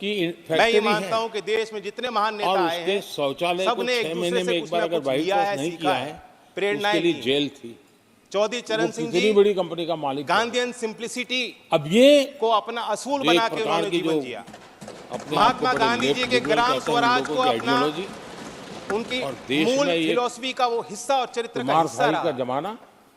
कि मैं ये फैक्ट्री मानता है हूं कि देश में जितने महान और नेता आए उसके हैं शौचालय को सबने 6 एक महीने दूसरे में से एक कुछ बार ना अगर कुछ वाइट लिया वॉश है, नहीं सीखा किया है, है तो प्रेरणाएं उसके लिए की। जेल थी। चौधरी चरण वो सिंह कितनी जी बड़ी कंपनी का मालिक था। गांधीयन सिंप्लिसिटी अब ये को अपना असूल एक बना के प्रकार उन्होंने की जीवन जो जिया। अपने महात्मा आप को बड़े गांधी जी लेफ्ट के लिबरल ग्राम कहते हैं, उन स्वराज लोगों को की अपना आइडियोलॉजी उनकी और देश मूल में ये फिलॉसफी का वो हिस्सा और चरित्र का कुमार हिस्सा भाई का रहा। जमाना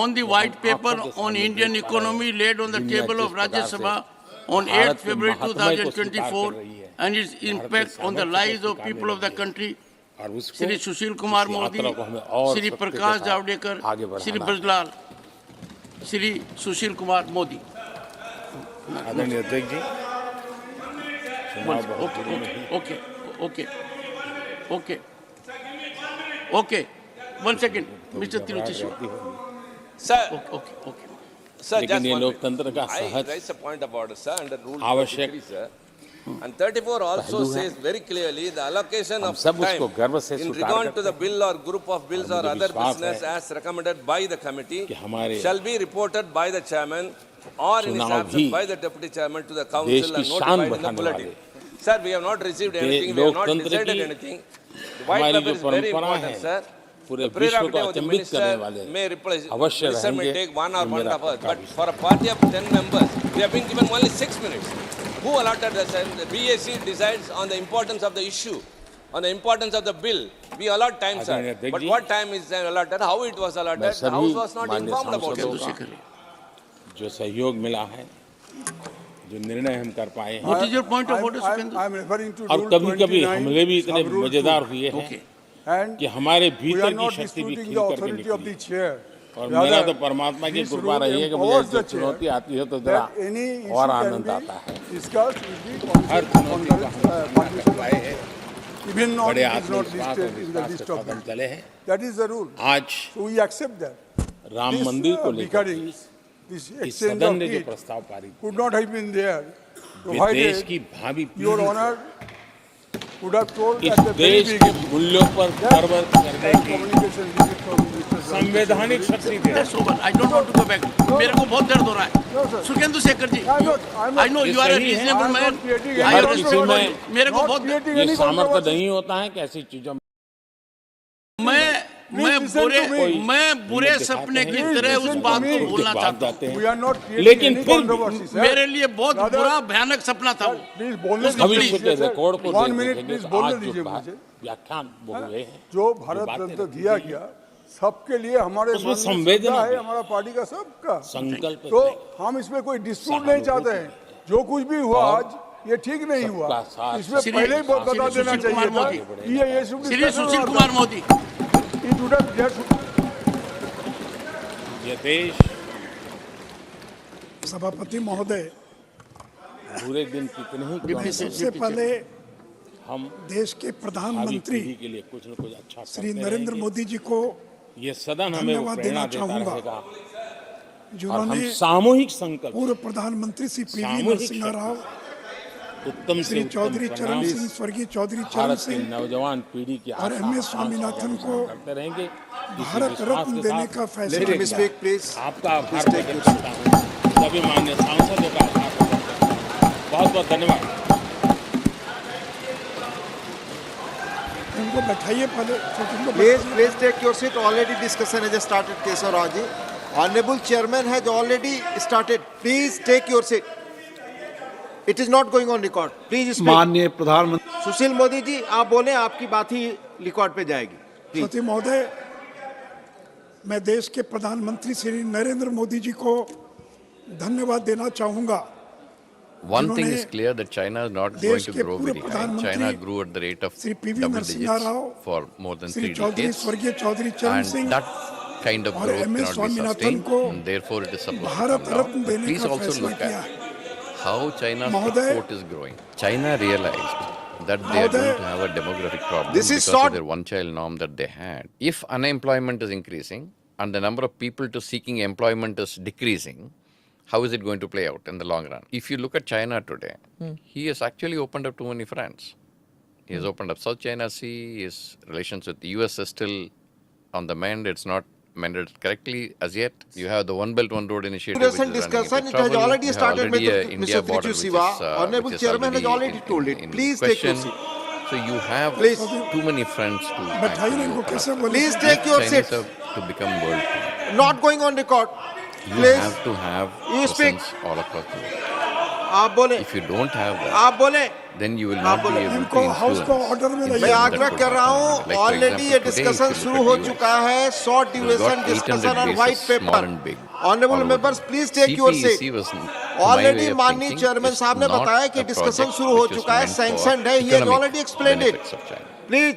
on the white paper on Indian economy laid on the table of Rajya Sabha on 8 February 2024 and its impact on the lives of people of the country और उसको श्री सुशील कुमार इस मोदी, यात्रा को हमें और श्री सख्ती के प्रकाश साथ जावड़ेकर, आगे बढ़ाना श्री है। ब्रजलाल, श्री सुशील कुमार मोदी। आदरणीय अध्यक्ष जी, चुनाव बहुत ओके जल्दी में ही okay okay okay okay 1 second mister Tiruchi रहती होगी। Sir, okay okay okay sir, लेकिन just ये one minute. लोकतंत्र का I सहज raise a point about it, sir, under Rule आवश्यक 33, sir. And 34 also पहलू है। says very clearly the allocation हम of सब time उसको गर्व से in स्वीकार regard to करते the हैं। bill or group of bills or मुझे other विश्वास business है as recommended by the committee कि हमारे shall be reported by the chairman or in his चुनाव absence भी by the deputy chairman to the देश council की and शान notified in the बढ़ाने bulletin. वाले Sir, we have not received anything, we have not लोकतंत्र decided की anything. The white हमारी paper जो is very परंपरा important, है, sir. पूरे The विश्व को prerogative of the अचंभित करने minister वाले may replace, अवश्य minister may रहेंगे। take 1 or ये 1 मेरा hour, पक्का but विश्वास for a party of 10 members, we have been given only 6 minutes. Who allotted the time? The BAC decides on the importance of the issue, on the importance of the bill. We allot time, sir. आदरणीय अध्यक्ष But ji, what time is allotted? How it was मैं allotted? The सभी House was not माननीय informed about सांसदों it. का जो सहयोग मिला है, जो निर्णय हम कर पाए हैं, What is your point of order, Sukhendu? I am referring to और Rule कभी-कभी 29, हमले भी इतने sub-rule मजेदार 2. हुए हैं Okay. And कि हमारे we are भीतर की not शक्ति भी disputing खिल the करके authority of the निकली। chair. और Rather, मेरा तो परमात्मा की this कृपा rule रही है कि मुझे empowers जो the chair चुनौती आती है तो जरा that any issue और can आनंद be आता है। discussed with the हर चुनौती का हम सामना कर participation, पाए हैं, even not बड़े it is not आत्मविश्वास और listed in the विश्वास list के of कदम bills. चले हैं। That is the rule. आज So we accept that. Ram This मंदिर को लेकर bickerings, this इस exchange सदन of ने जो heat प्रस्ताव पारित could not have been there, किया, देश provided की भावी Your पीढ़ी Honor would have told इस at the very देश के beginning मूल्यों पर गर्व करने that की communication this is from Mr. संवैधानिक शक्ति दे। That's over. I don't want to go back. मेरे को बहुत दर्द हो रहा No, है। sir. Sukhendu Shekhar ji, I'm not- I know ये you are a सही है। reasonable I'm man. not creating I any her also किसी know में you. मेरे को not बहुत creating ये any सामर्थ्य controversy. नहीं होता है कि ऐसी चीजों में मैं listen to me. मैं बुरे दिखाते सपने की हैं, तरह उस listen to बात me. को भूलना भाग चाहता हूँ। जाते हैं। We are not creating लेकिन any फिर भी controversy, sir. मेरे लिए बहुत Rather- बुरा भयानक सपना था वो। Please बोलने उसको दीजिए भविष्य के मुझे, sir. रिकॉर्ड को 1 minute देखेंगे please तो बोलने आज जो दीजिए मुझे। व्याख्यान वो हुए हैं, जो जो भारत बातें रत्न रखी दिया गई, गया सबके लिए हमारे उसमें मन में संवेदना श्रद्धा है, भी। हमारा पार्टी का सबका संकल्प तो थे। हम इसमें कोई डिस्प्यूट नहीं चाहते हैं। जो कुछ भी हुआ और आज ये ठीक नहीं हुआ, सबका साथ, इसमें श्री- पहले ही श्री बता देना सुशील चाहिए कुमार था मोदी। कि ये शुभ श्री discussion सुशील होता। Kumar Modi, It would have- there should- ये देश सभापति महोदय, पूरे दिन कितने ही क्यों न सबसे पहले हम देश के भावी प्रधानमंत्री पीढ़ी के लिए कुछ न कुछ अच्छा श्री करते नरेंद्र रहेंगे। मोदी जी को ये सदन हमें वो धन्यवाद प्रेरणा देना देता चाहूंगा, रहेगा और हम जिन्होंने सामूहिक संकल्प पूर्व प्रधानमंत्री श्री पीवी सामूहिक नरसिंह राव, उत्तम से श्री उत्तम चौधरी चरण परिणाम सिंह, स्वर्गीय चौधरी चरण भारत की सिंह नौजवान पीढ़ी की और आशा, MS स्वामीनाथन को करते रहेंगे। इसी भारत विश्वास रत्न के देने साथ का फैसला किया। आपका आभार व्यक्त करता हूँ, सभी माननीय सांसदों का आभार व्यक्त करता हूँ। बहुत बहुत धन्यवाद। उनको बैठाइए पहले, उनको Please take your seat. Already discussion has started, Keshav Rao ji. Honorable Chairman has already started. Please take your seat. It is not going on record. Please speak. माननीय प्रधानमंत्री सुशील मोदी जी, आप बोले, आपकी बात ही रिकॉर्ड पे जाएगी। Please. सभापति महोदय, मैं देश के प्रधानमंत्री श्री नरेंद्र मोदी जी को धन्यवाद देना चाहूंगा। One thing is clear that China is not going to grow very high. China grew at the rate of Shri PV double Narasimha digits Rao, for more than Shri 3 Chaudhary decades. स्वर्गीय चौधरी चरण And Singh that kind of और growth MS cannot be Swaminathan sustained, को and therefore it is supposed to Bharat come down. Ratna But देने please का also फैसला look किया at है। how China's महोदय, export is growing. China realized that they are going to have a demographic problem This is because not- of their one-child norm that they had. If unemployment is increasing and the number of people to seeking employment is decreasing, how is it going to play out in the long run? If you look at China today, he has actually opened up too many fronts. He has opened up South China Sea, his relations with the US is still on the mend, it's not mended correctly as yet. You have the One Belt, One Road initiative. which is Recent running discussion, into it has trouble. already You have started, already a Mr. India border, Trichu which Siva. is, Honorable which is Chairman has already told it. in Please take your question. seat. So you have Please. too many fronts to बैठाइए actually इनको, open कैसे up. बोले? Please take your Chinese seat. have to become world power. Not going on record. You Please. have to have You speak. presence all across the world. आप बोले, If you don't have that, आप बोले, then you will आप not be बोले। able to इनको house को influence. Order में the मैं लाइए। change that आग्रह could कर रहा happen. हूँ, Like for ऑलरेडी example, ये today डिस्कशन if you शुरू look हो at US, चुका है, short got duration 800 discussion on bases, white small paper. and big, honourable all over members, the please take your CPEC seat. was, to my already way of माननीय thinking, chairman is साहब ने not बताया कि a discussion project शुरू हो which is चुका है, meant for sanction है, he has economic already explained it. benefits of China. Please,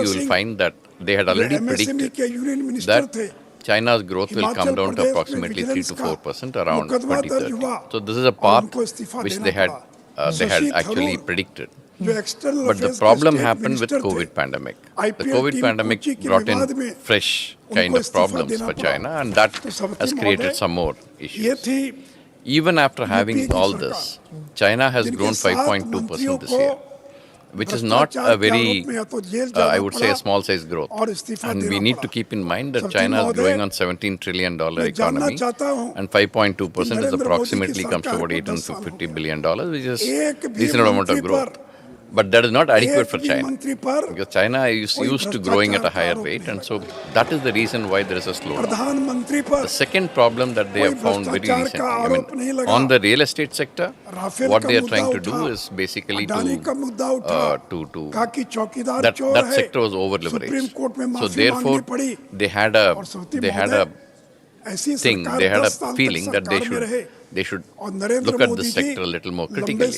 you will find that they had already predicted that China's growth will come down to approximately 3 to 4% around 2030. So this is a path which they had actually predicted. But the problem happened with COVID pandemic. The COVID pandemic brought in fresh kind of problems for China, and that has created some more issues. even after having all this, China has grown 5.2% this year, which is not a very, I would say, a small size growth. And we need to keep in mind that China is growing on $17 trillion economy, and 5.2% is approximately comes to about $850 billion, which is a decent amount of growth. But that is not adequate for China, because China is used to growing at a higher rate, and so that is the reason why there is a slowdown. The second problem that they have found very recently, I mean, on the real estate sector, what they are trying to do is basically that sector was over-leveraged. So therefore, they had a feeling that they should look at this sector a little more critically.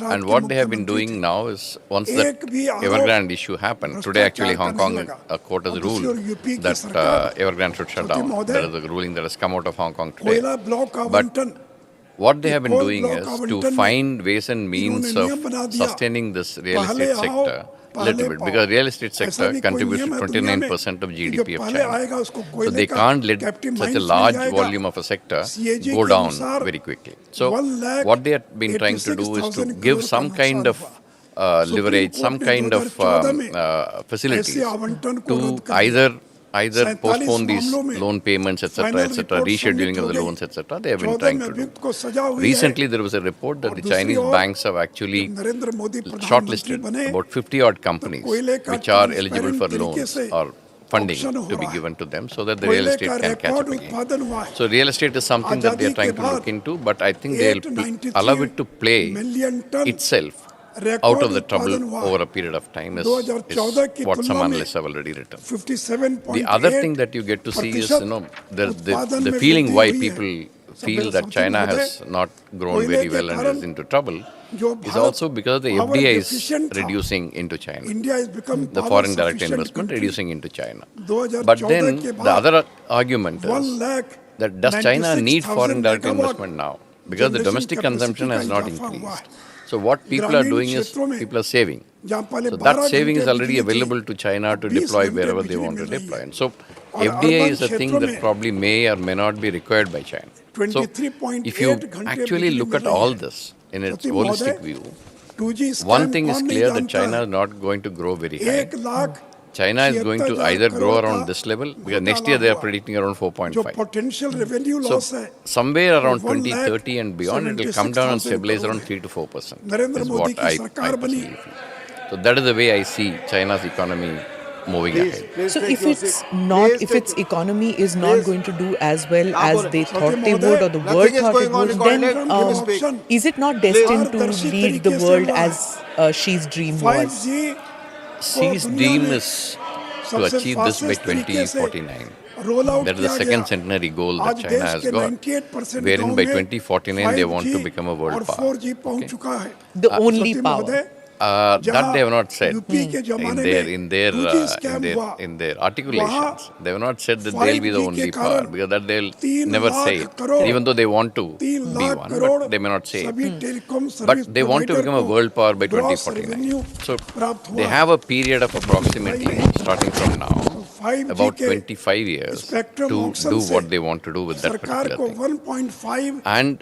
And what they have been doing now is, once that Evergrande issue happened, today actually Hong Kong court has ruled that Evergrande should shut down. That is a ruling that has come out of Hong Kong today. But what they have been doing is to find ways and means of sustaining this real estate sector a little bit, because real estate sector contributes to 29% of GDP of China. So they can't let such a large volume of a sector go down very quickly. So what they have been trying to do is to give some kind of leverage, some kind of facilities to either postpone these loan payments, etc., rescheduling of the loans, etc. They have been trying to do. Recently, there was a report that the Chinese banks have actually shortlisted about 50-odd companies which are eligible for loans or funding to be given to them, so that the real estate can catch up again. So real estate is something that they are trying to look into, but I think they will allow it to play itself out of the trouble over a period of time is what some analysts have already written. The other thing that you get to see is, the feeling why people feel that China has not grown very well and is into trouble is also because the FDI is reducing into China. The foreign direct investment reducing into China. But then the other argument is that does China need foreign direct investment now? Because the domestic consumption has not increased. So what people are doing is people are saving. So that saving is already available to China to deploy wherever they want to deploy. And so FDI is a thing that probably may or may not be required by China. So if you actually look at all this in its holistic view, one thing is clear, that China is not going to grow very high. China is going to either grow around this level, because next year they are predicting around 4.5. So somewhere around 2030 and beyond, it will come down and stabilize around 3 to 4%. Is what I personally feel. So that is the way I see China's economy moving ahead. So if its economy is not going to do as well as they thought they would, or the world thought it would, then is it not destined to lead the world as Xi's dream was? Xi's dream is to achieve this by 2049. That is the second centenary goal that China has got, wherein by 2049 they want to become a world power. Okay? The only power. That they have not said in their articulations. They have not said that they'll be the only power, because that they'll never say it, even though they want to be one, but they may not say it. But they want to become a world power by 2049. So they have a period of approximately, starting from now, about 25 years to do what they want to do with that particular thing. And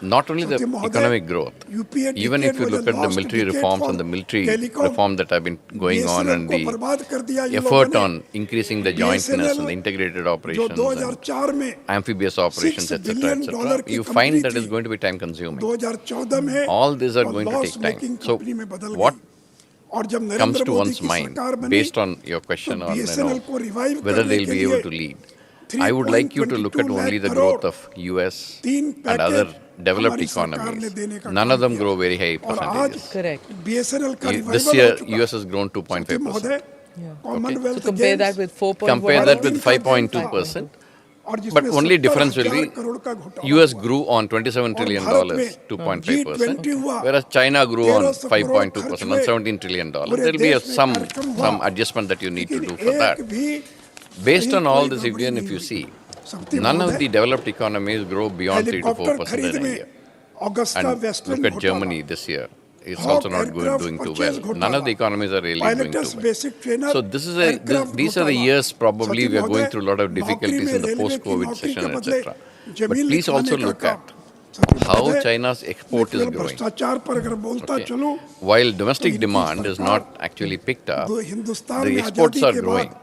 not only the economic growth, even if you look at the military reforms and the military reform that have been going on, and the effort on increasing the jointness and the integrated operations and amphibious operations, etc., you find that it's going to be time consuming. All these are going to take time. So what comes to one's mind, based on your question on whether they'll be able to lead, I would like you to look at only the growth of US and other developed economies. None of them grow very high percentages. Correct. This year, US has grown 2.5%. So compare that with 4.1%. Compare that with 5.2%. But only difference will be US grew on $27 trillion, 2.5%, whereas China grew on 5.2%, on $17 trillion. There will be some adjustment that you need to do for that. Based on all this, even if you see, none of the developed economies grow beyond 3 to 4% in a year. And look at Germany this year. is also not doing too well. None of the economies are really doing too well. So these are the years probably we are going through a lot of difficulties in the post-COVID session, etc. But please also look at how China's export is growing. Okay. While domestic demand is not actually picked up, the exports are growing.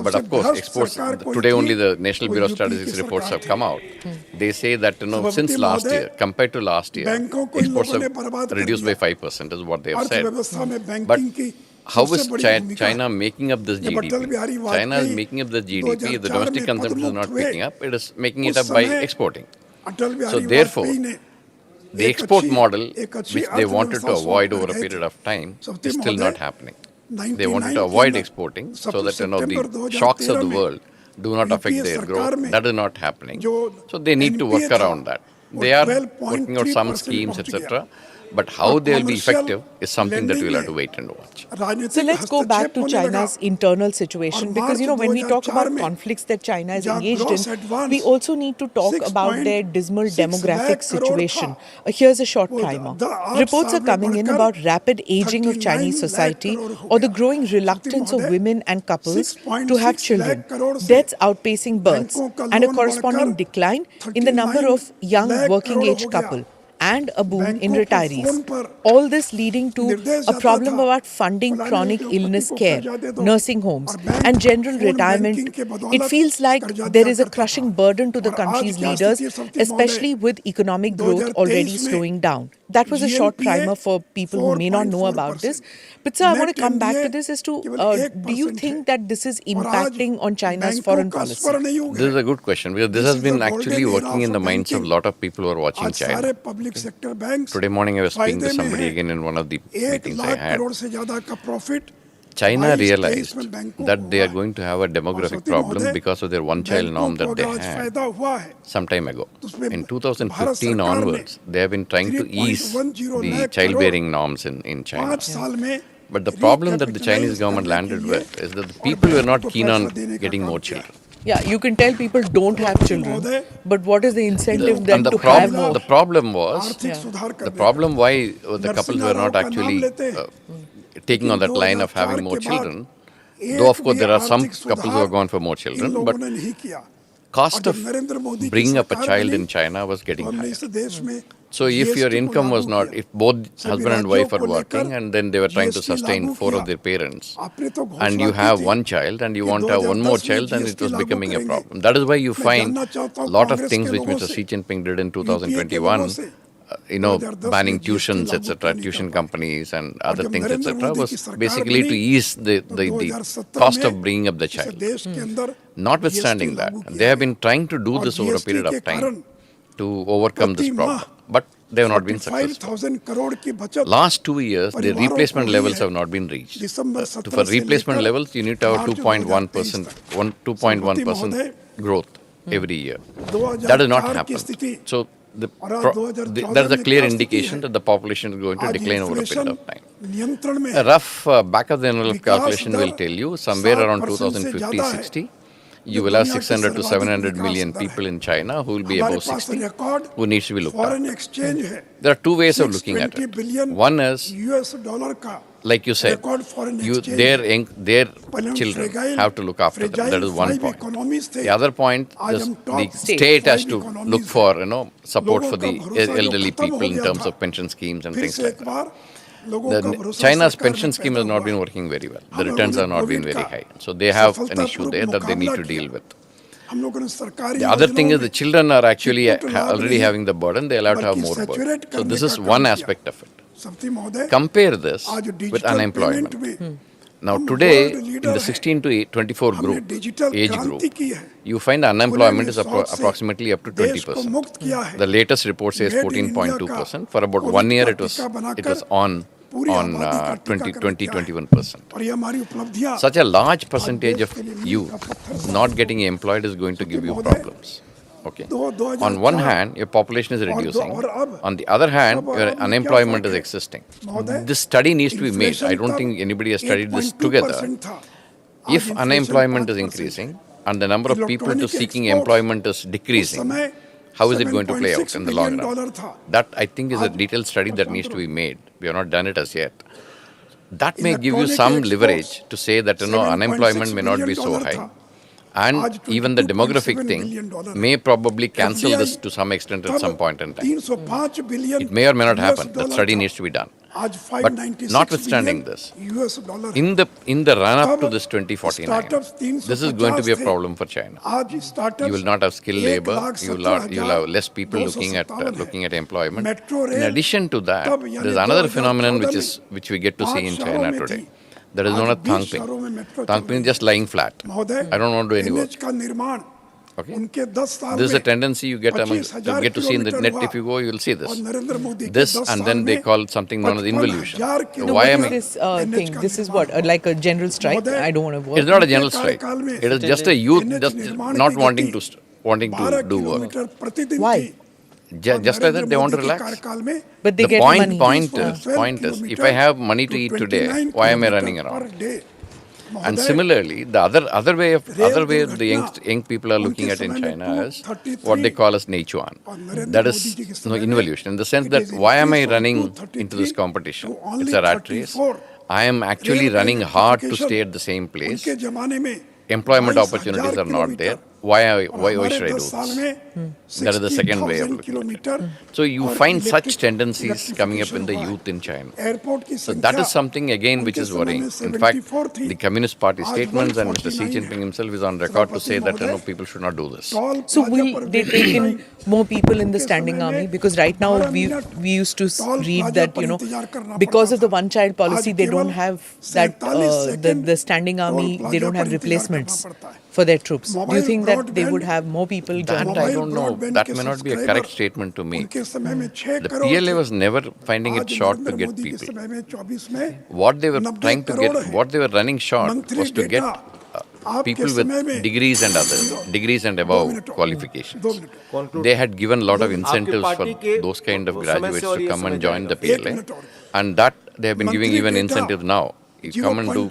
But of course, exports, today only the National Bureau of Statistics reports have come out. They say that since last year, compared to last year, exports have reduced by 5% is what they have said. But how is China making up this GDP? China is making up this GDP. If the domestic consumption is not picking up, it is making it up by exporting. So therefore, the export model, which they wanted to avoid over a period of time, is still not happening. They wanted to avoid exporting so that the shocks of the world do not affect their growth. That is not happening. So they need to work around that. They are working out some schemes, etc. But how they will be effective is something that we'll have to wait and watch. So let's go back to China's internal situation, because when we talk about conflicts that China is engaged in, we also need to talk about their dismal demographic situation. Here's a short primer. Reports are coming in about rapid aging of Chinese society or the growing reluctance of women and couples to have children, deaths outpacing births, and a corresponding decline in the number of young working age couples, and a boom in retirees. All this leading to a problem about funding chronic illness care, nursing homes, and general retirement. It feels like there is a crushing burden to the country's leaders, especially with economic growth already slowing down. That was a short primer for people who may not know about this. But sir, I want to come back to this as to, do you think that this is impacting on China's foreign policy? This is a good question, because this has been actually working in the minds of a lot of people who are watching China. Today morning I was speaking to somebody again in one of the meetings I had. China realized that they are going to have a demographic problem because of their one-child norm that they had some time ago. In 2015 onwards, they have been trying to ease the childbearing norms in China. But the problem that the Chinese government landed with is that the people were not keen on getting more children. Yeah, you can tell people don't have children, but what is the incentive then to have more? The problem was, the problem why the couples were not actually taking on that line of having more children, though of course there are some couples who have gone for more children, but cost of bringing up a child in China was getting higher. So if your income was not, if both husband and wife are working and then they were trying to sustain 4 of their parents, and you have one child and you want to have one more child, then it was becoming a problem. That is why you find a lot of things which Mr. Xi Jinping did in 2021, banning tuitions, etc., tuition companies and other things, etc., was basically to ease the cost of bringing up the child. Notwithstanding that, they have been trying to do this over a period of time to overcome this problem, but they have not been successful. Last 2 years, the replacement levels have not been reached. For replacement levels, you need to have 2.1% growth every year. That has not happened. So that is a clear indication that the population is going to decline over a period of time. A rough back-of-the-envelope calculation will tell you somewhere around 2050-60, you will have 600 to 700 million people in China who will be above 60, who needs to be looked after. There are 2 ways of looking at it. One is, like you said, their children have to look after them. That is one point. The other point is the state has to look for support for the elderly people in terms of pension schemes and things like that. China's pension scheme has not been working very well. The returns have not been very high. So they have an issue there that they need to deal with. The other thing is the children are actually already having the burden. They are allowed to have more burden. So this is one aspect of it. Compare this with unemployment. Now today, in the 16 to 24 age group, you find the unemployment is approximately up to 20%. The latest report says 14.2%. For about 1 year, it was on 21%. Such a large percentage of youth not getting employed is going to give you problems. Okay. On one hand, your population is reducing. On the other hand, your unemployment is existing. This study needs to be made. I don't think anybody has studied this together. If unemployment is increasing and the number of people seeking employment is decreasing, how is it going to play out in the long $7.6 run? था. That, I think, is a detailed study that needs to be made. We have not done it as yet. That may give you some leverage to say that, unemployment may not be so high. And even the demographic thing may probably cancel this to some extent at some point in time. $305 billion. It may or may not happen. That study needs to be done. But notwithstanding this, in the run-up to this 2049, this is going to be a problem for China. You will not have skilled labor. You will have less people looking at employment. In addition to that, there is another phenomenon which we get to see in China today. That is known as thangping. Thangping is just lying flat. I don't want to do any work. Okay. This is a tendency you get to see in the net. If you go, you will see this. This, and then they call something known as involution. So why am I? This thing? This is what, like a general strike? I don't want to work. It's not a general strike. It is just a youth just not wanting to do work. Why? Just like that, they want to relax. But they The get money. point is, if I have money to eat today, why am I running around? And similarly, the other way the young people are looking at in China is what they call as Neichuan. That is involution, in the sense that why am I running into this competition? It's a rat race. I am actually running hard to stay at the same place. Employment opportunities are not there. Why should I do this? That is the second way of looking at it. So you find such tendencies coming up in the youth in China. So that is something again which is worrying. In fact, the Communist Party statements and Mr. Xi Jinping himself is on record to say that people should not do this. So will they take in more people in the standing army? Because right now we used to read that because of the one-child policy they don't have that the standing army, they don't have replacements for their troops. Do you think that they would have more people join? That I don't know. That may not be a correct statement to make. The PLA was never finding it short to get people. What they were trying to get, what they were running short was to get people with degrees and above qualifications. They had given a lot of incentives for those kind of graduates to come and join the PLA, and that they have been giving even incentives now. You come and do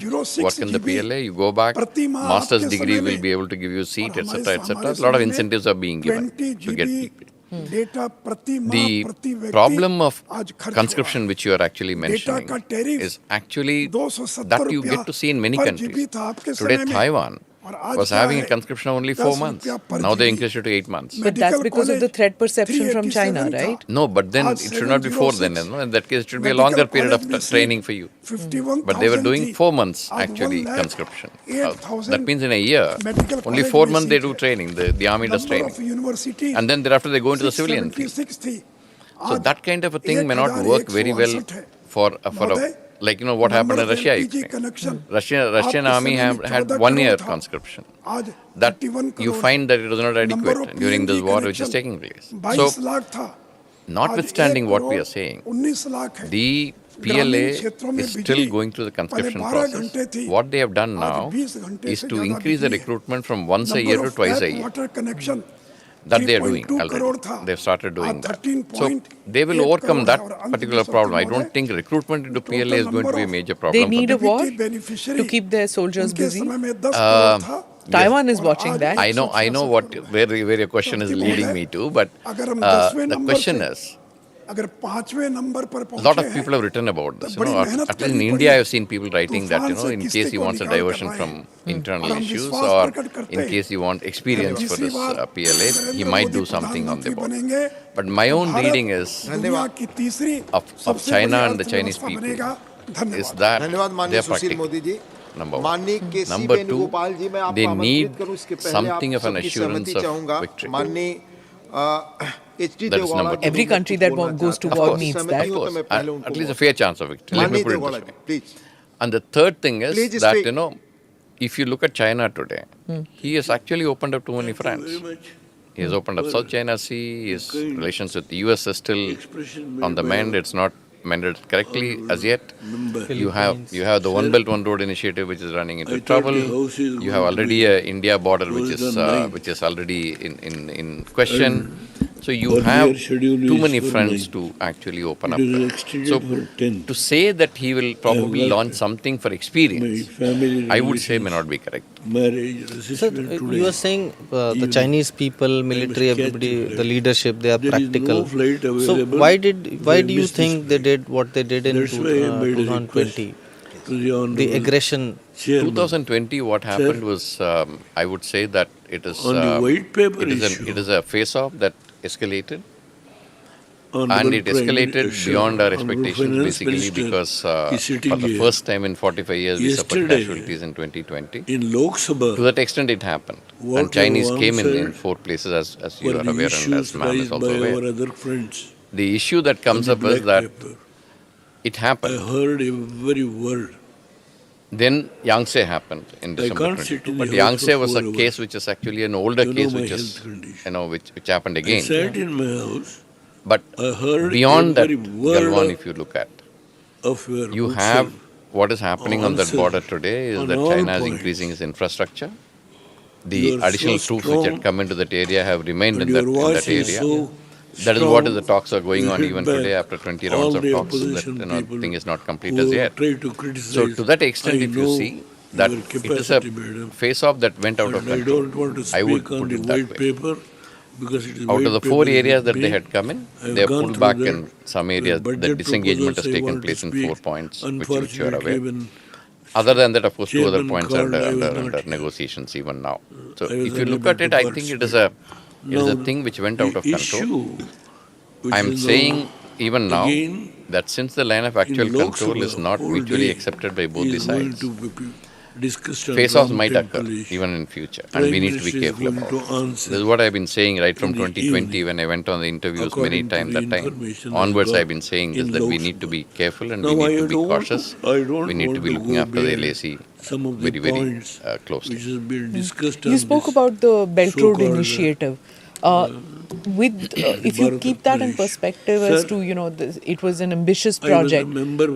work in the PLA, you go back, master's degree will be able to give you a seat, etc., etc. A lot of incentives are being given to get people. The problem of conscription which you are actually mentioning is actually that you get to see in many countries. Today, Taiwan was having a conscription of only 4 months. Now they increased it to 8 months. But that's because of the threat perception from China, right? No, but then it should not be 4 then. In that case, it should be a longer period of training for you. But they were doing 4 months actually conscription. That means in a year, only 4 months they do training. The army does training. And then thereafter they go into the civilian field. So that kind of a thing may not work very well for like what happened in Russia. Russian army had 1 year conscription. That you find that it was not adequate during this war which is taking place. So, notwithstanding what we are saying, the PLA is still going through the conscription process. What they have done now is to increase the recruitment from once a year to twice a year. That they are doing already. They have started doing that. So they will overcome that particular problem. I don't think recruitment into PLA is going to be a major problem. They need a war to keep their soldiers busy. Taiwan is watching that. I know where your question is leading me to, but the question is, a lot of people have written about this. At least in India, I have seen people writing that, in case he wants a diversion from internal issues or in case he wants experience for this PLA, he might do something on the board. But my own reading is of China and the Chinese people is that they are practical. Number one. Number two, they need something of an assurance of victory. That is number two. Every country that goes to war needs that. Of course, at least a fair chance of victory. Let me put it this way. And the third thing is that, if you look at China today, he has actually opened up too many fronts. He has opened up South China Sea, his relations with the US is still on the mend, it's not mended correctly as yet. You have the One Belt One Road initiative which is running into trouble. You have already a India border which is already in question. So you have too many fronts to actually open up. So to say that he will probably launch something for experience, I would say may not be correct. Sir, you are saying the Chinese people, military, everybody, the leadership, they are practical. So why do you think they did what they did in 2020? The aggression. 2020, what happened was, I would say that it is a face-off that escalated. And it escalated beyond our expectations basically because for the first time in 45 years we suffered casualties in 2020. In Loksabha, to that extent it happened. And Chinese came in 4 places as you are aware and as ma'am is also aware. The issue that comes up is that it happened. I heard every word. Then Yangtze happened in December 22. But Yangtze was a case which is actually an older case which is, which happened again. I sat in my house. But beyond that, Galwan, if you look at, you have what is happening on that border today is that China is increasing its infrastructure. The additional troops which had come into that area have remained in that area. That is what the talks are going on even today after 20 rounds of talks. That thing is not complete as yet. So to that extent, if you see that it is a face-off that went out of control, I would put it that way. Out of the 4 areas that they had come in, they have pulled back in some areas. The disengagement has taken place in 4 points, which you are aware. Other than that, of course, 2 other points are under negotiations even now. So if you look at it, I think it is a thing which went out of control. I am saying even now that since the line of actual control is not mutually accepted by both the sides, face-offs might occur even in future, and we need to be careful about it. This is what I've been saying right from 2020 when I went on the interviews many times. That time onwards, I've been saying this, that we need to be careful and we need to be cautious. We need to be looking after the LAC very, very closely. You spoke about the Belt Road Initiative. If you keep that in perspective as to, it was an ambitious project,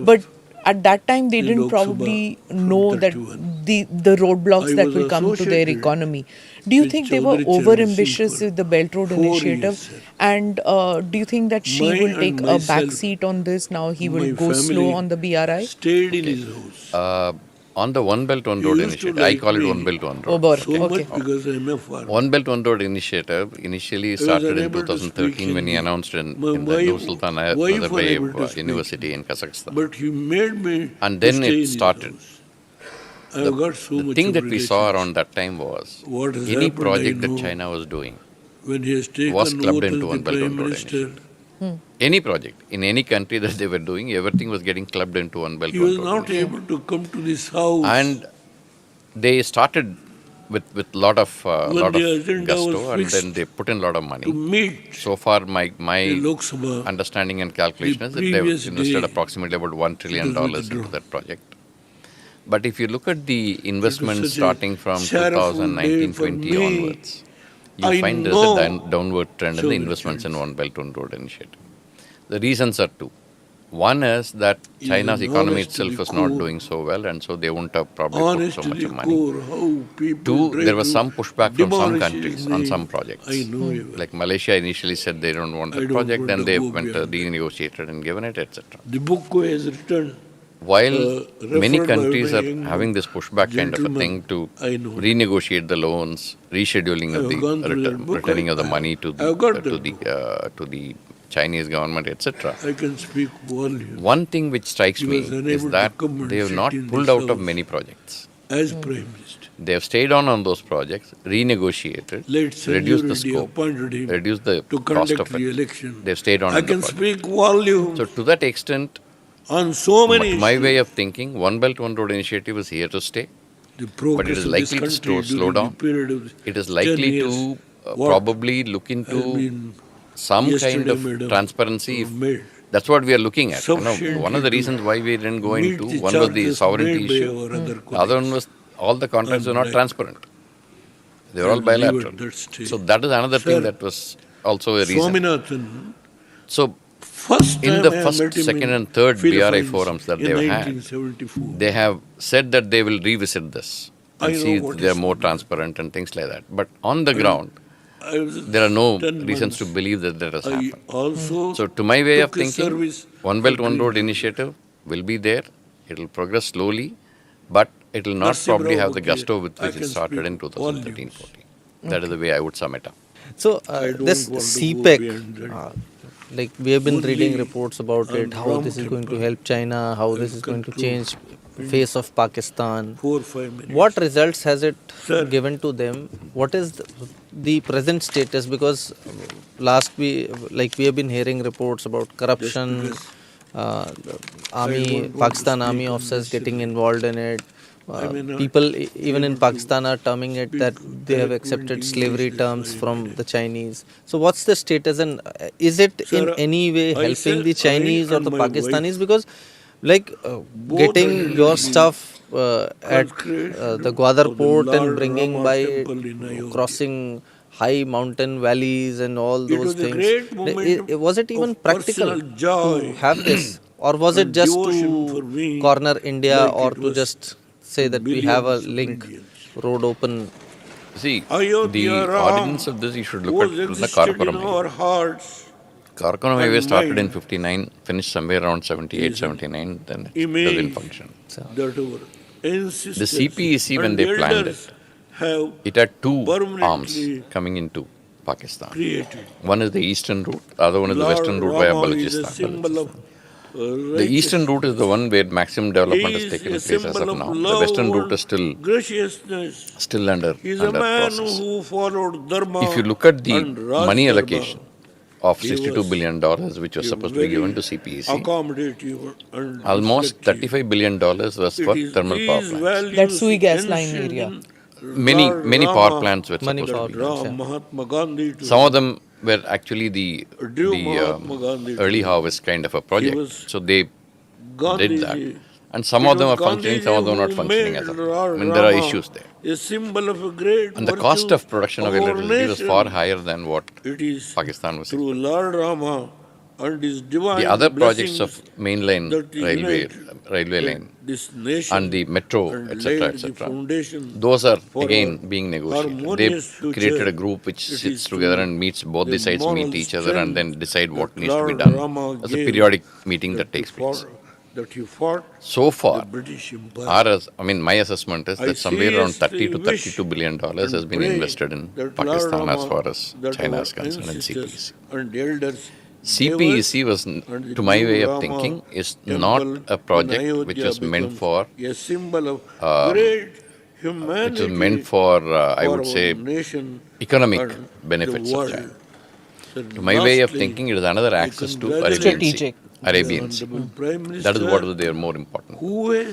but at that time they didn't probably know that the roadblocks that will come to their economy. Do you think they were over-ambitious with the Belt Road Initiative? And do you think that Xi will take a back seat on this? Now he will go slow on the BRI? Stayed in his house. On the One Belt One Road Initiative, I call it One Belt One Road. Because I'm a farmer. One Belt One Road Initiative initially started in 2013 when he announced in the Nur Sultan Nazarbayev University in Kazakhstan. But he made me and then it started. The thing that we saw around that time was any project that China was doing was clubbed into One Belt One Road Initiative. Any project in any country that they were doing, everything was getting clubbed into One Belt One Road. He was not able to come to this house. And they started with lot of gusto, and then they put in a lot of money. So far, my understanding and calculation is that they've invested approximately about $1 trillion into that project. But if you look at the investment starting from 2019-20 onwards, you find there's a downward trend in the investments in One Belt One Road Initiative. The reasons are 2. One is that China's economy itself is not doing so well, and so they won't have probably put so much money. 2, there was some pushback from some countries on some projects. Like Malaysia initially said they don't want the project, then they went renegotiated and given it, etc. The book was written. While many countries are having this pushback kind of a thing to renegotiate the loans, rescheduling of the returning of the money to the Chinese government, etc. I can speak volume. One thing which strikes me is that they have not pulled out of many projects. As Prime Minister, they have stayed on those projects, renegotiated, reduced the scope, reduced the cost of it. They have stayed on. I can speak volume. So to that extent, on so many my way of thinking, One Belt One Road Initiative is here to stay, but it is likely to slow down. It is likely to probably look into some kind of transparency. That's what we are looking at. One of the reasons why we didn't go into, one was the sovereignty issue. The other one was all the contracts were not transparent. They were all bilateral. So that is another thing that was also a reason. So in the first, second and third BRI forums that they have had, they have said that they will revisit this and see if they are more transparent and things like that. But on the ground, there are no reasons to believe that that has happened. So to my way of thinking, One Belt, One Road initiative will be there. It will progress slowly, but it will not probably have the gusto with which it started in 2013-14. That is the way I would sum it up. So this CPEC, like we have been reading reports about it, how this is going to help China, how this is going to change face of Pakistan. What results has it given to them? What is the present status? Because we have been hearing reports about corruption, Pakistan army officers getting involved in it. People even in Pakistan are terming it that they have accepted slavery terms from the Chinese. So what's the status, and is it in any way helping the Chinese or the Pakistanis? Because getting your stuff at the Gwadar port and bringing by crossing high mountain valleys and all those things, was it even practical to have this, or was it just to corner India or to just say that we have a link, road open? See, the origins of this you should look at the Karakoram Highway. Karakoram Highway started in 59, finished somewhere around 78, 79, then it doesn't function. The CPEC, when they planned it had two arms coming into Pakistan. One is the eastern route, the other one is the western route via Balochistan. The eastern route is the one where maximum development has taken place as of now. The western route is still under process. If you look at the money allocation of $62 billion, which was supposed to be given to CPEC, almost $35 billion was for thermal power plants. That Sui gas line area. Many power plants were supposed to be. Some of them were actually the early harvest kind of a project. So they did that. And some of them are functioning, some of them are not functioning as of now. I mean, there are issues there. And the cost of production of electricity was far higher than what Pakistan was expecting. The other projects of mainline railway line and the metro, etc., those are again being negotiated. They've created a group which sits together and meets, both the sides meet each other and then decide what needs to be done. It's a periodic meeting that takes place. So far, my assessment is that somewhere around $30 to $32 billion has been invested in Pakistan as far as China is concerned in CPEC. CPEC was, to my way of thinking, is not a project which was meant for, I would say, economic benefits of China. To my way of thinking, it is another access to Arabian Sea. That is what they are more important.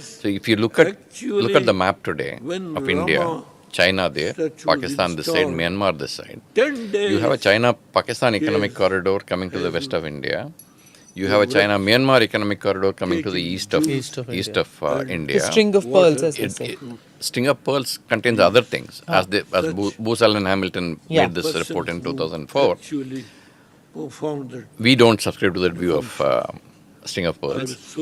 So if you look at the map today of India, China there, Pakistan this side, Myanmar this side. You have a China-Pakistan economic corridor coming to the west of India. You have a China-Myanmar economic corridor coming to the east of India. The string of pearls, as they say. String of pearls contains other things. As Booz Allen Hamilton made this report in 2004, we don't subscribe to that view of string of pearls.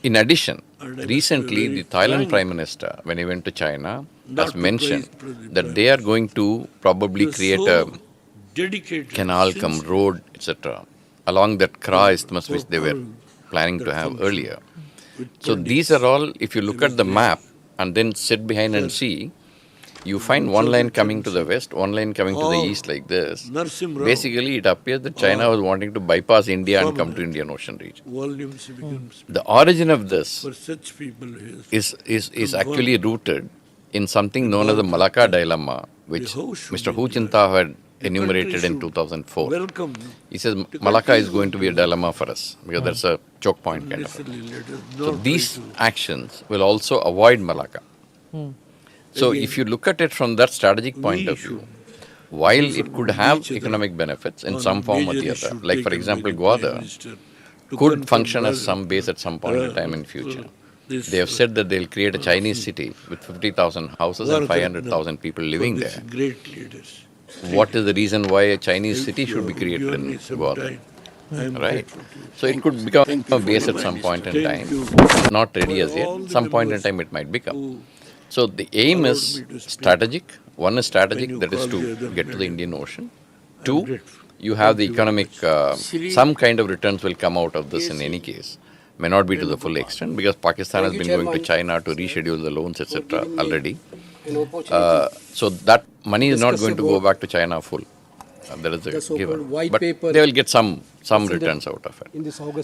In addition, recently the Thailand Prime Minister, when he went to China, has mentioned that they are going to probably create a canal come road, etc., along that Kra Isthmus which they were planning to have earlier. So these are all, if you look at the map and then sit behind and see, you find one line coming to the west, one line coming to the east like this. Basically, it appears that China was wanting to bypass India and come to Indian Ocean region. The origin of this is actually rooted in something known as the Malacca dilemma, which Mr. Hu Jintao had enumerated in 2004. He says Malacca is going to be a dilemma for us because that's a choke point kind of thing. So these actions will also avoid Malacca. So if you look at it from that strategic point of view, while it could have economic benefits in some form or the other, like for example Gwadar could function as some base at some point in time in future. They have said that they'll create a Chinese city with 50,000 houses and 500,000 people living there. What is the reason why a Chinese city should be created in Gwadar? Right? So it could become a base at some point in time. Not ready as yet. Some point in time it might become. So the aim is strategic. One is strategic, that is to get to the Indian Ocean. Two, you have the economic, some kind of returns will come out of this in any case. May not be to the full extent because Pakistan has been going to China to reschedule the loans, etc. already. So that money is not going to go back to China full. There is a given. But they will get some returns out of it.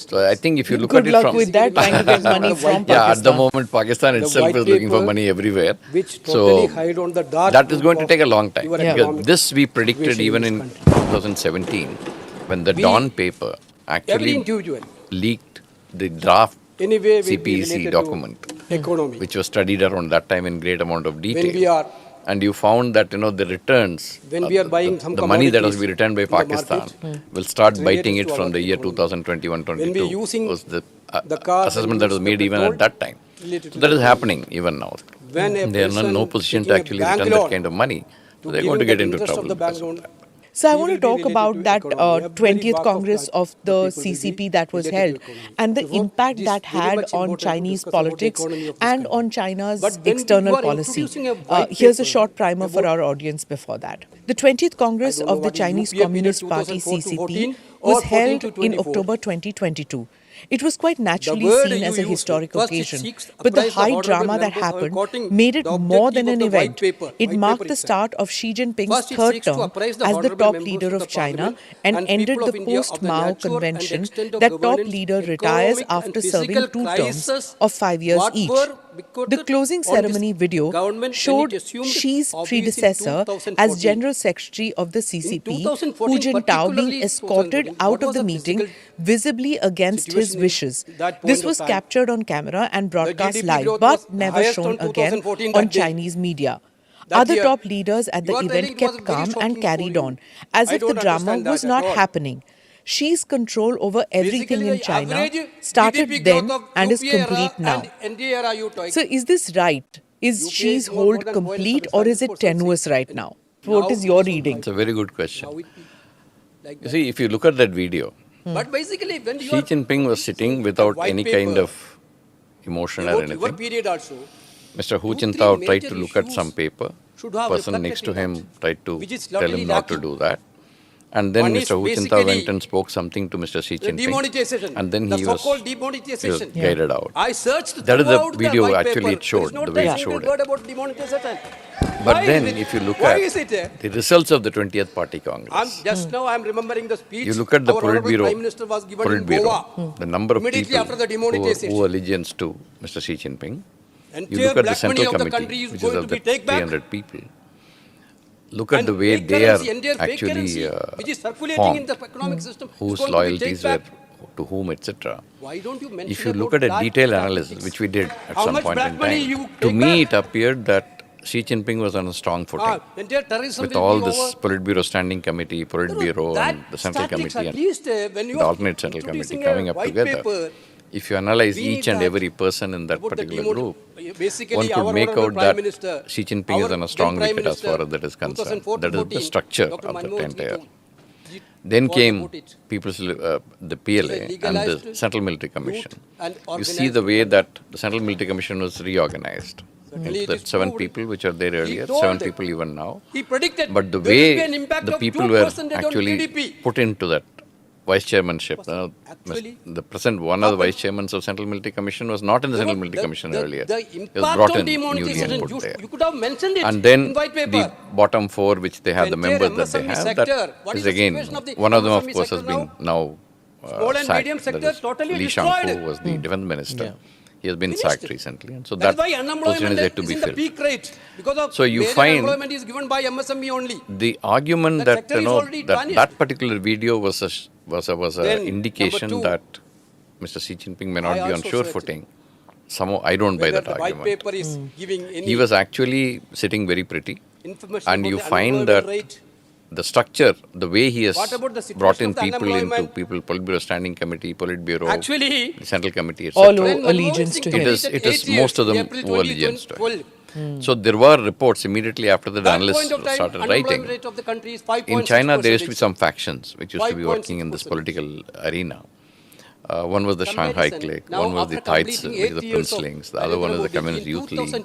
So I think if you look at it from... Good luck with that, trying to get money from Pakistan. Yeah, at the moment Pakistan itself is looking for money everywhere. So that is going to take a long time. Because this we predicted even in 2017 when the Dawn paper actually leaked the draft CPEC document, which was studied around that time in great amount of detail. And you found that, the returns, the money that was to be returned by Pakistan will start biting it from the year 2021-22 was the assessment that was made even at that time. So that is happening even now. They are in no position to actually return that kind of money. So they are going to get into trouble because of that. So I want to talk about that 20th Congress of the CCP that was held and the impact that had on Chinese politics and on China's external policy. Here's a short primer for our audience before that. The 20th Congress of the Chinese Communist Party CCP was held in October 2022. It was quite naturally seen as a historic occasion, but the high drama that happened made it more than an event. It marked the start of Xi Jinping's third term as the top leader of China and ended the post-Mao convention that top leader retires after serving 2 terms of 5 years each. The closing ceremony video showed Xi's predecessor as General Secretary of the CCP, Hu Jintao, being escorted out of the meeting visibly against his wishes. This was captured on camera and broadcast live, but never shown again on Chinese media. Other top leaders at the event kept calm and carried on, as if the drama was not happening. Xi's control over everything in China started then and is complete now. So is this right? Is Xi's hold complete or is it tenuous right now? What is your reading? It's a very good question. You see, if you look at that video, But basically, when Xi Jinping was sitting without any kind of emotion or anything. Mr. Hu Jintao tried to look at some paper. Person next to him tried to tell him not to do that. And then Mr. Hu Jintao went and spoke something to Mr. Xi Jinping. And then he was guided out. That is the video actually it showed, the way it showed it. But then if you look at the results of the 20th Party Congress, just now I am remembering the speech. You look at the our Politburo, Prime Minister was given in Goa, the number of people who allegiance to Mr. Xi Jinping. You look at the Central Committee, which is of the 300 people. Look at the way they are actually formed, whose loyalties were to whom, etc. If you look at a detailed analysis, which we did at some point in time, to me it appeared that Xi Jinping was on a strong footing with all this Politburo Standing Committee, Politburo and the Central Committee and the alternate Central Committee coming up together. If you analyze each and every person in that particular group, one could make out that Xi Jinping is on a strong wicket as far as that is concerned. That is the structure of that entire. Then came the PLA and the Central Military Commission. You see the way that the Central Military Commission was reorganized. The 7 people which are there earlier, 7 people even now. But the way the people were actually put into that vice chairmanship. The present one of the vice chairmen of Central Military Commission was not in the Central Military Commission earlier. He was brought in newly and put there. And then the bottom 4, which they have, the members that they have, that is again, one of them of course has been now sacked. That is Li Shangfu was the defense minister. He has been sacked recently, and so that position is yet to be filled. So you find the argument that that particular video was an indication that Mr. Xi Jinping may not be on sure footing. Somehow I don't buy that argument. He was actually sitting very pretty, and you find that the structure, the way he has brought in people into Politburo Standing Committee, Politburo, the Central Committee, etc. All allegiance to him. It is most of them who allegiance to him. So there were reports immediately after the analysts started writing. In China, there used to be some factions which used to be working in this political arena. One was the Shanghai Clique, one was the Tides, which is the Princelings, the other one is the Communist Youth League.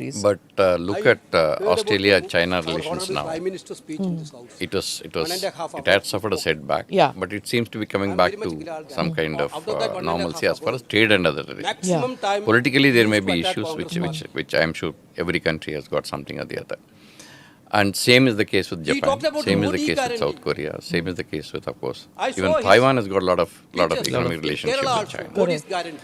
countries. But look at Australia-China relations now. Prime Minister's speech in this house. It had suffered a setback, Yeah. but it seems to be coming back to some kind of normalcy as far as trade and other relations. Maximum time. Politically, there may be issues which I am sure every country has got something or the other. And same is the case with He Japan. talked about Same is the Modi case with guarantee. South Korea. Same is the case with, of course, I saw even his Taiwan has got a lot of pictures. economic relationship Kerala with also, China. Modi's guarantee.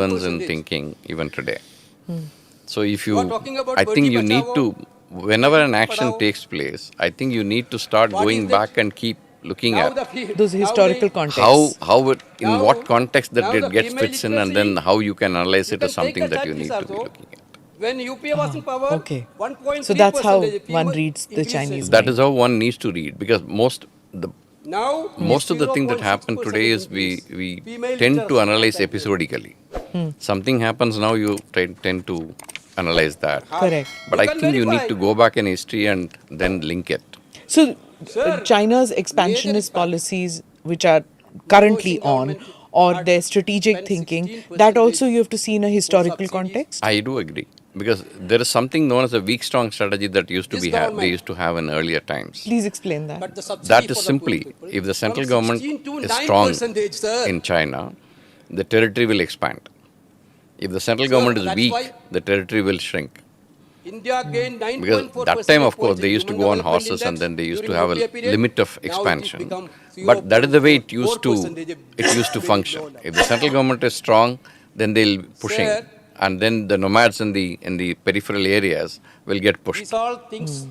influence in thinking even today. So if You you, are talking about I think Beti you need Bachao, to, whenever an action Padhao. takes place, I think you need to start What going is that? back and keep looking Now at the Those historical contexts. how it, in Now- what context that now it the gets female fits in, and literacy, then how you can analyze you it can as something take the that you statistics need to be also. looking at. When UPA was in power, Okay. 1.3% So that's how one female reads the increase Chinese in- That is how one needs to read, because most Now of the thing that 0.6% happen today is increase. we Female tend to literacy. analyze Thank you. episodically. Something happens now, you tend to analyze that. Correct. But I think you need to go back in history and then link it. So, China's expansionist policies, which are currently on, or their strategic thinking, that also you have to see in a historical context? I do agree. Because there is something known as a weak strong strategy that used to be they used to have in earlier times. Please explain that. That is simply, if the central government is strong in China, the territory will expand. If the central government is weak, the territory will shrink. India gained 9.4%. Because that time, of course, they used to go on horses and then they used to have a limit of expansion. But that is the way it used to function. If the central government is strong, then they'll pushing. And then the nomads in the peripheral areas will get pushed. These all things.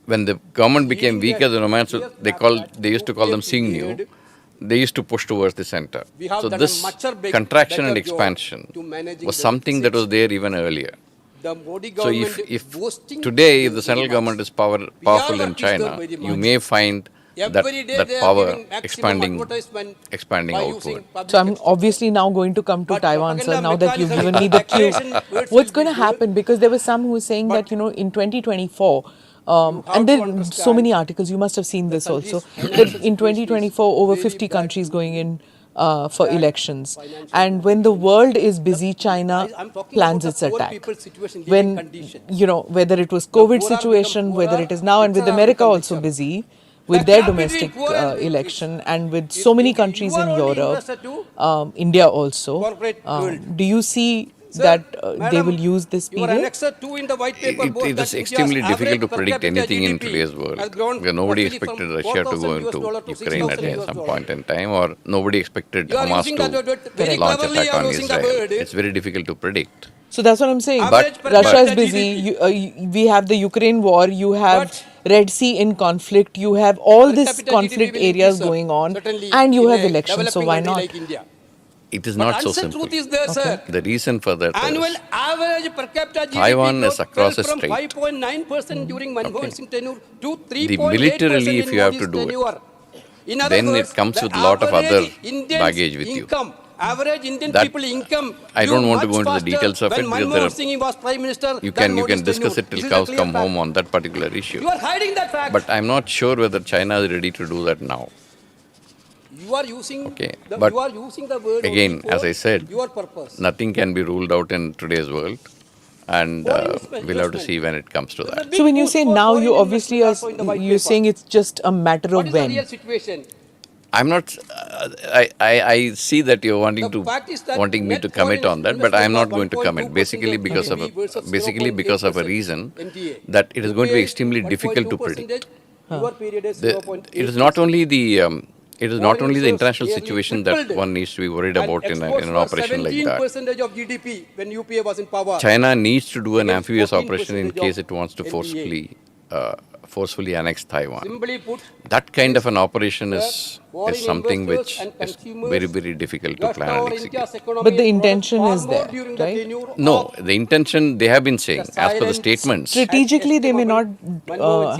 When the government became weaker, the nomads they used to call them Singnu. They used to push towards the center. So this contraction and expansion was something that was there even earlier. So if today, if the central government is powerful in China, you may find that power expanding outward. So I'm obviously now going to come to Taiwan, sir, now that you've given me the cue. What's going to happen? Because there were some who were saying that, in 2024, and there are so many articles, you must have seen this also, that in 2024, over 50 countries going in for elections. And when the world is busy, China plans its attack. When, whether it was COVID situation, whether it is now, and with America also busy, with their domestic election, and with so many countries in Europe, India also, do you see that they will use this period? It is extremely difficult to predict anything in today's world. Because nobody expected Russia to go into Ukraine at some point in time, or nobody expected Hamas to launch attack on Israel. It's very difficult to predict. So that's what I'm saying. But Russia is busy. We have the Ukraine war. You have Red Sea in conflict. You have all these conflict areas going on, and you have elections. So why not? It is not so simple. Truth is there, sir. The reason for that Annual average per capita GDP Taiwan is across a from strait. 5.9% during Manmohan Singh tenure to 3.8% Militarily, if you have to do it, then it comes with a lot of other baggage with you. Average Indian That people income. I don't want to go into the details of it When Manmohan Singh was Prime Minister, you can discuss it till cows come home on that particular issue. You are hiding that fact. But I'm not sure whether China is ready to do that now. You are using but you are using the word again, as I said, your purpose. Nothing can be ruled out in today's world, and we'll have to see when it comes to that. So when you say now, you obviously are you're saying it's just a matter of when. What is the real situation? I'm not. I see that you're wanting me to commit on that, but I'm not going to commit. Basically because of a reason that it is going to be extremely difficult to predict. It is not only the. It is not only the international situation that one needs to be worried about in an operation like that. 17% of GDP when UPA was in power. China needs to do an amphibious operation in case it wants to forcefully annex Taiwan. That kind of an operation is something which is very, very difficult to plan and execute. But the intention is there, right? No, the intention they have been saying, as per the statements. Strategically, they may not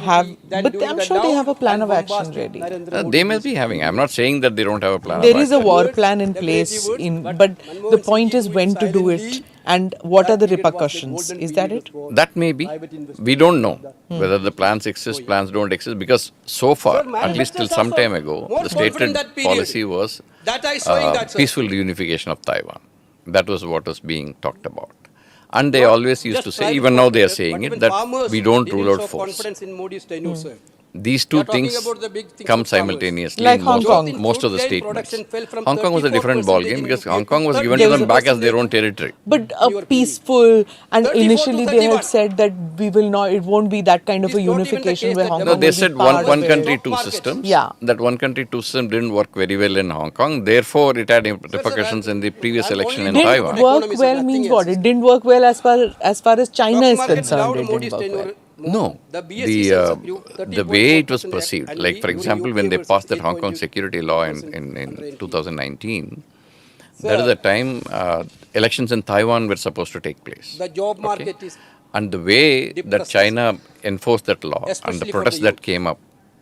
have, but I'm sure they have a plan of action ready. They may be having. I'm not saying that they don't have a plan There is a war plan in place, but the point is when to do it and what are the repercussions. Is that it? That may be. We don't know whether the plans exist, plans don't exist, because so far, at least till some time ago, the stated policy was peaceful reunification of Taiwan. That was what was being talked about. And they always used to say, even now they are saying it, that we don't rule out force. These two things come simultaneously like in Hong Kong. Most of the statements. Hong Kong was a different ballgame because Hong Kong was given to them back as their own territory. But a peaceful, and initially they had said that we will not, it won't be that kind of a unification where Hong Kong No, they will said be part one of country, it. two systems. Yeah. That one country, two system didn't work very well in Hong Kong. Therefore, it had repercussions in the previous election in Taiwan. Didn't work well means what? It didn't work well as far as China is concerned. It didn't work well. No, the way it was perceived, like for example, when they passed that Hong Kong security law in 2019, that is the time elections in Taiwan were supposed to take place. The job market is. And the way that China enforced that law and the protests that came up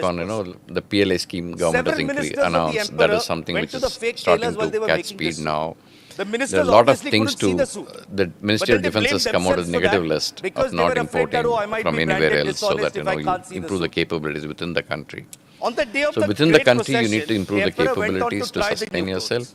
back on, the PLA scheme government has announced. That is something which is starting to catch speed now. There are a lot of things the Ministry of Defense has come out with a negative list of not importing from anywhere else so that, you improve the capabilities within the country. So within the country, you need to improve the capabilities to sustain yourself.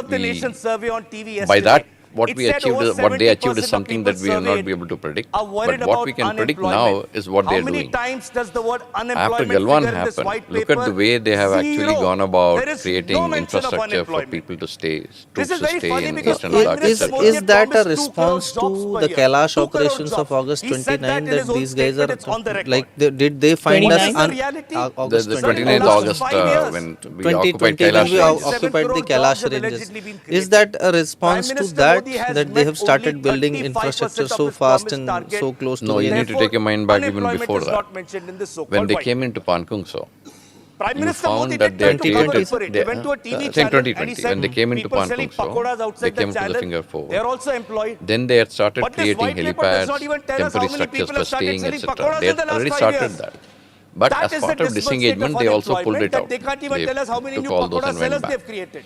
of the Nation survey on TV yesterday. by that, what It we said achieved, over what they achieved 70% is of something that people we will not surveyed be able to predict. are worried But what about we can predict now unemployment. is what How they are many doing. times does the word After unemployment Galwan figure in this white happened, paper? look at the way they have actually Zero. gone about There is creating no mention of infrastructure for unemployment. people to stay, This troops is to very stay funny in because Eastern Prime Ladakh, Minister etc. Modi Is had that a promised 2 crore response jobs to per the year. Kailash 2 crore operations of jobs. August He said 29 in his that own these guys statement, are it's on the record. like did they find 29? us What is the reality? August The 29? 29th last August 5 years. when we occupied 2020 when Kailash we ranges. occupied the 7 crore Kailash jobs have ranges. allegedly been Is created. that a response Prime to Minister that Modi has that they met have started only building 35% infrastructure of so his fast promised and target. so close to No, the you end? need to take your mind back even Unemployment before is that. not mentioned in this so-called When they white came into Pankung, Prime you Minister Modi found did that they try had to cover created, for it. He went to a TV in channel and he 2020, said when they came into people selling Pankung, pakoras they outside came the to the channel, finger four. they are also employed. Then they had started But this creating white paper does helipads, not even tell us how temporary many structures people for have started staying, selling etc. pakoras They in the had last already 5 started years. that. But That as is the part of dismal state disengagement, of they also pulled unemployment it that out. they can't even tell us how many took new all those pakoda and went sellers back. they've created.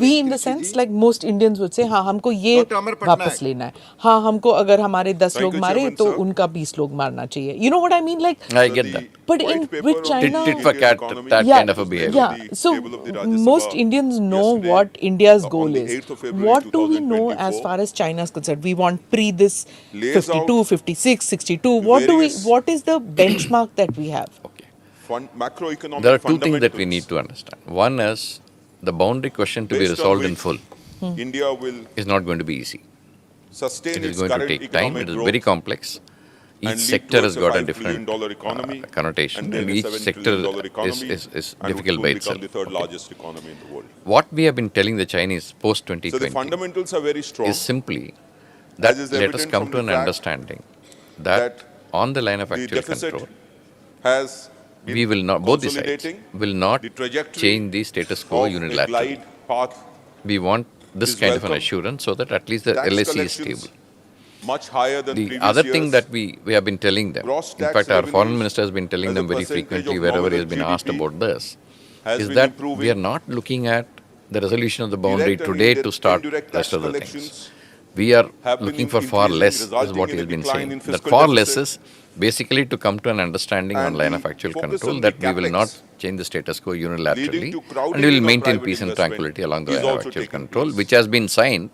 we in the sense like most Indians would say, हाँ हमको ये वापस लेना है, हाँ हमको अगर हमारे 10 लोग मारे तो उनका 20 लोग मारना चाहिए. You know what I mean? Like I get that. But with China, tit for tat, that kind of a behavior. Yeah. So most Indians know what India's goal is. What do we know as far as China is concerned? We want pre this 52, 56, 62. What is the benchmark that we have? There are two things that we need to understand. One is the boundary question to be resolved in full. India will is not going to be easy. Sustain it is going to take time. It is very complex. Each sector has got a different connotation, and each sector is difficult by itself. What we have been telling the Chinese post 2020 so the fundamentals are very strong. Is simply that let us come to an understanding that on the line of actual control, we will not, both the sides will not change the status quo unilaterally. We want this kind of an assurance so that at least the LSE is stable. Much higher than the other thing that we have been telling them, in fact our foreign minister has been telling them very frequently wherever he has been asked about this, is that we are not looking at the resolution of the boundary today to start rest of the things. We are looking for far less, is what he has been saying. That far less is basically to come to an understanding on line of actual control that we will not change the status quo unilaterally and we will maintain peace and tranquility along the line of actual control, which has been signed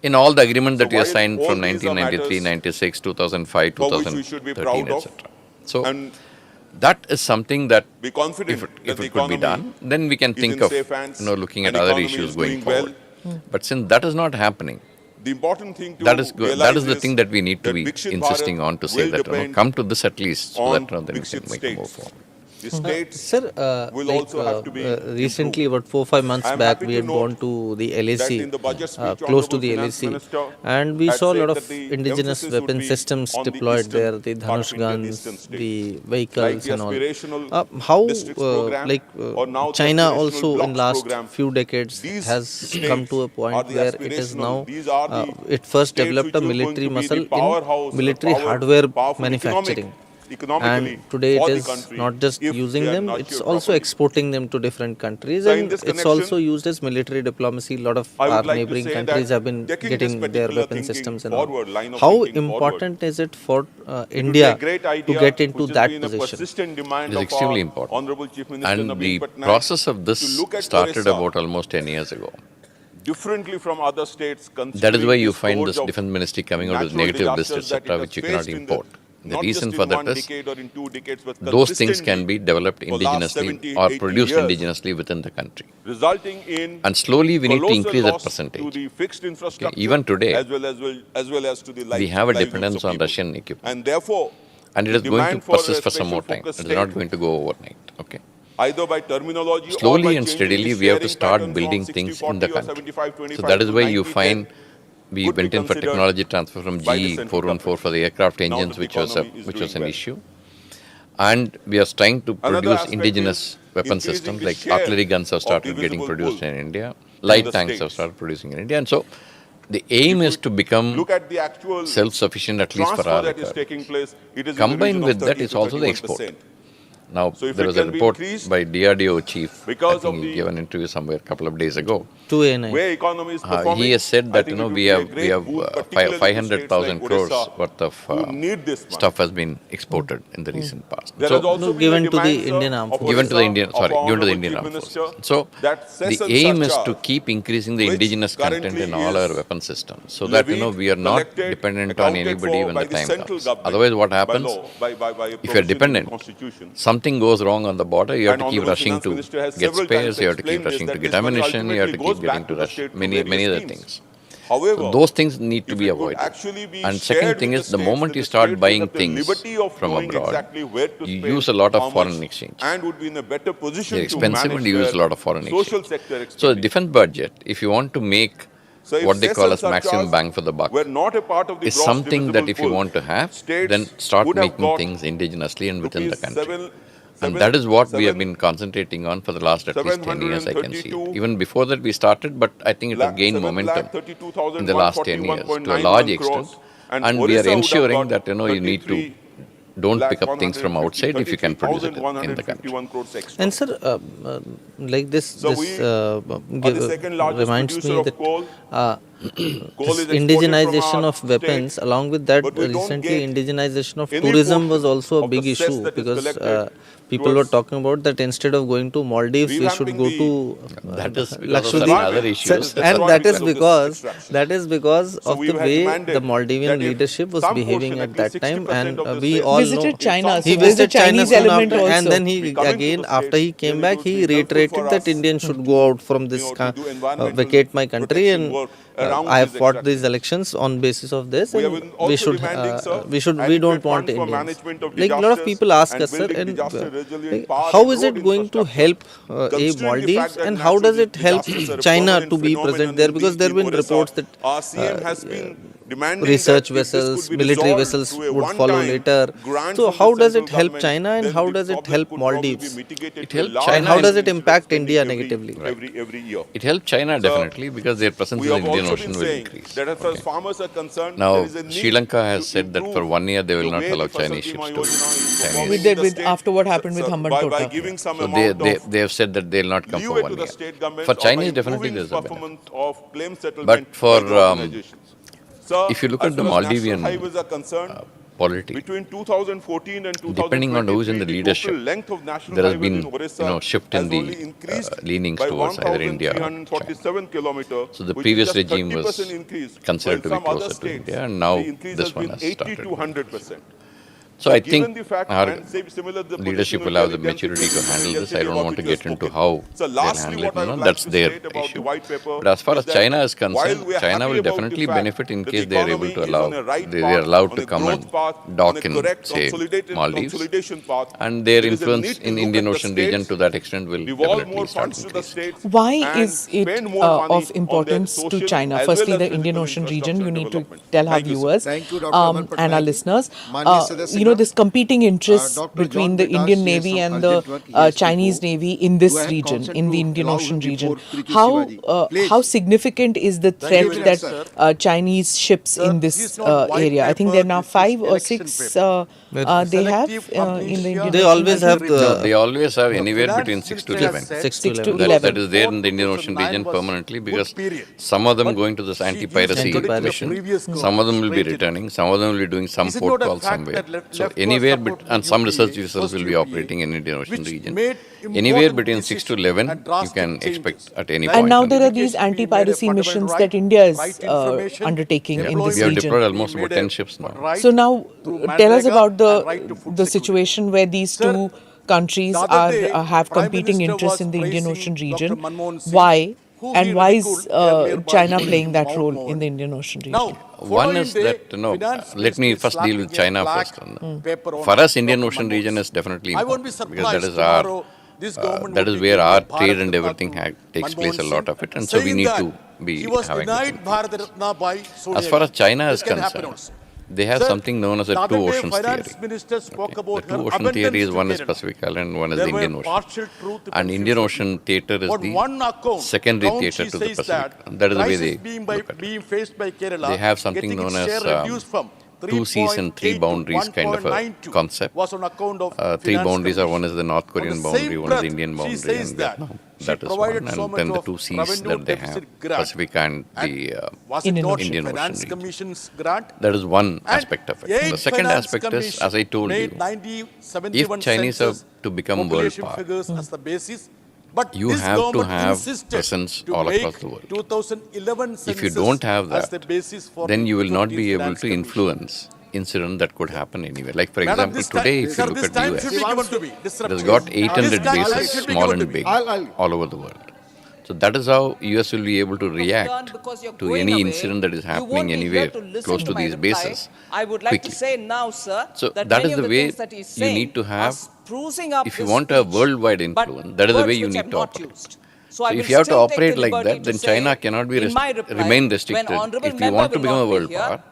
in all the agreement that we have signed from 1993, 96, 2005, 2013, etc. So that is something that if it could be done, then we can think of looking at other issues going forward. But since that is not happening, the important thing to that is the thing that we need to be insisting on to say that come to this at least so that then we can make a move forward. The states Sir, will also have to be recently, about 4-5 months back, we had gone to the LAC, close to the LAC, and we saw a lot of indigenous weapon systems deployed there, the Dhanush guns, the vehicles and all. How, China also in last few decades has come to a point where it is now, it first developed a military muscle in military hardware manufacturing. And today it is not just using them, it's also exporting them to different countries, and it's also used as military diplomacy. A lot of our neighboring countries have been getting their weapon systems and all. How important is it for India to get into that position? It is extremely important. And the process of this started about almost 10 years ago. Differently from other states. That is why you find this defense ministry coming out with negative list, etc., which you cannot import. The reason for that is those things can be developed indigenously or produced indigenously within the country. Resulting in and slowly we need to increase that percentage. To the fixed infrastructure, even today, as well as to the we have a dependence on Russian equipment. And therefore, and it is going to persist for some more time. It is not going to go overnight. Okay. Either by terminology slowly and steadily we have to start building things in the country. So that is why you find we went in for technology transfer from GE 414 for the aircraft engines, which was an issue. And we are trying to produce indigenous weapon systems, like artillery guns have started getting produced in India, light tanks have started producing in India. And so the aim is to become self-sufficient, at least for our requirements. Combined with that is also the export. Now, there was a report by DRDO chief, I think he gave an interview somewhere a couple of days ago. He has said that, we have 500,000 crores worth of stuff has been exported in the recent past. So, given to the Indian Armed Forces. Given to the Indian Armed Forces. So, the aim is to keep increasing the indigenous content in all our weapon systems, so that, we are not dependent on anybody when the time comes. Otherwise, what happens, if you are dependent, something goes wrong on the border, you have to keep rushing to get spares, you have to keep rushing to get ammunition, you have to keep getting to rush many other things. So those things need to be avoided. And second thing is, the moment you start buying things from abroad, you use a lot of foreign exchange. They're expensive and you use a lot of foreign exchange. So the defense budget, if you want to make what they call as maximum bang for the buck, is something that if you want to have, then start making things indigenously and within the country. And that is what we have been concentrating on for the last at least 10 years, I can see it. Even before that we started, but I think it will gain momentum in the last 10 years to a large extent. And we are ensuring that, you need to don't pick up things from outside if you can produce it in the country. And sir, like this reminds me that this indigenization of weapons, along with that, recently indigenization of tourism was also a big issue, because people were talking about that instead of going to Maldives, we should go to Lakshadweep. And that is because of the way the Maldivian leadership was behaving at that time. And we all visited China. He visited China soon after, and then he again, after he came back, he reiterated that Indians should go out from this, vacate my country, and I have fought these elections on basis of this, and we don't want Indians. Like a lot of people ask us, sir, and how is it going to help Maldives, and how does it help China to be present there? Because there have been reports that research vessels, military vessels would follow later. So how does it help China, and how does it help Maldives? It helps China. And how does it impact India negatively? Every year. It helps China definitely, because their presence in the Indian Ocean will increase. That as far as farmers are concerned, now, Sri Lanka has said that for 1 year they will not allow Chinese ships to. We did after what happened with Hambantota. So they have said that they will not come for 1 year. For Chinese, definitely there is a benefit. But for if you look at the Maldivian polity. Between 2014 and 2020, Depending on who is in the leadership, length of national there has highways been in Orissa shift in the leanings towards either India or China. 1,347 kilometers. So the which previous is just regime was 30% increase, considered to while be some other closer to states, India, and now the increase this has one been has 80 started. to 100%. So I Given think the fact, our and similar the leadership position will of have the intelligence maturity to handle this. I yesterday don't about want to which you get have into spoken. how So they'll lastly, handle it. what I would like That's to their state about issue. the white paper But as far is as that China is while concerned, we are China happy will about the definitely fact benefit in that case the they are able economy to is allow, on a right they path, are allowed on to a come growth and path, dock on a in, correct say, Maldives. consolidation path, And their there is a influence need to in look Indian at the Ocean region states, to that extent will devolve definitely more start funds to the increasing. states. Why and is it spend more money of on their importance to social China? as Firstly, well the as Indian physical Ocean region, you need to development. tell our Thank you, sir. viewers Thank you, Dr. Aman and our Patnaik. listeners. Manya Sadasya Gण, This competing interests Dr. between John the Vidas, Indian he has Navy some and the urgent work. He has to Chinese go. Navy in Do this I have region, consent in the to Indian allow Ocean him region. before Kriti Shivaji? Please. How significant is the threat very that much, sir. Chinese ships in this area? I think there are now 5 or 6 they have in the Indian They Ocean always region. have No, they always have anywhere between 6 to 11. 6 to 11. That is there in the Indian Ocean region permanently, because some of them going to this anti-piracy mission, some of them will be returning, some of them will be doing some port call somewhere. So anywhere, and some research vessels will be operating in Indian Ocean region. Anywhere between 6 to 11, you can expect at any point. And now there are these anti-piracy missions that India is undertaking in this We have region. deployed almost about 10 ships now. So now, tell us about the situation where these two countries have competing interests in the Indian Ocean region. Why? And why is China playing that role in the Indian Ocean region? One is that, let me first deal with China first. For us, Indian Ocean region is definitely important, because that is our, that is where our trade and everything takes place, a lot of it, and so we need to be having it. As far as China is concerned, they have something known as a two oceans theory. The two ocean theory is, one is Pacific Island, one is the Indian Ocean. And Indian Ocean theatre is the secondary theatre to the Pacific. That is the way they look at it. They have something known as two seas and three boundaries kind of a concept. Three boundaries are, one is the North Korean boundary, one is the Indian boundary, and Vietnam. That is one. And then the two seas that they have, Pacific and the Indian Ocean region. That is one aspect of it. The second aspect is, as I told you, if Chinese have to become world power, you have to have presence all across the world. If you don't have that, then you will not be able to influence incident that could happen anywhere. Like, for example, today, if you look at the US, it has got 800 bases, small and big, all over the world. So that is how US will be able to react to any incident that is happening anywhere close to these bases quickly. So that is the way you need to have. If you want to have worldwide influence, that is the way you need to operate. So if you have to operate like that, then China cannot be remain restricted. If you want to become a world power,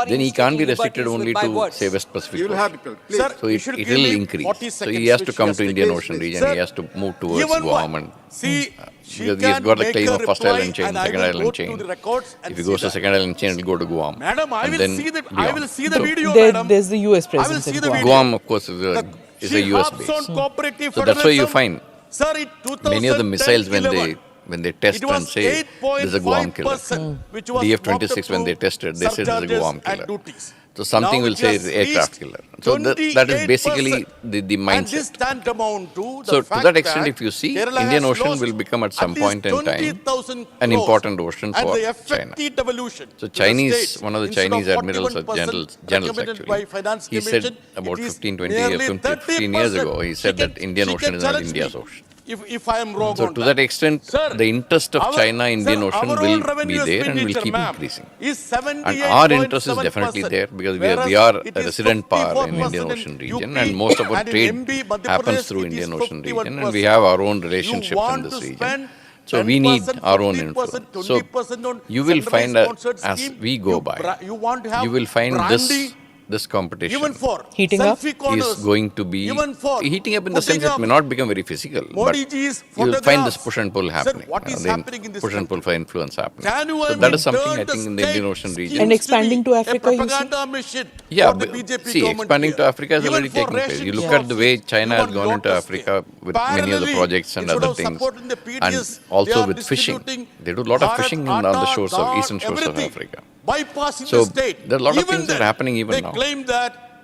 then he can't be restricted only to, say, West Pacific Ocean. So it will increase. So he has to come to Indian Ocean region, he has to move towards Guam, and because he's got the claim of first island chain, second island chain. If he goes to second island chain, it will go to Guam. And then beyond. There's the US presence in Guam. Guam, of course, is a US base. So that's why you find many of the missiles, when they test and say this is a Guam killer. DF-26, when they tested, they said this is a Guam killer. So something will say aircraft killer. So that is basically the mindset. So to that extent, if you see, Indian Ocean will become at some point in time an important ocean for China. So Chinese, one of the Chinese admirals or generals actually, he said about 15 years ago, he said that Indian Ocean is not India's ocean. If I am wrong so on to that extent, the interest of China in Indian Ocean will be there and will keep increasing. And our interest is definitely there, because we are a resident power in Indian Ocean region, and most of our trade happens through Indian Ocean region, and we have our own relationships in this region. So we need our own influence. So you will find that as we go by, you will find this competition heating up is going to be heating up in the sense that it may not become very physical, but you will find this push and pull happening. Push and pull for influence happening. So that is something I think in the Indian Ocean region. And expanding to Africa, you see? Yeah, see, expanding to Africa is already taking place. You look at the way China has gone into Africa with many of the projects and other things, and also with fishing. They do a lot of fishing on the shores of eastern shores of Africa. So there are a lot of things that are happening even now. Claim that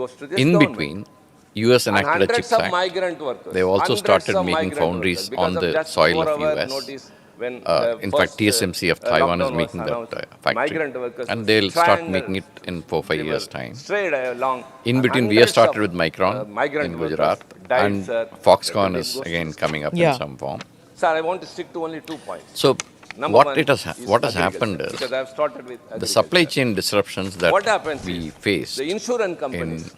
goes to this In government. between, US And enacted a hundreds CHIPS of Act. migrant workers. They've also Hundreds started of making migrant foundries workers, because on of the just soil of 4-hour US. notice when In the fact, first, TSMC of Taiwan is lockdown was making that announced. factory. Migrant workers And they'll start strangled. making it in 4-5 years' time. Strayed along. In between, we have Hundreds started of, with Micron migrant in workers Gujarat. died, And sir. Foxconn The is list goes again to- coming up Yeah. in some form. Sir, I want to stick to only 2 points. So Number what one it has is what has agriculture, happened is because I've started with the agriculture. supply chain disruptions that What happens we is faced the insurance companies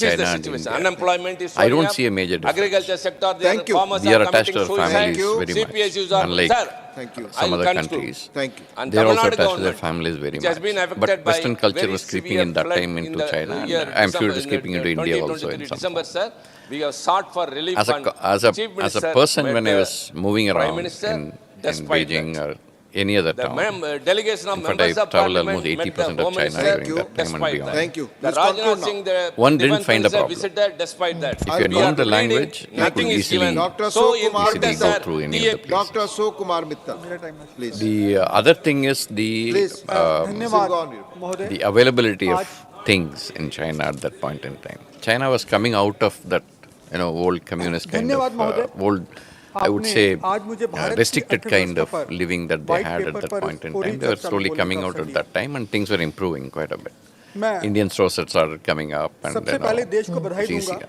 China is the and situation. India. Unemployment is I don't up. see a major difference. Agriculture sector, Thank you. farmers We are are attached committing to our suicide. families very CPSUs much, are, unlike sir, Thank you. some I'll other conclude. countries. Thank you. And They are Tamil also Nadu attached to their government, families very which has much. been affected But by Western culture very was creeping severe in that flood time in into the China, and year I'm sure it December- is creeping into India also in 2023 some December, form. sir, we have sought for relief As fund. Chief a Minister person, met when I the was moving Prime around Minister, in despite Beijing that. or any other The town, delegation of in fact, members I of traveled parliament almost met the 80% of Home China Minister during that time and despite beyond. that. Thank you. The Please conclude Rajnath now. Singh, the One didn't defense find a minister problem. visited despite that. If you We know are the reading, language, you nothing could is given. easily Dr. So Kumar important, easily go sir. through any of the places. Dr. So Kumar Mittal, please. The other thing is Please. the availability of things in China at that point in time. China was coming out of that, old communist kind of old I would say, restricted kind of living that they had at that point in time. They were slowly coming out at that time and things were improving quite a bit. Indian stores had started coming up and it's easier.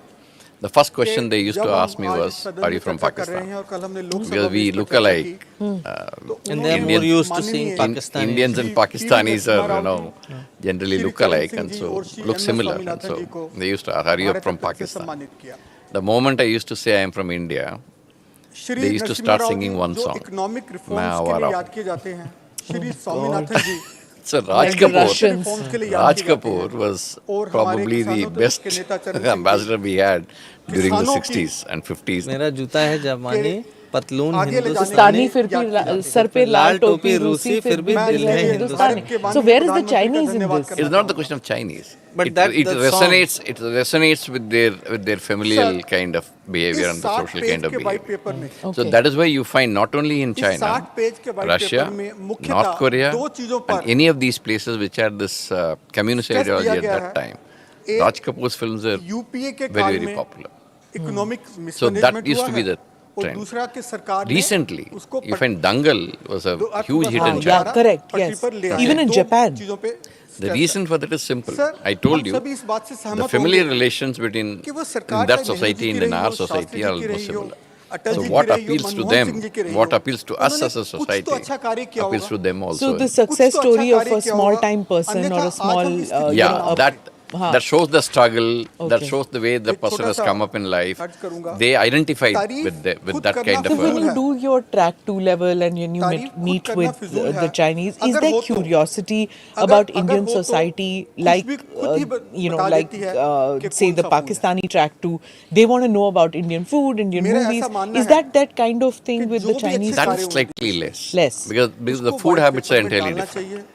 The first question they used to ask me was, are you from Pakistan? Because we look alike. And they're more used to seeing Pakistanis. Indians and Pakistanis are, generally look alike and so look similar. And so they used to ask, are you from Pakistan? The moment I used to say I am from India, they used to start singing one song. Main Awara Hu. So Raj Kapoor was probably the best ambassador we had during the 60s and 50s. मेरा जूता है जापानी, पतलून हिंदुस्तानी, फिर भी sir पे लाल टोपी रूसी, फिर भी दिल है हिंदुस्तानी. So where is the Chinese in this? It's not the question of Chinese. But it resonates. It resonates with their familial kind of behavior and the social kind of behavior. So that is why you find not only in China, Russia, North Korea, and any of these places which had this communist ideology at that time, Raj Kapoor's films are very, very popular. So that used to be the trend. Recently, you find Dangal was a huge hit in China. Yeah, correct, yes. Even in Japan. The reason for that is simple. I told you, the familiar relations between in that society and in our society are almost similar. So what appeals to them, what appeals to us as a society, appeals to them also. So the success story of a small-time person or a small... that shows the struggle, that shows the way the person has come up in life. They identify with that kind of... So when you do your track 2 level and when you meet with the Chinese, is there curiosity about Indian society like, say the Pakistani track 2, they want to know about Indian food, Indian movies. Is that kind of thing with the Chinese? That is slightly less. Because the food habits are entirely different.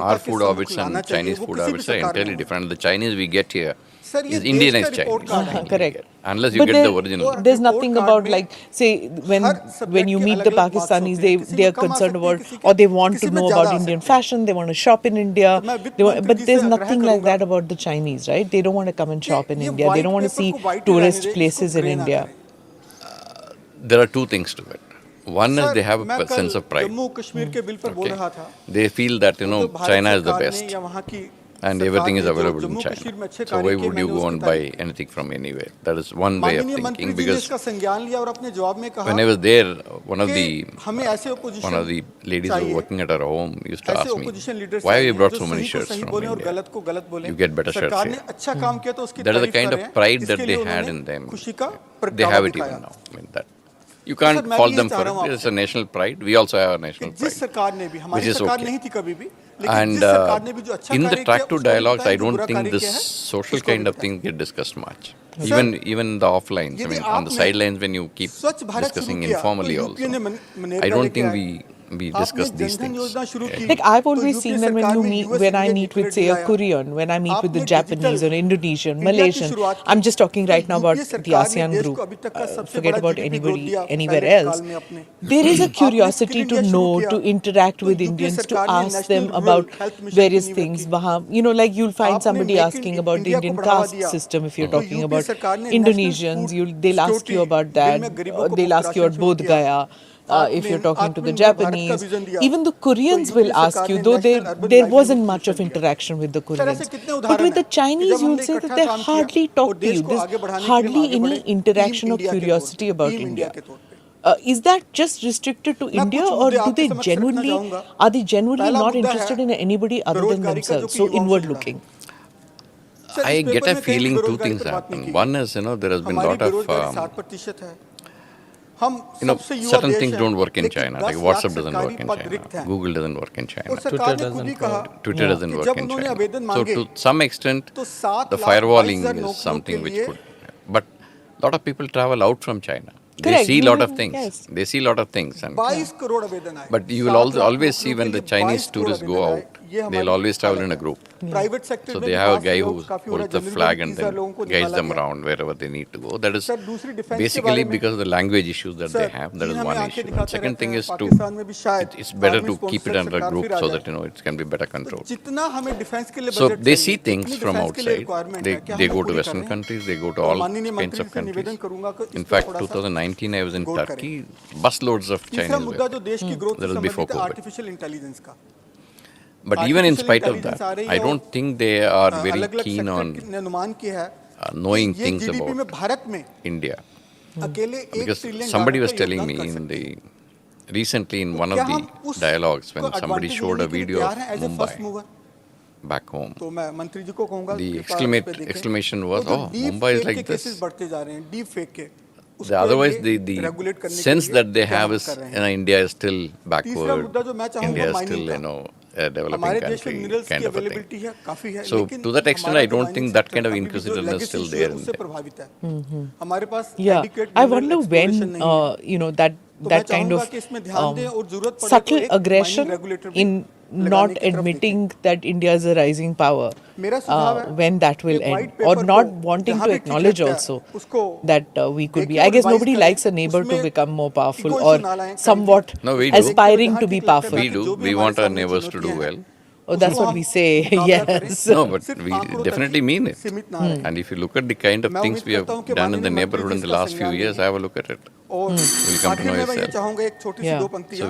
Our food habits and Chinese food habits are entirely different. The Chinese we get here is Indianized Chinese. Correct. Unless you get the original. There's nothing about say when you meet the Pakistanis, they are concerned about or they want to know about Indian fashion, they want to shop in India. But there's nothing like that about the Chinese, right? They don't want to come and shop in India. They don't want to see tourist places in India. There are two things to it. One is they have a sense of pride. Okay. They feel that, China is the best and everything is available in China. So why would you go and buy anything from anywhere? That is one way of thinking, because when I was there, one of the ladies who were working at our home used to ask me, why have you brought so many shirts from India? You get better shirts here. That is the kind of pride that they had in them. They have it even now. That you can't fault them for it. It's a national pride. We also have a national pride, which is okay. And in the track 2 dialogues, I don't think this social kind of thing get discussed much. Even the offlines, on the sidelines when you keep discussing informally also. I don't think we discuss these things. Like I've always seen that when I meet with say a Korean, when I meet with the Japanese or Indonesian, Malaysian, I'm just talking right now about the ASEAN group, forget about anybody anywhere else. There is a curiosity to know, to interact with Indians, to ask them about various things. Like you'll find somebody asking about the Indian caste system if you're talking about Indonesians, they'll ask you about that, they'll ask you about Bodh Gaya. If you're talking to the Japanese, even the Koreans will ask you, though there wasn't much of interaction with the Koreans. But with the Chinese, you'll say that they hardly talk to you. There's hardly any interaction or curiosity about India. Is that just restricted to India, or are they genuinely not interested in anybody other than themselves, so inward looking? I get a feeling two things happen. One is, there has been a lot of... certain things don't work in China, like WhatsApp doesn't work in China, Google doesn't work in China, Twitter doesn't work in China. So to some extent, the firewalling is something which could... But a lot of people travel out from China. They see a lot of things. Yes. They see a lot of things. But you will always see when the Chinese tourists go out, They'll always travel in a group. Private sector So में they भी have a pass guy लोग who काफी हो रहा holds the है, flag general and visa then लोगों को guides निकाला them गया। around wherever they need to go. That is sir दूसरी डिफेंस के basically बारे में because of the language issues that they sir have. That चीन is हमें one आंखें issue. And दिखाते second रहते thing हैं, is to पाकिस्तान में भी शायद it's better army to keep it sponsored under a सरकार group फिर आ so जाए। that it can be better controlled. जितना हमें डिफेंस के लिए So बजट they चाहिए, see things जितनी from डिफेंस के लिए outside. रिक्वायरमेंट They है, क्या they हम go वो to पूरी कर Western रहे हैं? countries. They go to और all माननीय kinds मंत्री of से निवेदन countries. करूंगा कि In इस पर fact, थोड़ा सा 2019 I was in गौर करें। Turkey. Busloads of तीसरा Chinese मुद्दा were जो देश की ग्रोथ that से was before संबंधित है COVID. आर्टिफिशियल इंटेलिजेंस का। But even in Artificial spite of intelligence that, आ रही I है don't और, think they are very अलग-अलग keen सेक्टर on ने अनुमान किया है knowing कि ये things जीडीपी में about भारत में India. अकेले 1 Because trillion somebody dollar was का telling योगदान me कर in सकते हैं। the recently in one क्या of हम the उस dialogues when को somebody advantage showed a लेने के लिए video तैयार of हैं as a first Mumbai mover? back home. तो मैं मंत्री जी को कहूंगा The कृपया इस पे देखें। exclamation was, तो जो "Oh, deep Mumbai is fake like के this." केसेस बढ़ते जा रहे हैं, डीप फेक के, The otherwise the रेगुलेट करने के sense लिए that they क्या have हम is कर रहे हैं? India is still तीसरा backward. मुद्दा जो मैं चाहूंगा India is माइनिंग still का। a developing हमारे देश में country मिनरल्स की kind of a thing. Availability है, काफी है, So लेकिन to that extent, हमारा I जो don't mining think that sector kind of अभी भी जो inquisitiveness is legacy still issue है, there in उससे there. प्रभावित है। हमारे पास Yeah, adequate I mineral wonder exploration when नहीं है। you know that तो मैं that kind चाहूंगा of कि इसमें ध्यान दें और जरूरत पड़े तो subtle एक aggression mining regulator भी in लगाने not की तरफ admitting that India is a rising power, मेरा सुझाव है when that will कि end, white or paper not को wanting जहाँ to भी ठीक acknowledge लगता है, also उसको that we could be. देखें I और guess revise nobody करें, likes a neighbor to उसमें become more powerful ego or issue ना लाएं, somewhat No, we do. aspiring to be जहाँ ठीक लगता है, powerful. We बाकी जो do. भी We हमारे want our सामने neighbors to do चुनौतियां हैं, well. Oh, that's उसको what हम we say. मुकाबला करें, Yes. No, but सिर्फ we आंकड़ों तक definitely ही mean it. सीमित ना रहें। And if you look at the kind of मैं things उम्मीद we have करता हूं कि done in the माननीय neighborhood मंत्री in जी the इसका last few संज्ञान years, लें। have a look at it. और You'll come to आखिर know में मैं ये yourself. चाहूंगा एक छोटी सी Yeah. दो So पंक्तियां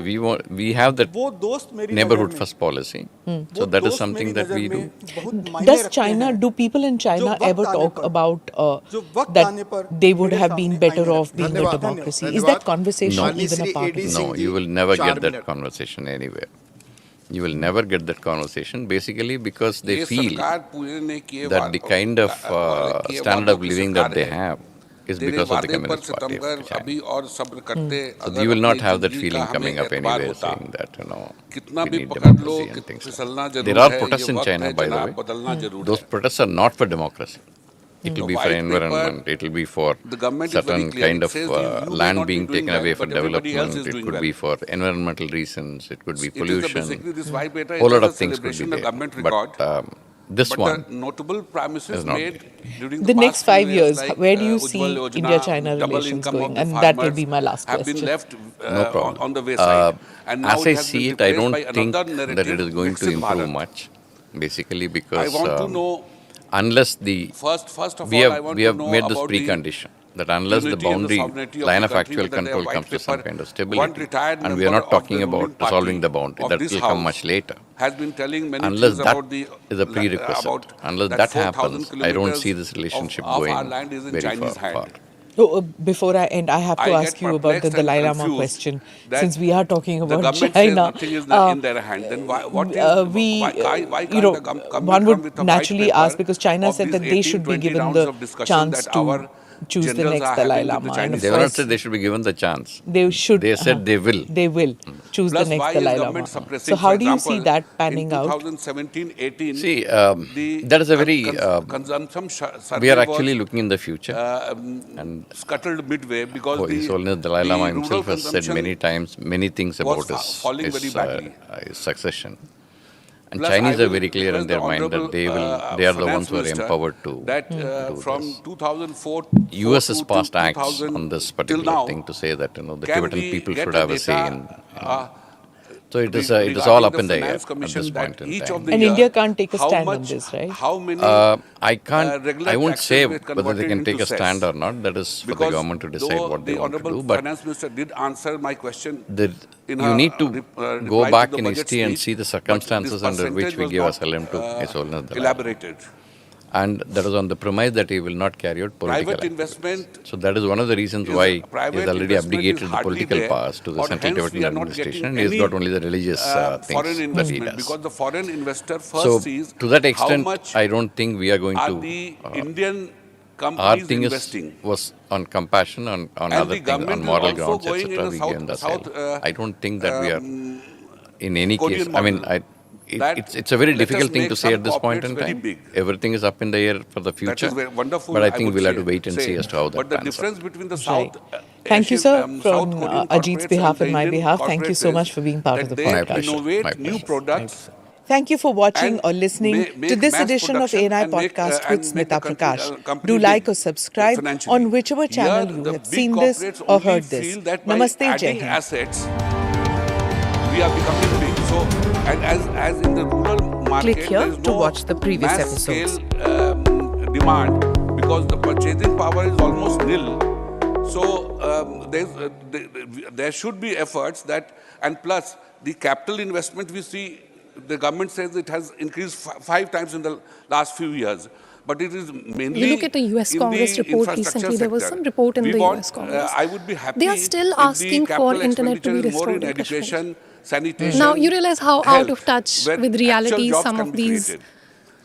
we have that वो दोस्त मेरी neighborhood नजर में first policy. वो So that is दोस्त something मेरी that नजर we do. में बहुत मायने Does रखते China, हैं। do people in China वक्त ever आने talk पर- about जो वक्त that आने पर they would मेरे have सामने been better आईने off रखते being हैं। a धन्यवाद। democracy? Is धन्यवाद। that conversation माननीय even a Shri part of ADC it? No, you will never 4 get that minute. conversation anywhere. You will never get that conversation basically because they feel that the kind of standard of living that they have is because of the Communist Party of China. So you will not have that feeling coming up anywhere saying that, we need democracy and things like that. There are protests in China, by the way. Those protests are not for democracy. It will be for environment, it will be for certain kind of land being taken away for development, it could be for environmental reasons, it could be pollution, whole lot of things could be there. But this one is not there. The next 5 years, where do you see India-China relations going? And that will be my last question. No problem. As I see it, I don't think that it is going to improve much, basically because unless we have made this precondition that unless the boundary line of actual control comes to some kind of stability, and we are not talking about resolving the boundary, that will come much later. Unless that is a prerequisite, unless that happens, I don't see this relationship going very far. So, before I end, I have to ask you about the Dalai Lama question. Since we are talking about China, one would naturally ask, because China said that they should be given the chance to choose the next Dalai Lama. And They have not said they should be given the chance. They should. They said they will. They will choose the next Dalai Lama. So how do you see that panning out? See, that is a very. We are actually looking in the future. And scuttled midway because His Holiness Dalai Lama himself has said many times many things about his succession. And Chinese are very clear in their mind that they are the ones who are empowered to do from this. 2004 US has passed acts on this particular thing to say that the Tibetan people should have a say in. So it is all up in the air at this point in time. And India can't take a stand on this, right? How many I won't say whether they can take a stand or not. That is for the government to decide what they want to do. But Finance Minister did answer my question. You need to go back in history and see the circumstances under which we gave asylum to His Holiness Dalai Lama. Elaborated. And that was on the premise that he will not carry out political Private activities. investment. So that is one of the reasons why he private has already investment abdicated is the hardly political there, powers to the or Central hence we Tibetan are not administration. getting He has any, got only the religious foreign things that he investment does. because the foreign investor first So sees to that how extent, much I don't think we are going are to. the Indian Our companies thing investing. was on compassion, on And other the things, on government is moral also grounds, going in etc. the We south- gave him the south, asylum. I don't think that we are, in any Korean case, I mean, model. it's a very Let us difficult thing make to say some at this point in corporates very time. big. Everything is up in the air for the future. That is very wonderful. But I think would we'll have say- to wait and say. see as to how that But the pans out. difference between the Right. South, Thank you, sir, from South Korean Ajit's corporates behalf and my Indian behalf. Thank you so corporates much for being part that of the they podcast. My innovate pleasure. new products Thank you for watching and or listening make to this mass edition of production ANI and make, Podcast and with make the Smita country, Prakash. company Do like big, or subscribe financially. on whichever channel Here, you the have big seen this corporates or only heard this. feel that by Namaste, Jai adding Hind. assets, we are becoming big. So, and as in the rural market, Click here there is to no watch the previous mass episodes. scale demand because the purchasing power is almost nil. So there should be efforts that, and plus the capital investment we see, the government says it has increased 5 times in the last few years. But it is mainly You look at the US Congress report recently, there was some report in the US Congress. I would be happy they are still asking for internet to be restored in Kashmir. education, sanitation, Now you realize how health, out of touch where with actual reality jobs some can of be these created.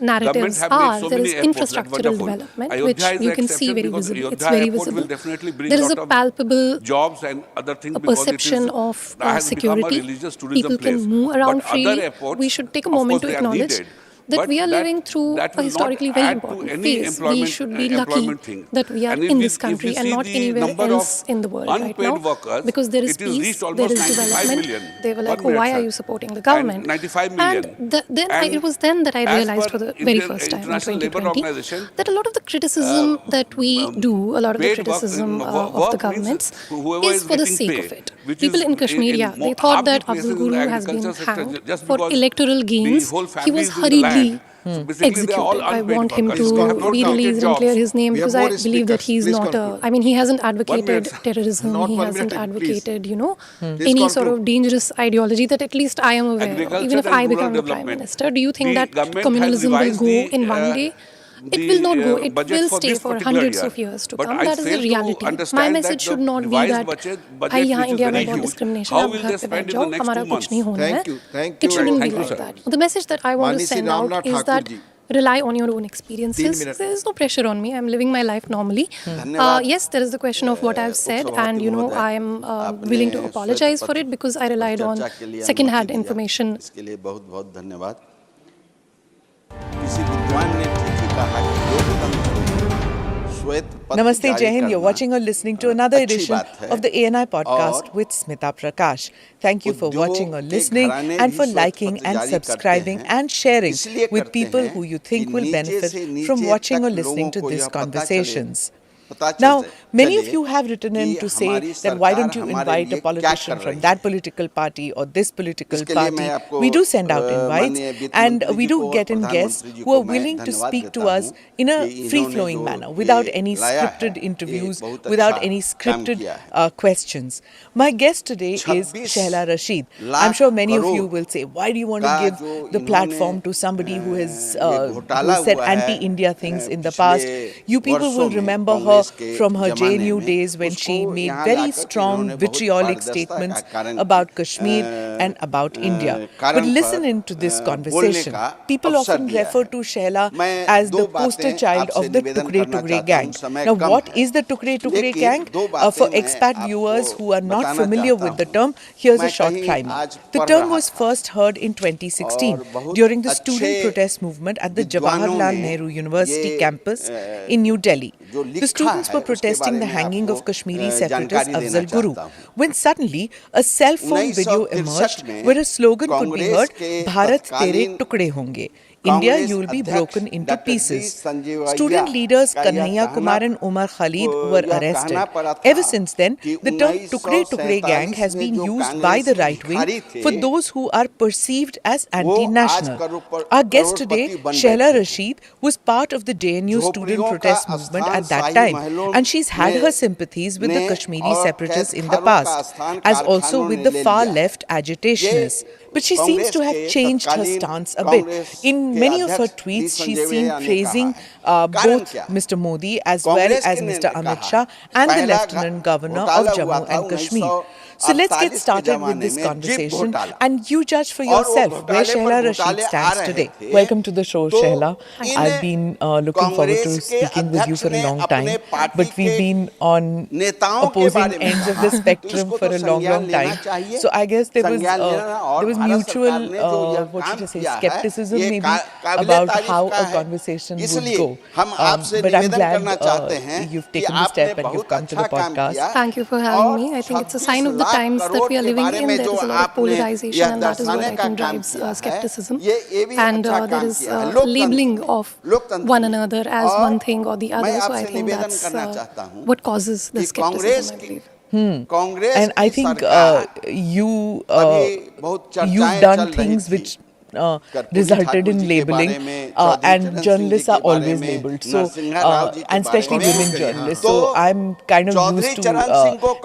narratives Government have made are. so There many is airports, that's infrastructural wonderful. development, Ayodhya which is you the can see exception very because visibly. It's Ayodhya very airport will visible. definitely bring There is lot a of palpable jobs and other things a because perception it is, of has become a security. religious tourism People place. can move around But other freely. airports, We should take a of moment course, to they are acknowledge needed. that But we are living through that a will historically not very add to important any phase. We should be lucky thing. that we are And in if this we country and see not the anywhere number else of in the world right unpaid now. workers, Because there is it is peace, reached there almost is 95 development. million. They were like, 1 oh, minute, why are sir. you supporting the government? And 95 million. And then And it was then that I as realized per for the very Indian first time in International Labour 2020 Organization, that a lot of the criticism that we do, a lot of the paid work, criticism of the work means governments whoever is for the getting sake paid, of it. which People is in Kashmir, in yeah, they half thought the that places Abdul in the Guru has been agriculture sector, hanged just for because electoral gains. the whole He was family is in the hurriedly land. So basically they are all executed. I unpaid want him workers. to They have not be created released and jobs. clear his name We have because I more believe that speakers. he's Please not conclude. I mean, he hasn't 1 advocated minute. terrorism. Not He 1 hasn't minute, advocated, Please any sort conclude. of dangerous ideology that at least I am aware of. Agriculture Even if and I rural become the Prime development. Minister, do you think The that government has communalism will revised go the, in one day? It will not go. It budget will for stay this for particular hundreds year. of years to But come. I That is the fail to reality. My understand message that should the not be revised that budget, भाई यहाँ which is India very में बहुत huge, discrimination how है, will घर they पे spend बैठ in जाओ, the next हमारा 2 कुछ months? नहीं होना है. Thank It you. shouldn't be Thank you, like sir. that. The message that I want to Mani Sri send out Ramnath is Thakur that ji. rely on your own experiences. minutes. There is no pressure on me. I'm living my life normally. Yes, there is the question of what I've said, and I am willing to apologize for it because I relied on second-hand information. इसके लिए बहुत-बहुत धन्यवाद. किसी विद्वान ने ठीक ही कहा कि लोकतंत्र श्वेत पत्र Namaste, जारी Jai Hind. You're करना watching or listening to another अच्छी edition बात है. of the ANI podcast और with Smita Prakash. Thank you for उद्योग watching or के listening घराने and भी for श्वेत liking पत्र and जारी करते subscribing हैं. and sharing इसलिए with करते people हैं who you कि think will नीचे benefit से from नीचे watching or तक listening लोगों to को this यह पता conversations. पता Now, many of चले you have written in कि to say हमारी that why सरकार don't you हमारे invite लिए a क्या politician कर from रही that political party or this political इसके लिए मैं party. आपको, We do send out invites माननीय वित्त and मंत्री we जी do को और get in guests प्रधानमंत्री जी who को are मैं willing to धन्यवाद speak to देता us हूं in a कि इन्होंने free-flowing जो manner without ये any लाया है, scripted interviews, ये बहुत without अच्छा any काम scripted किया है. questions. My guest today is 26 Shehla Rashid. I'm lakh sure many of you crore will say, why do you want to का give जो the इन्होंने, platform to somebody who has ये घोटाला said हुआ है, anti-India things in the पिछले past? You people will वर्षों में remember her कांग्रेस के from her जमाने JNU में, days when she उसको made यहाँ very लाकर के strong इन्होंने बहुत vitriolic पारदर्शिता statements का कारण about Kashmir and about India. But listen into this conversation. People often refer to Shehla as the poster child of the Tukre Tukre gang. Now, what is the Tukre Tukre gang? For expat viewers who are not familiar with the term, here's a short primer. The term was first heard in 2016 during the student protest movement at the Jawaharlal Nehru University campus in New Delhi. The students were protesting the hanging of Kashmiri separatist Afzal Guru, when suddenly a cell phone video emerged where a slogan could be heard, Bharat tere tukde honge. India, you will be broken into pieces. Student leaders Kanhaiya Kumar and Umar Khalid were arrested. Ever since then, the term Tukre Tukre gang has been used by the right wing for those who are perceived as anti-national. Our guest today, Shehla Rashid, was part of the JNU student protest movement at that time, and she's had her sympathies with the Kashmiri separatists in the past, as also with the far-left agitationists. But she seems to have changed her stance a bit. In many of her tweets, she's seen praising both Mr. Modi as well as Mr. Amit Shah and the Lieutenant Governor of Jammu and Kashmir. So let's get started with this conversation and you judge for yourself where Shehla Rashid stands today. Welcome to the show, Shehla. I've been looking forward to speaking with you for a long time, but we've been on opposing ends of the spectrum for a long time. So I guess there was mutual, what should I say, skepticism maybe about how a conversation would go. But I'm glad you've taken the step and you've come to the podcast. Thank you for having me. I think it's a sign of the times that we are living in. There is a lot of polarization, and that is what I think drives skepticism. And there is labeling of one another as one thing or the other. So I think that's what causes the skepticism, I believe. And I think you've done things which resulted in labeling, and journalists are always labeled. So, and especially women journalists. So I'm kind of used to the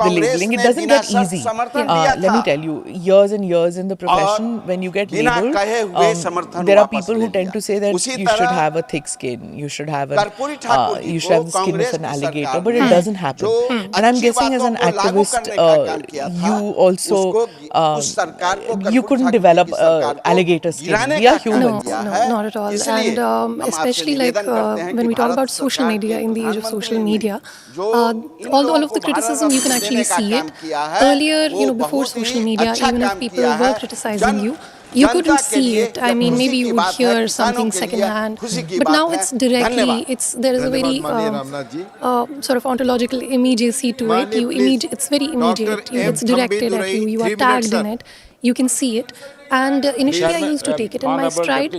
labeling. It doesn't get easy. Let me tell you, years and years in the profession, when you get labeled, there are people who tend to say that you should have a thick skin, you should have the skin of an alligator, but it doesn't happen. And I'm guessing as an activist, you also you couldn't develop alligator skin. We are humans. No, not at all. And especially like when we talk about social media, in the age of social media, all of the criticism, you can actually see it. Earlier, before social media, even if people were criticizing you couldn't see it. I mean, maybe you would hear something secondhand, but now it's directly. There is a very sort of ontological immediacy to it. It's very immediate. It's directed at you. You are tagged in it. You can see it. And initially I used to take it in my stride,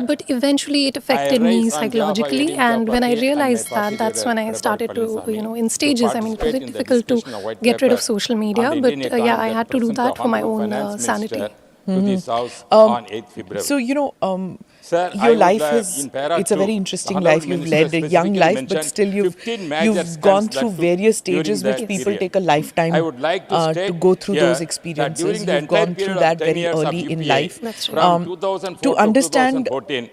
but eventually it affected me psychologically. And when I realized that, that's when I started to, in stages. I mean, it was very difficult to get rid of social media, but yeah, I had to do that for my own sanity. So, your life it's a very interesting life. You've led a young life, but still you've gone through various stages which people take a lifetime to go through those experiences. You've gone through that very early in life. To understand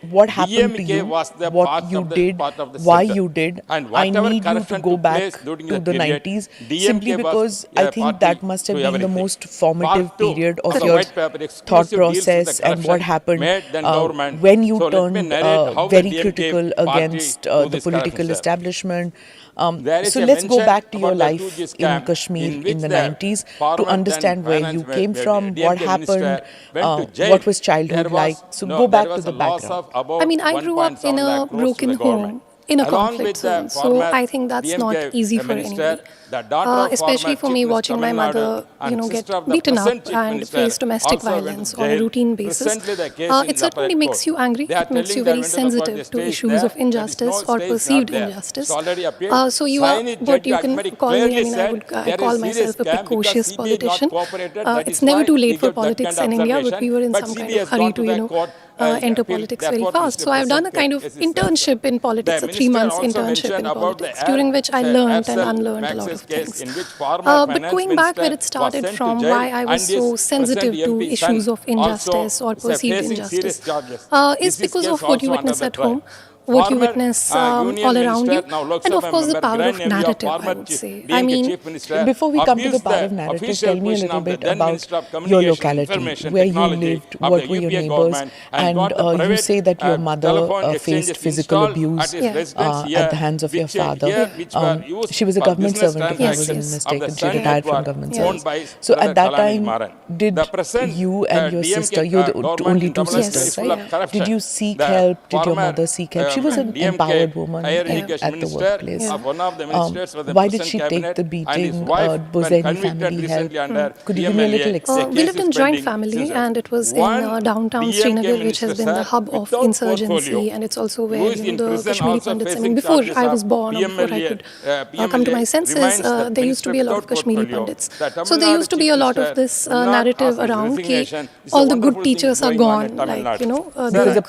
what happened to you, what you did, why you did, I need you to go back to the 90s, simply because I think that must have been the most formative period of your thought process and what happened when you turned very critical against the political establishment. So let's go back to your life in Kashmir in the 90s to understand where you came from, what happened, what was childhood like. So go back to the background. I mean, I grew up in a broken home, in a conflict zone, so I think that's not easy for anybody. Especially for me, watching my mother, get beaten up and face domestic violence on a routine basis. It certainly makes you angry. It makes you very sensitive to issues of injustice or perceived injustice. So you are what you can call me. I mean, I call myself a precocious politician. It's never too late for politics in India, but we were in some kind of hurry to, enter politics very fast. So I've done a kind of internship in politics, a 3 months internship in politics, during which I learned and unlearned a lot of things. But going back where it started from, why I was so sensitive to issues of injustice or perceived injustice, is because of what you witness at home, what you witness all around you, and of course the power of narrative, I would say. I mean, before we come to the power of narrative, tell me a little bit about your locality, where you lived, what were your neighbors, and you say that your mother faced physical abuse at the hands of your father. She was a government servant, if I wasn't mistaken. She retired from government service. So at that time, did you and your sister, you're the only two sisters, right? Did you seek help? Did your mother seek help? She was an empowered woman at the workplace. Why did she take the beating? Was there any family help? Could you give me a little example? We lived in joint family, and it was in downtown Srinagar, which has been the hub of insurgency, and it's also where the Kashmiri Pandits, I mean, before I was born, or before I could come to my senses, there used to be a lot of Kashmiri Pandits. So there used to be a lot of this narrative around that all the good teachers are gone, like, because the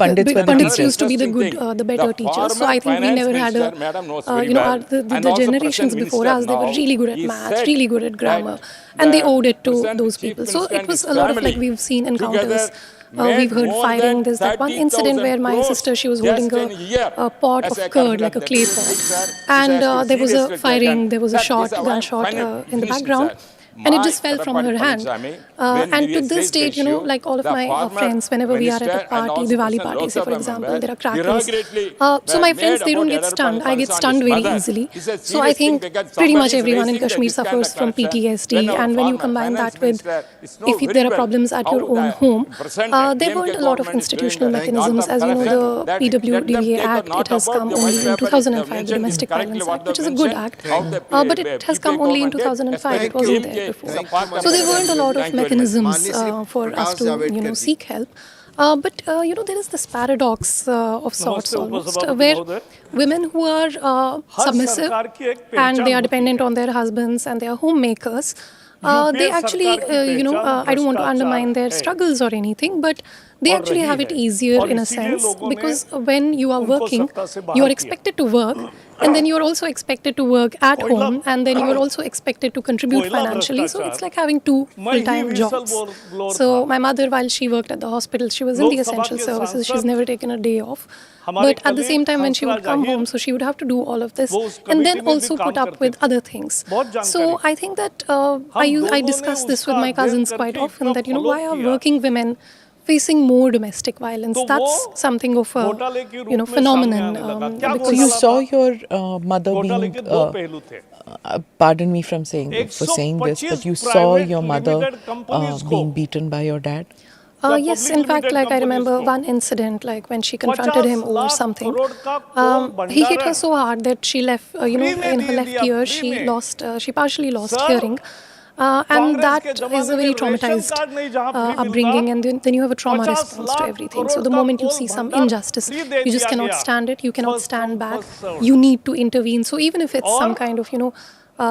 Pandits used to be the good, the better teachers. So I think we never had the generations before us, they were really good at maths, really good at grammar, and they owed it to those people. So it was a lot of, like, we've seen encounters. We've heard firing. There's that one incident where my sister, she was holding a pot of curd, like a clay pot, and there was a firing, there was a gunshot in the background. and it just fell from her hand. And to this date, like all of my friends, whenever we are at a party, Diwali party, say for example, there are crackers. So my friends, they don't get stunned. I get stunned very easily. So I think pretty much everyone in Kashmir suffers from PTSD. And when you combine that with, if there are problems at your own home, there weren't a lot of institutional mechanisms. As you know, the PWDA Act, it has come only in 2005, the Domestic Violence Act, which is a good act. But it has come only in 2005. It wasn't there before. So there weren't a lot of mechanisms for us to, seek help. But there is this paradox of sorts almost, where women who are submissive and they are dependent on their husbands and they are homemakers, they actually, I don't want to undermine their struggles or anything, but they actually have it easier in a sense, because when you are working, you are expected to work, and then you are also expected to work at home, and then you are also expected to contribute financially. So it's like having two full-time jobs. So my mother, while she worked at the hospital, she was in the essential services. She's never taken a day off. But at the same time, when she would come home, so she would have to do all of this, and then also put up with other things. So I think that I discuss this with my cousins quite often, that, why are working women facing more domestic violence? That's something of a, phenomenon. So you saw your mother being, pardon me for saying this, but you saw your mother being beaten by your dad? Yes, in fact, like I remember one incident, like when she confronted him over something. He hit her so hard that she left, in her left ear, she partially lost hearing. And that is a very traumatized upbringing, and then you have a trauma response to everything. So the moment you see some injustice, you just cannot stand it, you cannot stand back, you need to intervene. So even if it's some kind of,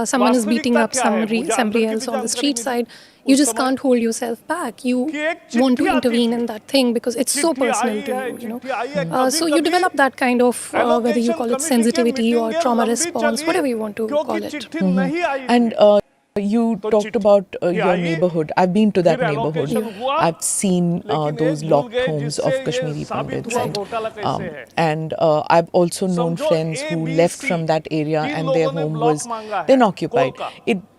someone is beating up somebody else on the street side, you just can't hold yourself back. You want to intervene in that thing because it's so personal to you, So you develop that kind of, whether you call it sensitivity or trauma response, whatever you want to call it. Mm-hmm. And you talked about your neighborhood. I've been to that neighborhood. I've seen those locked homes of Kashmiri Pandits. And I've also known friends who left from that area and their home was then occupied.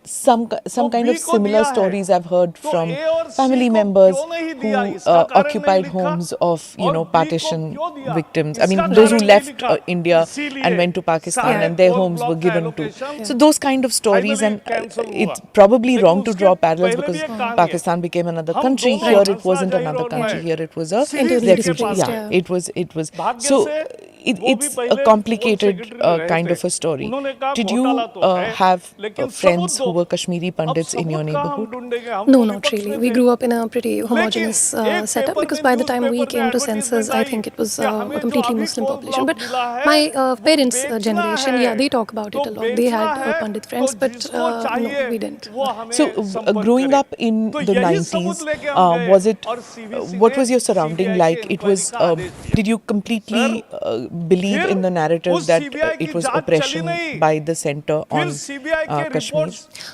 Some kind of similar stories I've heard from family members who occupied homes of, partition victims. I mean, those who left India and went to Pakistan and their homes were given to. So those kind of stories, and it's probably wrong to draw parallels because Pakistan became another country. Here it wasn't another country. Here it was a refugee. Yeah, it was. So it's a complicated kind of a story. Did you have friends who were Kashmiri Pandits in your neighborhood? No, not really. We grew up in a pretty homogeneous setup, because by the time we came to census, I think it was a completely Muslim population. But my parents' generation, they talk about it a lot. They had Pandit friends, but no, we didn't. So growing up in the 90s, what was your surrounding like? It was, did you completely believe in the narrative that it was oppression by the center on Kashmir?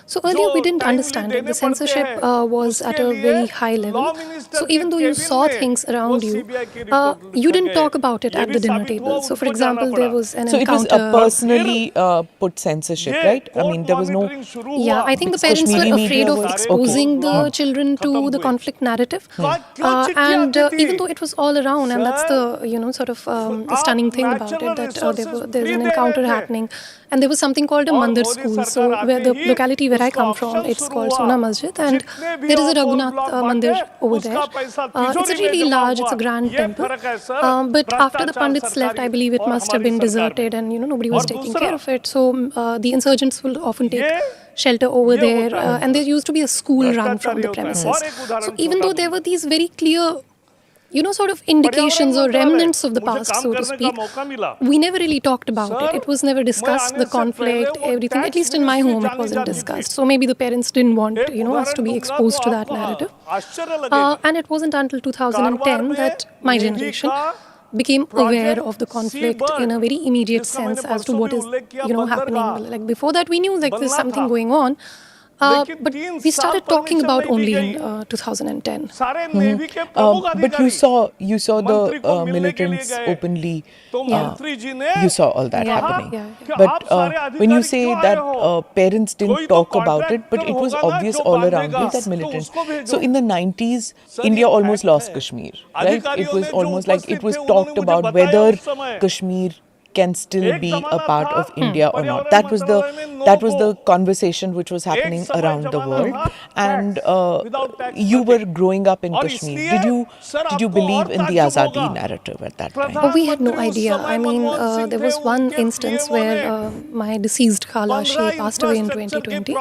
So earlier we didn't understand it. The censorship was at a very high level. So even though you saw things around you, you didn't talk about it at the dinner table. So for example, there was an encounter. So it was a personally put censorship, right? I mean, there was no... Yeah, I think the parents were afraid of exposing the children to the conflict narrative. And even though it was all around, and that's the, sort of the stunning thing about it, that there's an encounter happening. And there was something called a Mandir school. So where the locality where I come from, it's called Sona Masjid, and there is a Raghunath Mandir over there. It's a really large, it's a grand temple. But after the Pandits left, I believe it must have been deserted, and nobody was taking care of it. So the insurgents will often take shelter over there, and there used to be a school run from the premises. So even though there were these very clear, sort of indications or remnants of the past, so to speak, we never really talked about it. It was never discussed, the conflict, everything. At least in my home, it wasn't discussed. So maybe the parents didn't want, us to be exposed to that narrative. And it wasn't until 2010 that my generation became aware of the conflict in a very immediate sense as to what is, happening. Like before that, we knew like there's something going on. But we started talking about only in 2010. But you saw the militants openly. You saw all that happening. But when you say that parents didn't talk about it, but it was obvious all around you that militants. So in the 90s, India almost lost Kashmir, right? It was almost like it was talked about whether Kashmir can still be a part of India or not. That was the conversation which was happening around the world. And you were growing up in Kashmir. Did you believe in the Azadi narrative at that time? We had no idea. I mean, there was one instance where my deceased Khala, she passed away in 2020.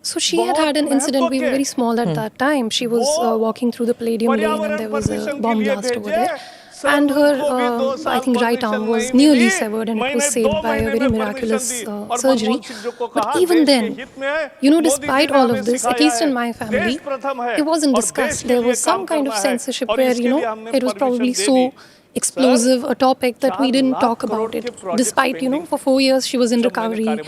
So she had an incident. We were very small at that time. She was walking through the Palladium lane and there was a bomb blast over there. And her, I think, right arm was nearly severed and it was saved by a very miraculous surgery. But even then, despite all of this, at least in my family, it wasn't discussed. There was some kind of censorship where, it was probably so explosive a topic that we didn't talk about it. Despite, for 4 years she was in recovery. Her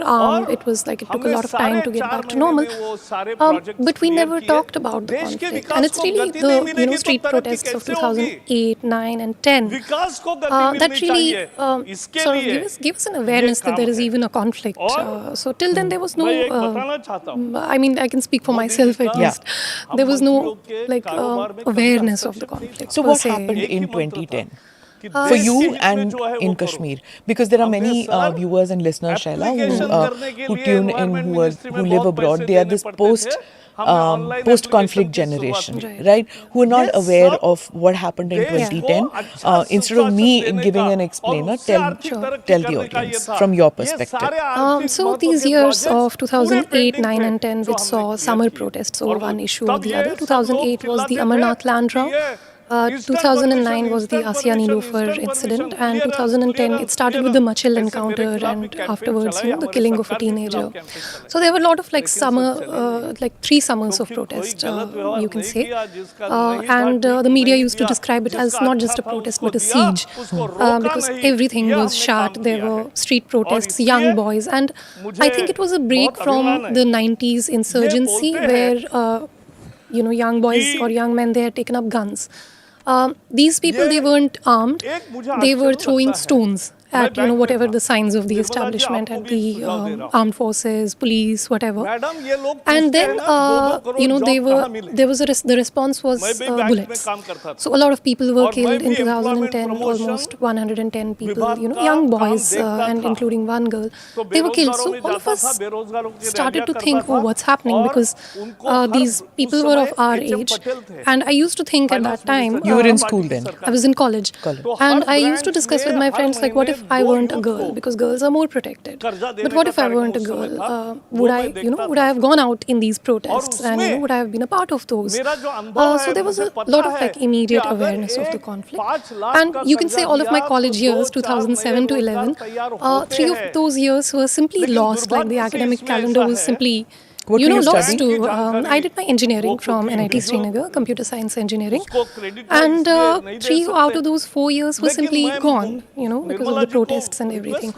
arm, it was like it took a lot of time to get back to normal. But we never talked about the conflict. And it's really the street protests of 2008, 9 and 10 that really sort of gave us an awareness that there is even a conflict. So till then there was no, I mean, I can speak for myself at least. There was no awareness of the conflict. So what happened in 2010 for you and in Kashmir? Because there are many viewers and listeners, Shaila, who tune in, who live abroad. They are this post-conflict generation, right? Who are not aware of what happened in 2010. Instead of me giving an explainer, tell the audience from your perspective. So these years of 2008, 9 and 10, which saw summer protests over one issue or the other. 2008 was the Amarnath land row. 2009 was the Asiya Nilofer incident, and 2010 it started with the Machil encounter, and afterwards, the killing of a teenager. So there were a lot of summer, 3 summers of protest, you can say, and the media used to describe it as not just a protest but a siege, because everything was shut. There were street protests, young boys, and I think it was a break from the 90s insurgency where young boys or young men, they had taken up guns. These people, they weren't armed, they were throwing stones at whatever the signs of the establishment, at the armed forces, police, whatever. And then the response was bullets. So a lot of people were killed in 2010, almost 110 people, young boys and including one girl, they were killed. So all of us started to think, oh, what's happening, because these people were of our age. And I used to think at that time, you were in school then? I was in college. And I used to discuss with my friends, like, what if I weren't a girl, because girls are more protected. But what if I weren't a girl? Would I have gone out in these protests, and would I have been a part of those? So there was a lot of immediate awareness of the conflict. And you can say all of my college years, 2007 to 11, 3 of those years were simply lost. Like the academic calendar was simply lost to. I did my engineering from NIT Srinagar, computer science engineering, and 3 out of those 4 years were simply gone, because of the protests and everything.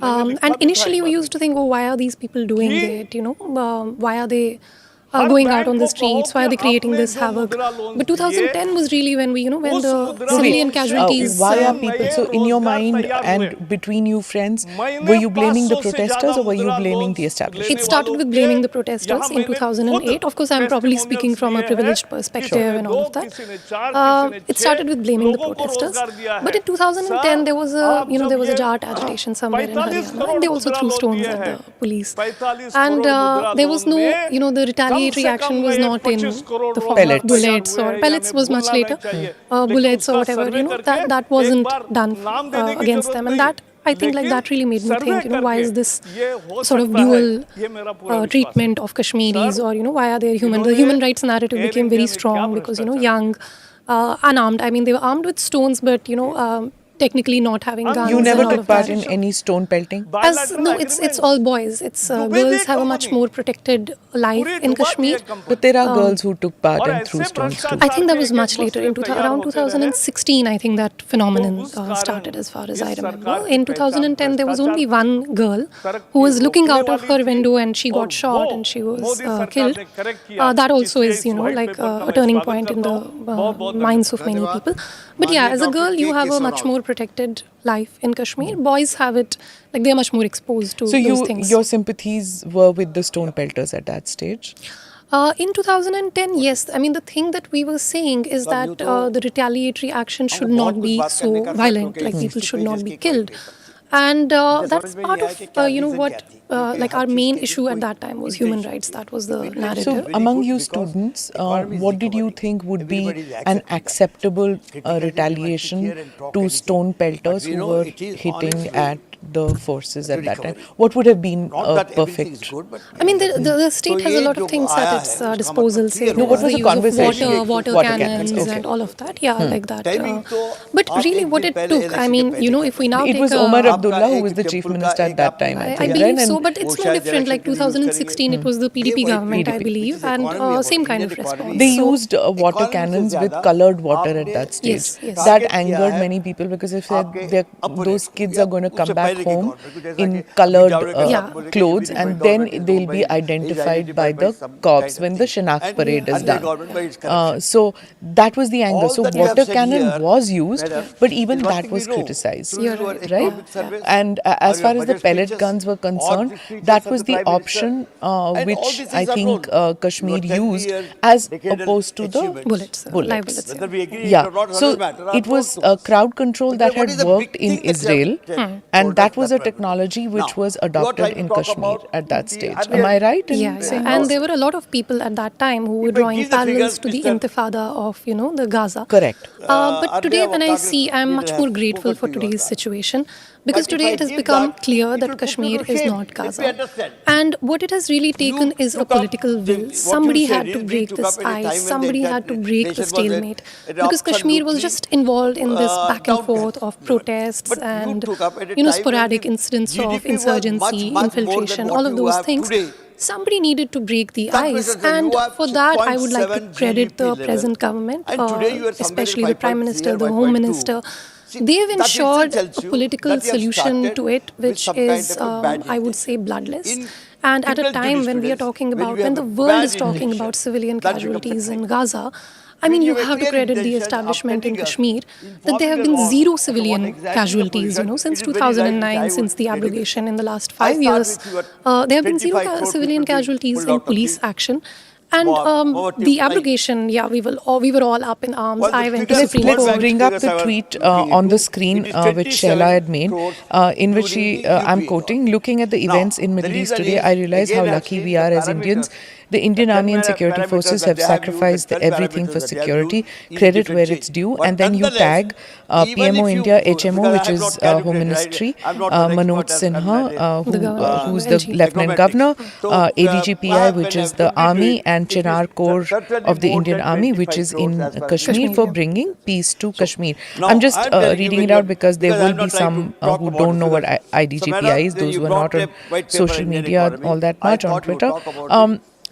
And initially we used to think, oh, why are these people doing it? Why are they going out on the streets? Why are they creating this havoc? But 2010 was really when when the civilian casualties. Why are people? So in your mind and between you friends, were you blaming the protesters or were you blaming the establishment? It started with blaming the protesters in 2008. Of course, I'm probably speaking from a privileged perspective and all of that. It started with blaming the protesters. But in 2010, there was a Jat agitation somewhere in Haryana, and they also threw stones at the police. And there was no, the retaliation. Reaction was not in the form of bullets or pellets was much later, bullets or whatever, that wasn't done against them. And that, I think, that really made me think, why is this sort of dual treatment of Kashmiris, or, why are they human? The human rights narrative became very strong because, young, unarmed, I mean, they were armed with stones, but, technically not having guns. You never and all took of part that. in any stone pelting? No, it's all boys. It's girls have a much more protected life in Kashmir. But there are girls who took part and threw stones too. I think that was much later. Around 2016, I think that phenomenon started, as far as I remember. In 2010, there was only one girl who was looking out of her window and she got shot and she was killed. That also is, like a turning point in the minds of many people. But yeah, as a girl, you have a much more protected life in Kashmir. Boys have it, like they're much more exposed to those things. Your sympathies were with the stone pelters at that stage? In 2010, yes. I mean, the thing that we were saying is that the retaliatory action should not be so violent, like people should not be killed. And that's part of, what, like our main issue at that time was human rights. That was the narrative. So among you students, what did you think would be an acceptable retaliation to stone pelters who were hitting at the forces at that time? What would have been perfect? I mean, the state has a lot of things at its disposal. Say, what was the conversation? Water cannons and all of that. Yeah, like that. But really what it took, I mean, if we now it take was Omar Abdullah who was the chief minister at that time. I believe so, but it's no different. Like 2016, it was the PDP government, I believe, and same kind of response. They used water cannons with colored water at that stage. Yes. That angered many people because if those kids are going to come back home in colored clothes and then they'll be identified by the cops when the Shinak parade is done. So that was the anger. So water cannon was used, but even that was criticized, right? And as far as the pellet guns were concerned, that was the option which I think Kashmir used as opposed to the bullets. Yeah, so it was crowd control that had worked in Israel, and that was a technology which was adopted in Kashmir at that stage. Am I right in saying and this? there were a lot of people at that time who were drawing parallels to the Intifada of, the Gaza. Correct. But today when I see, I'm much more grateful for today's situation. Because today it has become clear that Kashmir is not Gaza. And what it has really taken is a political will. Somebody had to break this ice. Somebody had to break the stalemate. Because Kashmir was just involved in this back and forth of protests and, sporadic incidents of insurgency, infiltration, all of those things. Somebody needed to break the ice, and for that I would like to credit the present government, especially the Prime Minister, the Home Minister. They've ensured a political solution to it, which is, I would say, bloodless. And at a time when we are talking about, when the world is talking about civilian casualties in Gaza, I mean, you have to credit the establishment in Kashmir that there have been zero civilian casualties, since 2009, since the abrogation in the last 5 years. There have been zero civilian casualties in police action. And the abrogation, we were all up in arms. I went to Supreme Court. Let's bring up the tweet on the screen which Sheila had made, in which I'm quoting, "Looking at the events in Middle East today, I realize how lucky we are as Indians. The Indian Army and security forces have sacrificed everything for security. Credit where it's due." And then you tag PMO India, HMO, which is Home Ministry, Manoj Sinha, who's the Lieutenant Governor, ADGPI, which is the Army, and Chinar Corps of the Indian Army, which is in Kashmir, for bringing peace to Kashmir. I'm just reading it out because there will be some who don't know what IDGPI is, those who are not on social media all that much, on Twitter.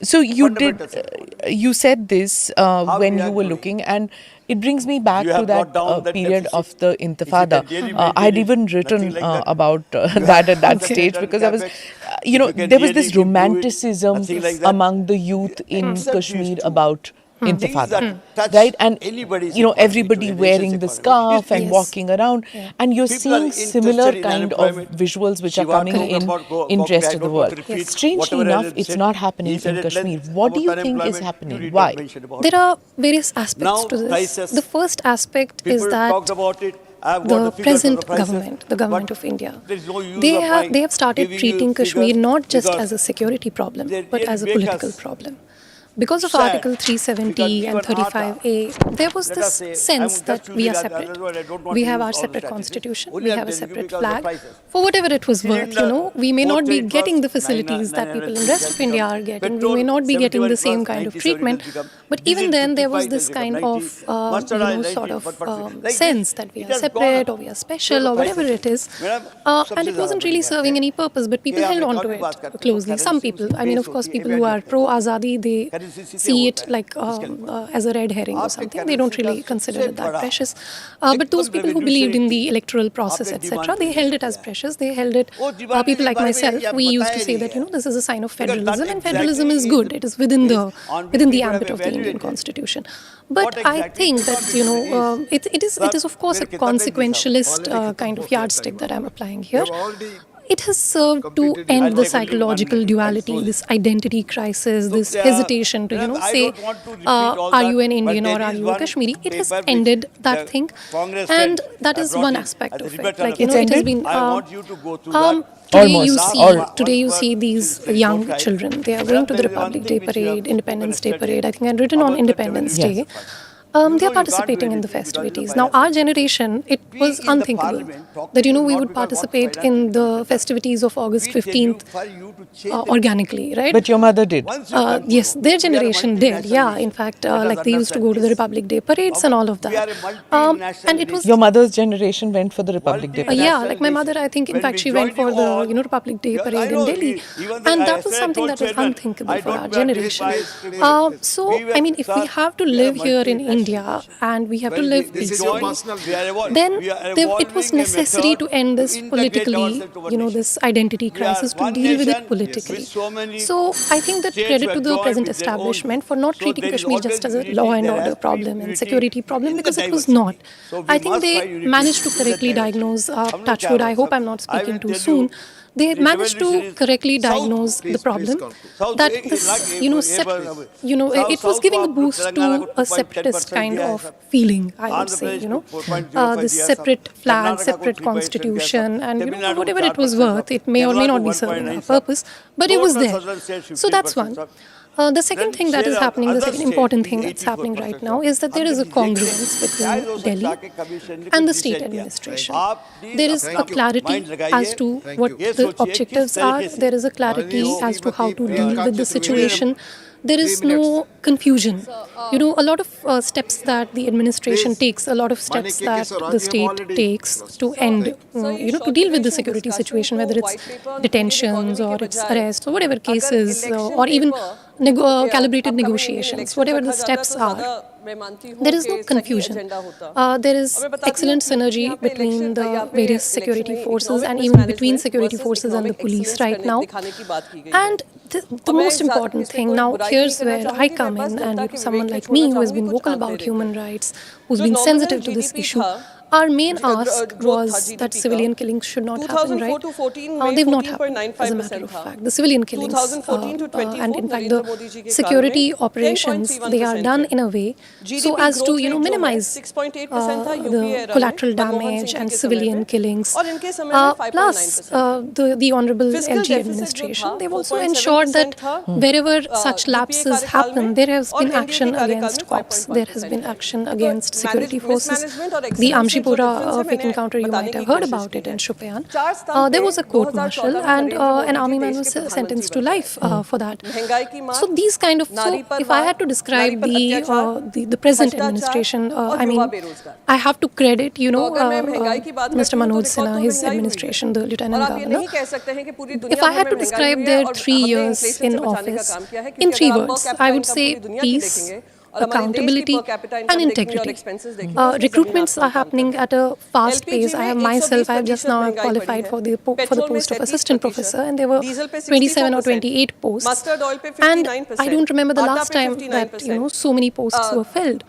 So you said this when you were looking, and it brings me back to that period of the Intifada. I had even written about that at that stage because I was, there was this romanticism among the youth in Kashmir about Intifada, right? And everybody wearing the scarf and walking around, and you're seeing similar kind of visuals which are coming in rest of the world. Strangely enough, it's not happening in Kashmir. What do you think is happening? Why? There are various aspects to this. The first aspect is that the present government, the government of India, they have started treating Kashmir not just as a security problem, but as a political problem. because of Article 370 and 35A, there was this sense that we are separate. We have our separate constitution, we have a separate flag. For whatever it was worth, we may not be getting the facilities that people in the rest of India are getting. We may not be getting the same kind of treatment. But even then, there was this kind of, sense that we are separate or we are special or whatever it is. And it wasn't really serving any purpose, but people held on to it closely. Some people, of course, people who are pro-Azadi, they see it like as a red herring or something. They don't really consider it that precious. But those people who believed in the electoral process, etc., they held it as precious. They held it, people like myself, we used to say that, this is a sign of federalism, and federalism is good. It is within the ambit of the Indian constitution. But I think that, it is of course a consequentialist kind of yardstick that I'm applying here. It has served to end the psychological duality, this identity crisis, this hesitation to, say, are you an Indian or are you a Kashmiri? It has ended that thing, and that is one aspect of it. Like, it has been. Today you see these young children. They are going to the Republic Day parade, Independence Day parade. I think I'd written on Independence Day. They are participating in the festivities. Now, our generation, it was unthinkable that, we would participate in the festivities of August 15th organically, right? But your mother did. Yes, their generation did, yeah. In fact, like they used to go to the Republic Day parades and all of that. And it was... Your mother's generation went for the Republic Day parade? Yeah, like my mother, I think, in fact, she went for the, Republic Day parade in Delhi. And that was something that was unthinkable for our generation. So, if we have to live here in India, and we have to live peacefully, then it was necessary to end this politically, this identity crisis, to deal with it politically. So I think that credit to the present establishment for not treating Kashmir just as a law and order problem and security problem, because it was not. I think they managed to correctly diagnose, touch wood, I hope I'm not speaking too soon, they managed to correctly diagnose the problem that this, it was giving a boost to a separatist kind of feeling, I would say, this separate flag, separate constitution, and whatever it was worth, it may or may not be serving a purpose, but it was there. So that's one. The second thing that is happening, the second important thing that's happening right now is that there is a congruence between Delhi and the state administration. There is a clarity as to what the objectives are. There is a clarity as to how to deal with the situation. There is no confusion. A lot of steps that the administration takes, a lot of steps that the state takes to end, to deal with the security situation, whether it's detentions or it's arrests or whatever cases, or even calibrated negotiations, whatever the steps are. There is no confusion. There is excellent synergy between the various security forces and even between security forces and the police right now. And the most important thing, now here's where I come in, and someone like me who has been vocal about human rights, who's been sensitive to this issue, our main ask was that civilian killings should not happen, right? They've not happened, as a matter of fact. The civilian killings, and in fact the security operations, they are done in a way so as to, minimize the collateral damage and civilian killings. Plus, the Honorable LG administration, they've also ensured that wherever such lapses happen, there has been action against cops, there has been action against security forces. The Amshipura fake encounter, you might have heard about it in Shopian. There was a court-martial and an army man was sentenced to life for that. So these kind of, if I had to describe the present administration, I have to credit, Mr. Manoj Sinha, his administration, the Lieutenant Governor. If I had to describe their 3 years in office in 3 words, I would say peace, accountability and integrity. Recruitments are happening at a fast pace. I have just now qualified for the post of assistant professor, and there were 27 or 28 posts. And I don't remember the last time that so many posts were filled.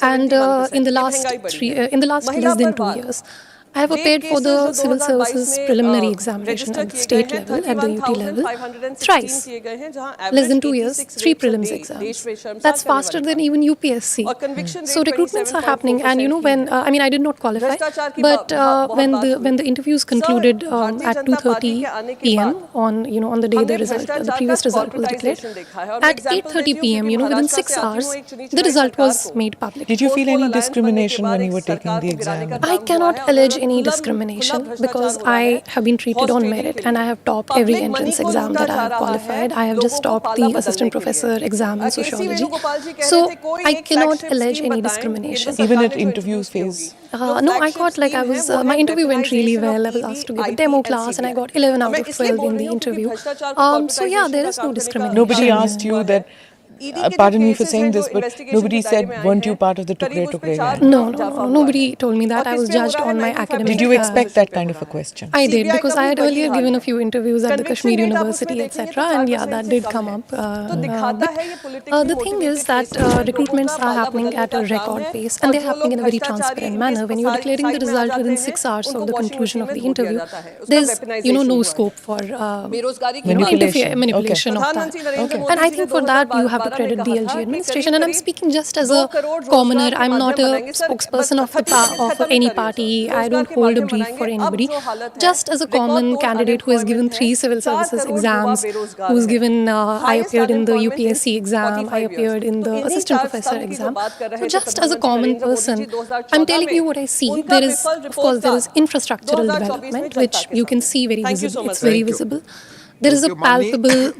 And in the last less than 2 years. I have appeared for the civil services preliminary examination at the state level, at the UT level, thrice. Less than 2 years, 3 prelims exams. That's faster than even UPSC. So recruitments are happening, and when I did not qualify, but when the interviews concluded at 2:30 p.m. on the day the previous result was declared, at 8:30 p.m. within 6 hours, the result was made public. Did you feel any discrimination when you were taking the exam? I cannot allege any discrimination because I have been treated on merit and I have topped every entrance exam that I have qualified. I have just topped the assistant professor exam in sociology. So I cannot allege any discrimination. Even at interview phase? No, I got my interview went really well. I was asked to give a demo class and I got 11 out of 12 in the interview. So yeah, there is no discrimination. Nobody asked you that, pardon me for saying this, but nobody said, weren't you part of the Tukre gang? No, nobody told me that. I was judged on my academic. Did you expect that kind of a question? I did, because I had earlier given a few interviews at the Kashmir University, etc. And yeah, that did come up. But the thing is that recruitments are happening at a record pace and they're happening in a very transparent manner. When you're declaring the result within 6 hours of the conclusion of the interview, there's no scope for manipulation of that. And I think for that you have to credit the LG administration, and I'm speaking just as a commoner. I'm not a spokesperson of any party. I don't hold a brief for anybody. Just as a common candidate who has given 3 civil services exams, who's given, I appeared in the UPSC exam, I appeared in the assistant professor exam. So just as a common person, I'm telling you what I see. There is, of course, there is infrastructural development, which you can see very visible. It's very visible. There is a palpable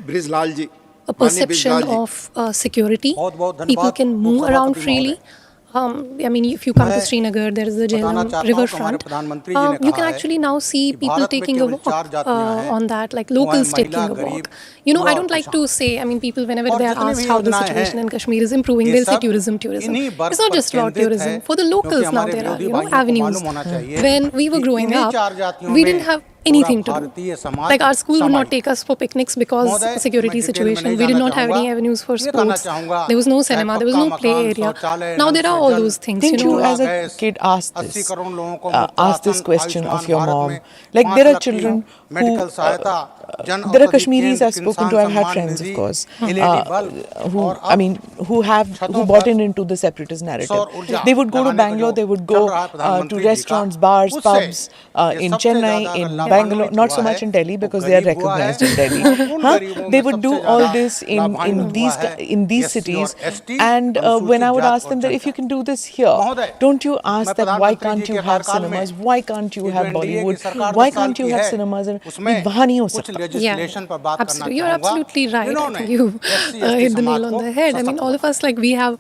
a perception of security. People can move around freely. If you come to Srinagar, there is the Jhelum riverfront. You can actually now see people taking a walk on that, like locals taking a walk. I don't like to say, people, whenever they are asked how the situation in Kashmir is improving, they'll say tourism. It's not just about tourism. For the locals now, there are, avenues. When we were growing up, we didn't have anything to do. Like our school would not take us for picnics because of the security situation. We did not have any avenues for sports. There was no cinema, there was no play area. Now there are all those things. Didn't you as a kid ask this question of your mom? Like there are children who, there are Kashmiris I've spoken to, I've had friends of course, who bought into the separatist narrative. They would go to Bangalore, they would go to restaurants, bars, pubs in Chennai, in Bangalore, not so much in Delhi because they are recognized in Delhi. They would do all this in these cities, and when I would ask them that if you can do this here, don't you ask that why can't you have cinemas, why can't you have Bollywood, why can't you have cinemas? Yeah, absolutely. You're absolutely right. I think you hit the nail on the head. All of us, we have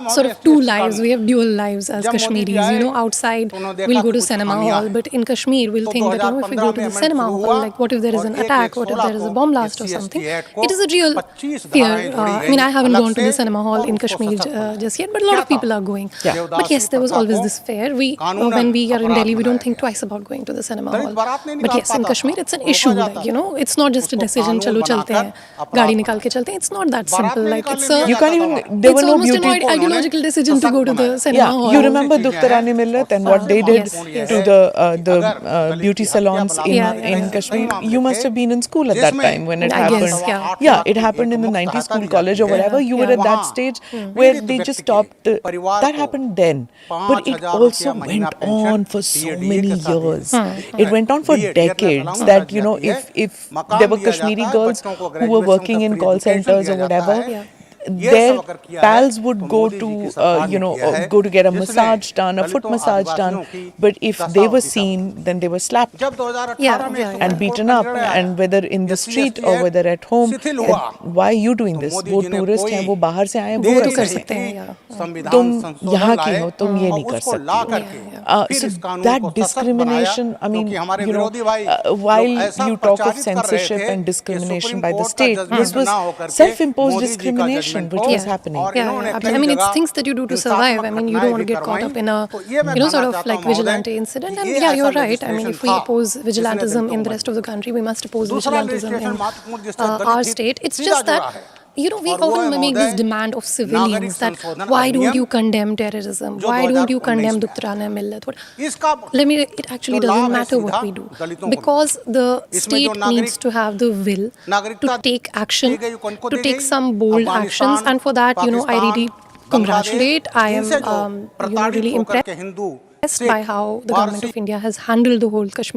sort of 2 lives. We have dual lives as Kashmiris. Outside we'll go to cinema hall, but in Kashmir we'll think that if we go to the cinema hall, what if there is an attack, what if there is a bomb blast or something? It is a real fear. I haven't gone to the cinema hall in Kashmir just yet, but a lot of people are going. But yes, there was always this fear. When we are in Delhi, we don't think twice about going to the cinema hall. But yes, in Kashmir, it's an issue. It's not just a decision. Chalo chalte hain, gaadi nikal ke chalte hain. It's not that simple. It's almost an ideological decision to go to the cinema hall. You remember Dukhtarani Millat and what they did to the beauty salons in Kashmir? You must have been in school at that time when it happened. It happened in the 90s school, college or whatever. You were at that stage where they just stopped. That happened then. But it also went on for so many years. It went on for decades that, if there were Kashmiri girls who were working in call centers or whatever, their pals would go to get a massage done, a foot massage done, but if they were seen, then they were slapped and beaten up, and whether in the street or whether at home, why are you doing this? वो tourist हैं, वो बाहर से आए हैं, वो तो कर सकते हैं, तुम यहाँ की हो, तुम ये नहीं कर सकती. So that discrimination, while you talk of censorship and discrimination by the state, this was self-imposed discrimination which was happening. It's things that you do to survive. You don't want to get caught up in a, sort of like vigilante incident. And yeah, you're right. If we oppose vigilantism in the rest of the country, we must oppose vigilantism in our state. It's just that we often make this demand of civilians that why don't you condemn terrorism? Why don't you condemn Duktrana Millat? It actually doesn't matter what we do, because the state needs to have the will to take action, to take some bold actions, and for that, I really congratulate. I am really impressed by how the government of India has handled the whole Kashmir